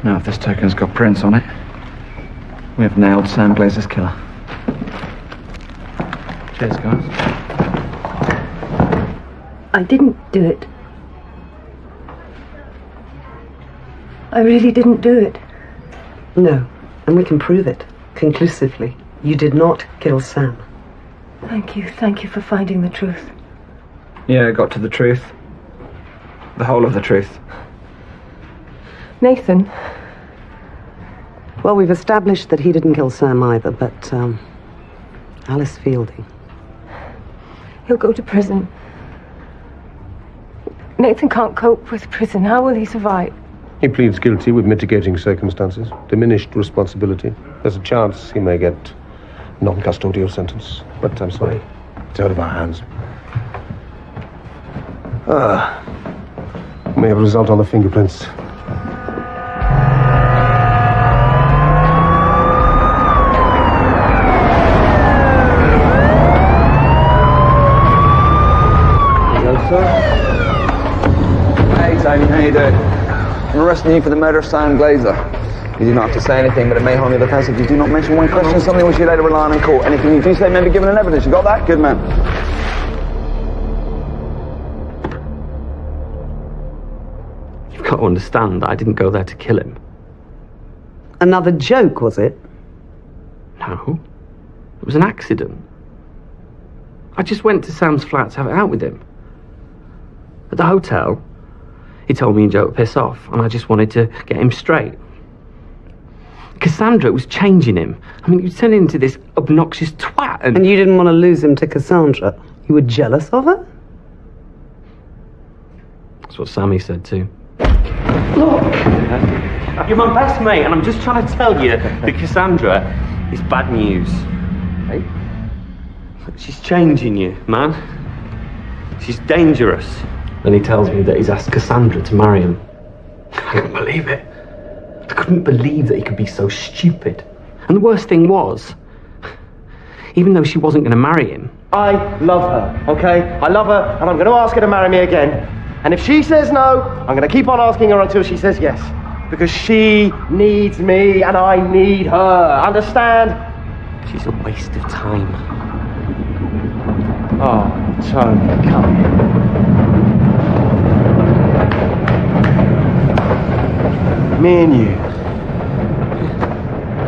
Now, if this token's got prints on it, we have nailed Sam Glazer's killer. Cheers, guys. I didn't do it. I really didn't do it. No, and we can prove it conclusively. You did not kill Sam. Thank you for finding the truth. Yeah, got to the truth. The whole of the truth. Nathan. Well, we've established that he didn't kill Sam either, but, Alice Fielding. He'll go to prison. Nathan can't cope with prison. How will he survive? He pleads guilty with mitigating circumstances, diminished responsibility. There's a chance he may get non-custodial sentence, but I'm sorry, it's out of our hands. May have a result on the fingerprints. Hey, Tony, how you doing? I'm arresting you for the murder of Sam Glazer. You do not have to say anything, but it may harm you the case if you do not mention one question, something which you later rely on in court. Anything you do say may be given in evidence. You got that? Good man. You've got to understand that I didn't go there to kill him. Another joke, was it? No. It was an accident. I just went to Sam's flat to have it out with him. At the hotel, he told me and Joe to piss off, and I just wanted to get him straight. Cassandra was changing him. I mean, he was turning into this obnoxious twat, And you didn't want to lose him to Cassandra? You were jealous of her? That's what Sammy said too. Look! You're my best mate, and I'm just trying to tell you that Cassandra is bad news. Hey? She's changing you, man. She's dangerous. And he tells me that he's asked Cassandra to marry him. I couldn't believe it. I couldn't believe that he could be so stupid. And the worst thing was, even though she wasn't going to marry him... I love her, okay? I love her, and I'm going to ask her to marry me again. And if she says no, I'm going to keep on asking her until she says yes. Because she needs me, and I need her. Understand? She's a waste of time. Oh, Tony, come here. Me and you.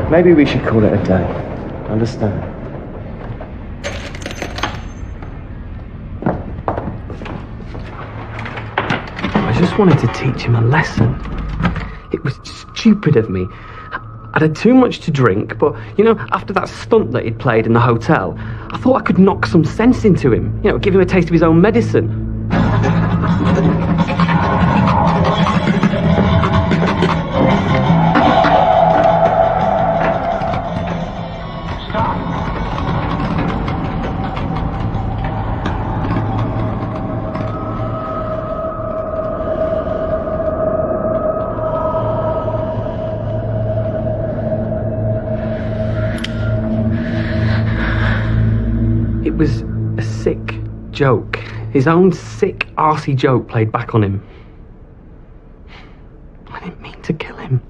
Maybe we should call it a day. Understand? I just wanted to teach him a lesson. It was stupid of me. I'd had too much to drink, but, you know, after that stunt that he'd played in the hotel, I thought I could knock some sense into him. You know, give him a taste of his own medicine. It was a sick joke. His own sick, arsey joke played back on him. I didn't mean to kill him.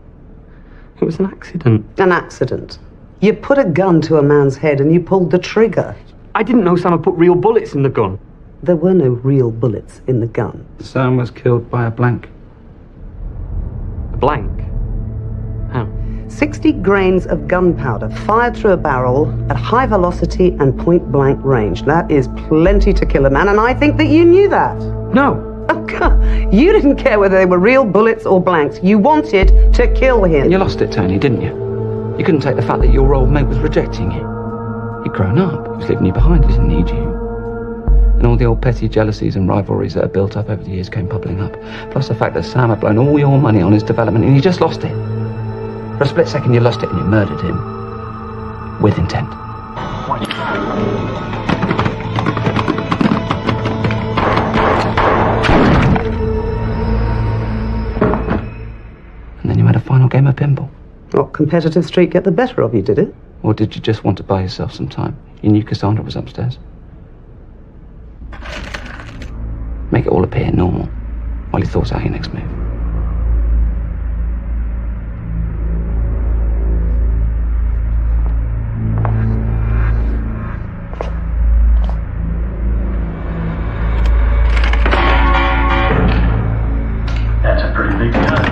It was an accident. An accident? You put a gun to a man's head and you pulled the trigger. I didn't know Sam had put real bullets in the gun. There were no real bullets in the gun. Sam was killed by a blank. A blank? How? 60 grains of gunpowder fired through a barrel at high velocity and point-blank range. That is plenty to kill a man, and I think that you knew that. No. Oh, God. You didn't care whether they were real bullets or blanks. You wanted to kill him. And you lost it, Tony, didn't you? You couldn't take the fact that your old mate was rejecting you. He'd grown up. He was leaving you behind. He didn't need you. And all the old petty jealousies and rivalries that had built up over the years came bubbling up. Plus the fact that Sam had blown all your money on his development and you just lost it. For a split second you lost it and you murdered him. With intent. And then you had a final game of pinball. What competitive streak get the better of you, did it? Or did you just want to buy yourself some time? You knew Cassandra was upstairs. Make it all appear normal while you thought out your next move. That's a pretty big gun.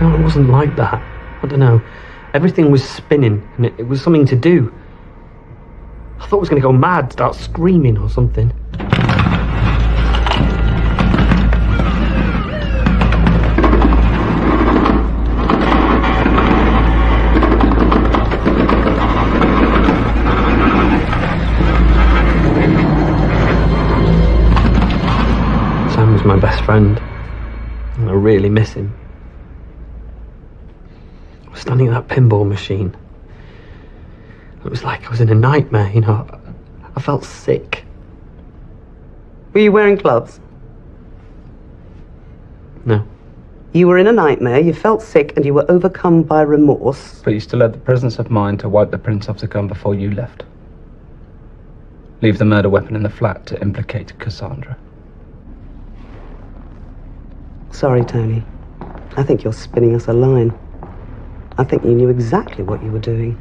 No, it wasn't like that. I don't know. Everything was spinning, and it was something to do. I thought I was going to go mad, start screaming or something. Sam was my best friend, and I really miss him. I was standing at that pinball machine. It was like I was in a nightmare, you know. I felt sick. Were you wearing gloves? No. You were in a nightmare, you felt sick, and you were overcome by remorse. But you still had the presence of mind to wipe the prints off the gun before you left. Leave the murder weapon in the flat to implicate Cassandra. Sorry, Tony. I think you're spinning us a line. I think you knew exactly what you were doing.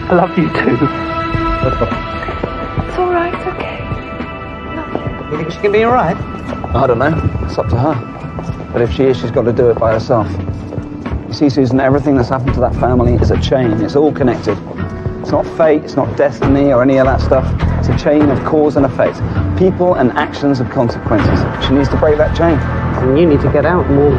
I love you too. It's all right, okay. You think she can be all right? I don't know. It's up to her. But if she is, she's got to do it by herself. You see, Susan, everything that's happened to that family is a chain. It's all connected. It's not fate, it's not destiny or any of that stuff. It's a chain of cause and effect. People and actions of consequences. She needs to break that chain. And you need to get out more.